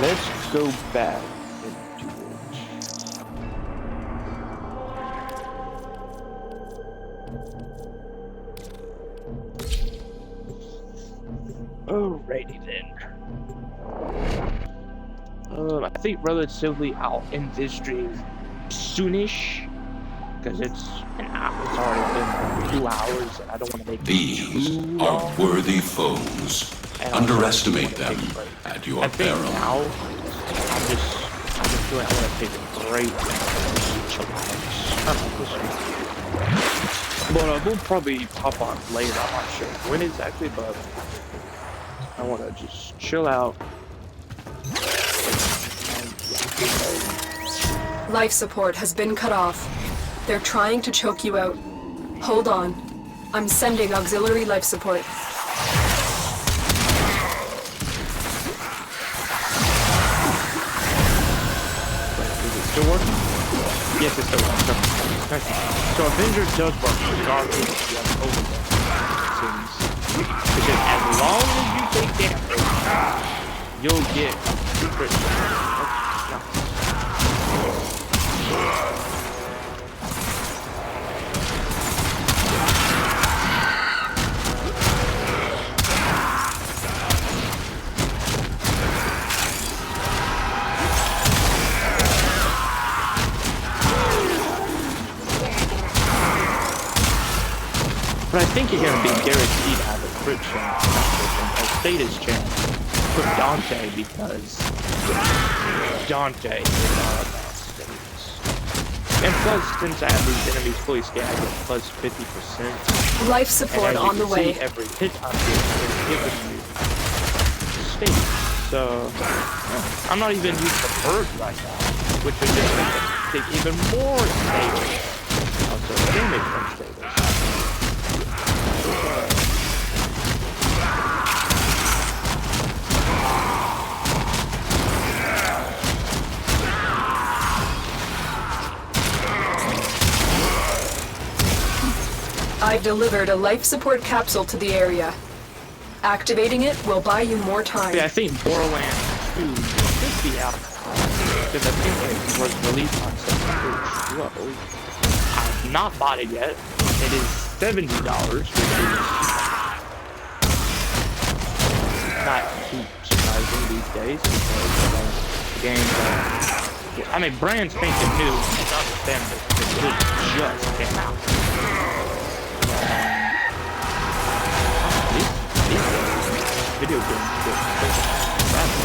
let's go back into it. Alrighty then. I think relatively I'll end this stream soonish. Because it's an hour, it's already been 2 hours, and I don't want to make These are worthy foes. Underestimate them at your peril. Now, I'm just feeling I want to take a break and chillax. But we'll probably hop on later. I'm not sure when exactly, but I want to just chill out. Life support has been cut off. They're trying to choke you out. Hold on. I'm sending auxiliary life support. Is it still working? Yes, it's the one. So Avenger does work regardless if you have overload. Because as long as you take damage, you'll get crit. But I think you're going to be guaranteed to have a crit chance, a status chance for Dante, because Dante is all about status. And plus, since I have these enemies fully scanned, I get plus 50%. Life support on the way. Every hit I'm doing is giving you status. So, I'm not even using the birds right now, which would just make them take even more status. Also, damage from status. I've delivered a life support capsule to the area. Activating it will buy you more time. Yeah, I think Borderlands 2 should be out. Because I think it was released on September 12th. I've not bought it yet. It is $70, which is not too surprising these days because the games I mean, brand spanking new, it's understandable because it just came out. Video games get that's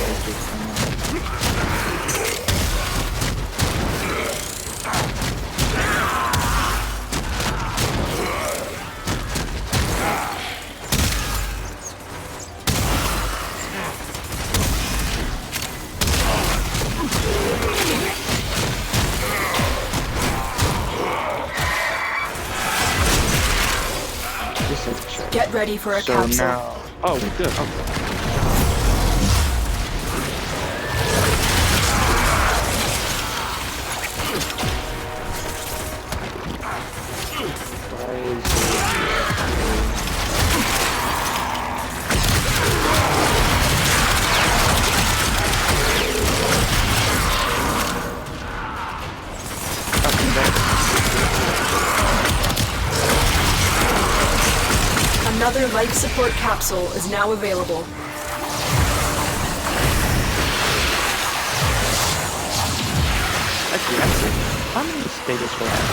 Get ready for a capsule. Now, oh, good. Okay. Another life support capsule is now available. Actually, how many status will I have?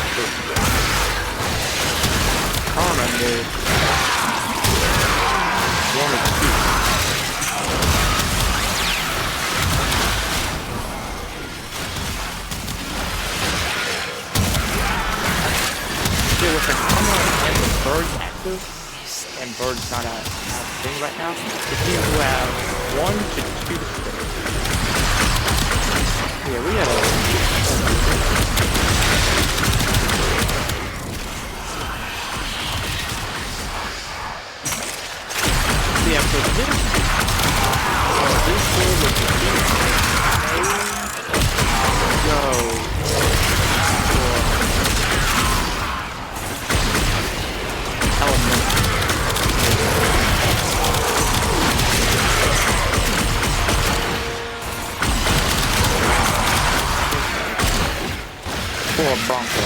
I remember one or two. Yeah, with the camera and the bird active, and bird's not a thing right now, it seems to have 1 to 2 stages. Yeah, we had yeah, so this one was go for element. For Bronco.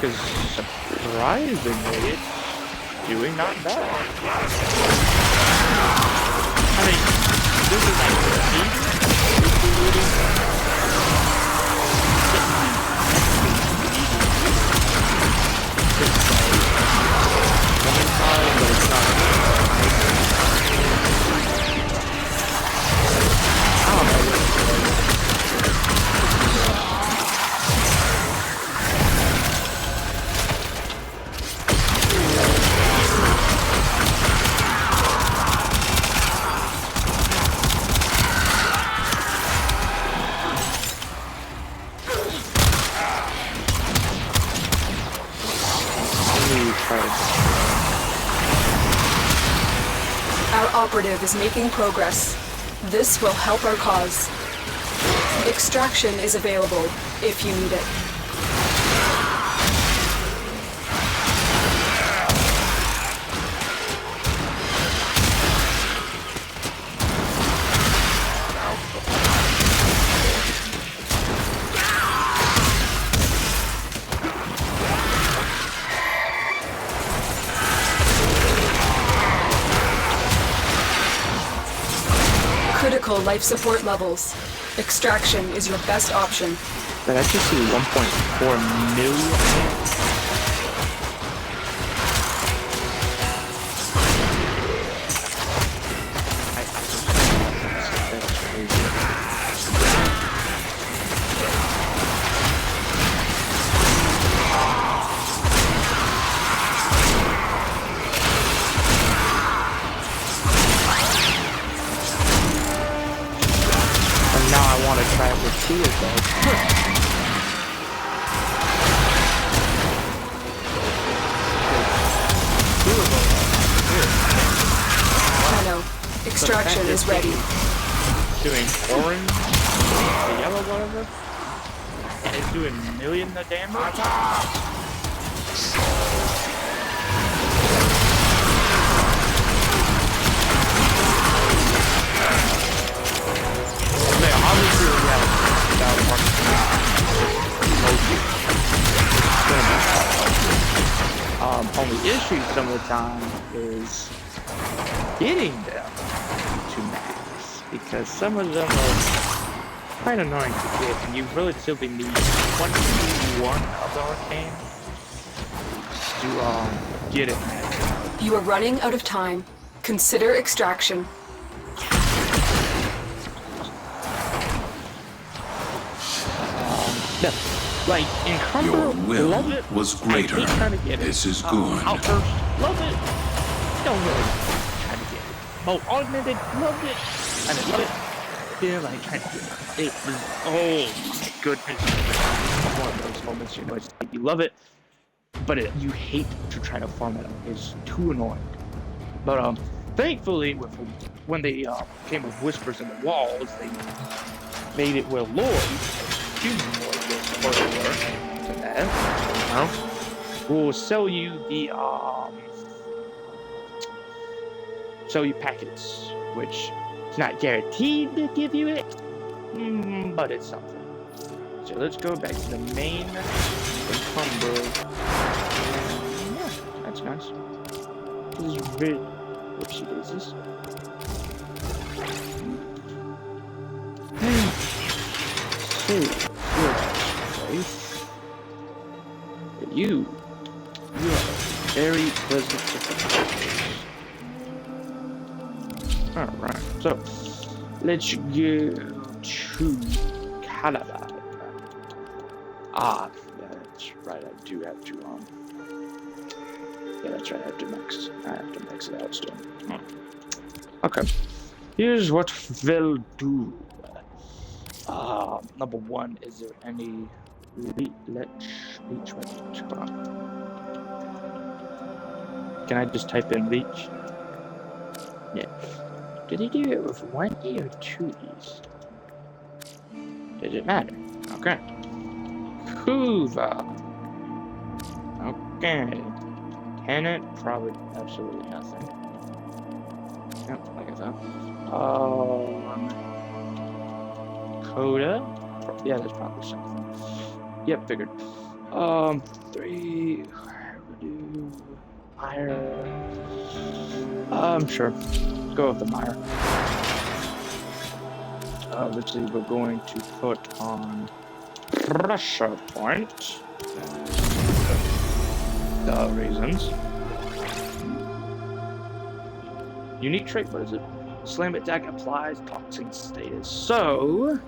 Because surprisingly, it's doing not bad. I mean, this is like but it's not. I don't know. Our operative is making progress. This will help our cause. Extraction is available if you need it. Critical life support levels. Extraction is your best option. But I just see 1.4 million. Try it with two of those. Two of those. Nano, extraction is ready. Doing orange, the yellow, whatever, and it's doing a million of damage. Obviously, only issue some of the time is getting them to max, because some of them are quite annoying to get, and you relatively need 21 of the arcane to get it maxed. You are running out of time. Consider extraction. No. Like, Encumber, Your will love it. was greater. I hate trying to get it. This is good. Outburst, love it. Don't really try to get it. Mode Augmented, loved it. I mean, love it. Feel like trying to get it. It was, oh my goodness. One of those moments, you know, it's like you love it, but you hate to try to farm it up. It's too annoying. But, thankfully, when they came with Whispers in the Walls, they made it where Lloyd, human Lloyd, to that, will sell you the packets, which is not guaranteed to give you it, but it's something. So let's go back to the main Encumber. Yeah, that's nice. This is very whoopsie daisies. So, you are very pleasant surprise. Alright, so let's go to Calabar. Ah, yeah, that's right, I do have to yeah, that's right, I have to max it out still. Okay. Here's what we'll do. Number one, is there any leech right? Come on. Can I just type in leech? Yeah. Did he do it with 1 E or 2 E's? Does it matter? Okay. Hoover. Okay. Tenant, probably absolutely nothing. Yep, like I thought. Coda? Yeah, that's probably something. Yep, figured. 3. Mire. Sure. Let's go with the Mire. Let's see, we're going to put on pressure point. The reasons. Unique trait, what is it? Slam attack applies toxic status. So,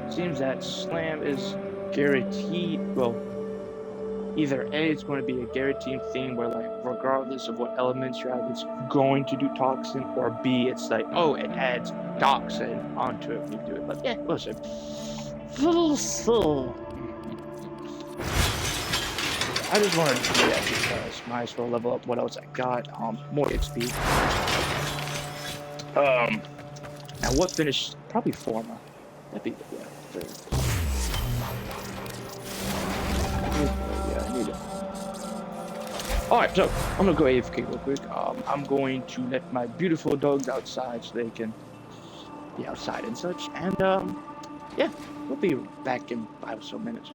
seems that slam is guaranteed. Well, either A, it's going to be a guaranteed thing where, like, regardless of what elements you have, it's going to do toxin, or B, it's like, oh, it adds toxin onto it when you do it. But yeah, listen. I just wanted to do that because might as well level up what else I got. More XP. Now what finished? Probably Forma. That'd be, yeah, fair. Yeah, I need it. Alright, so I'm gonna go AFK real quick. I'm going to let my beautiful dogs outside so they can be outside and such. And yeah, we'll be back in 5 or so minutes.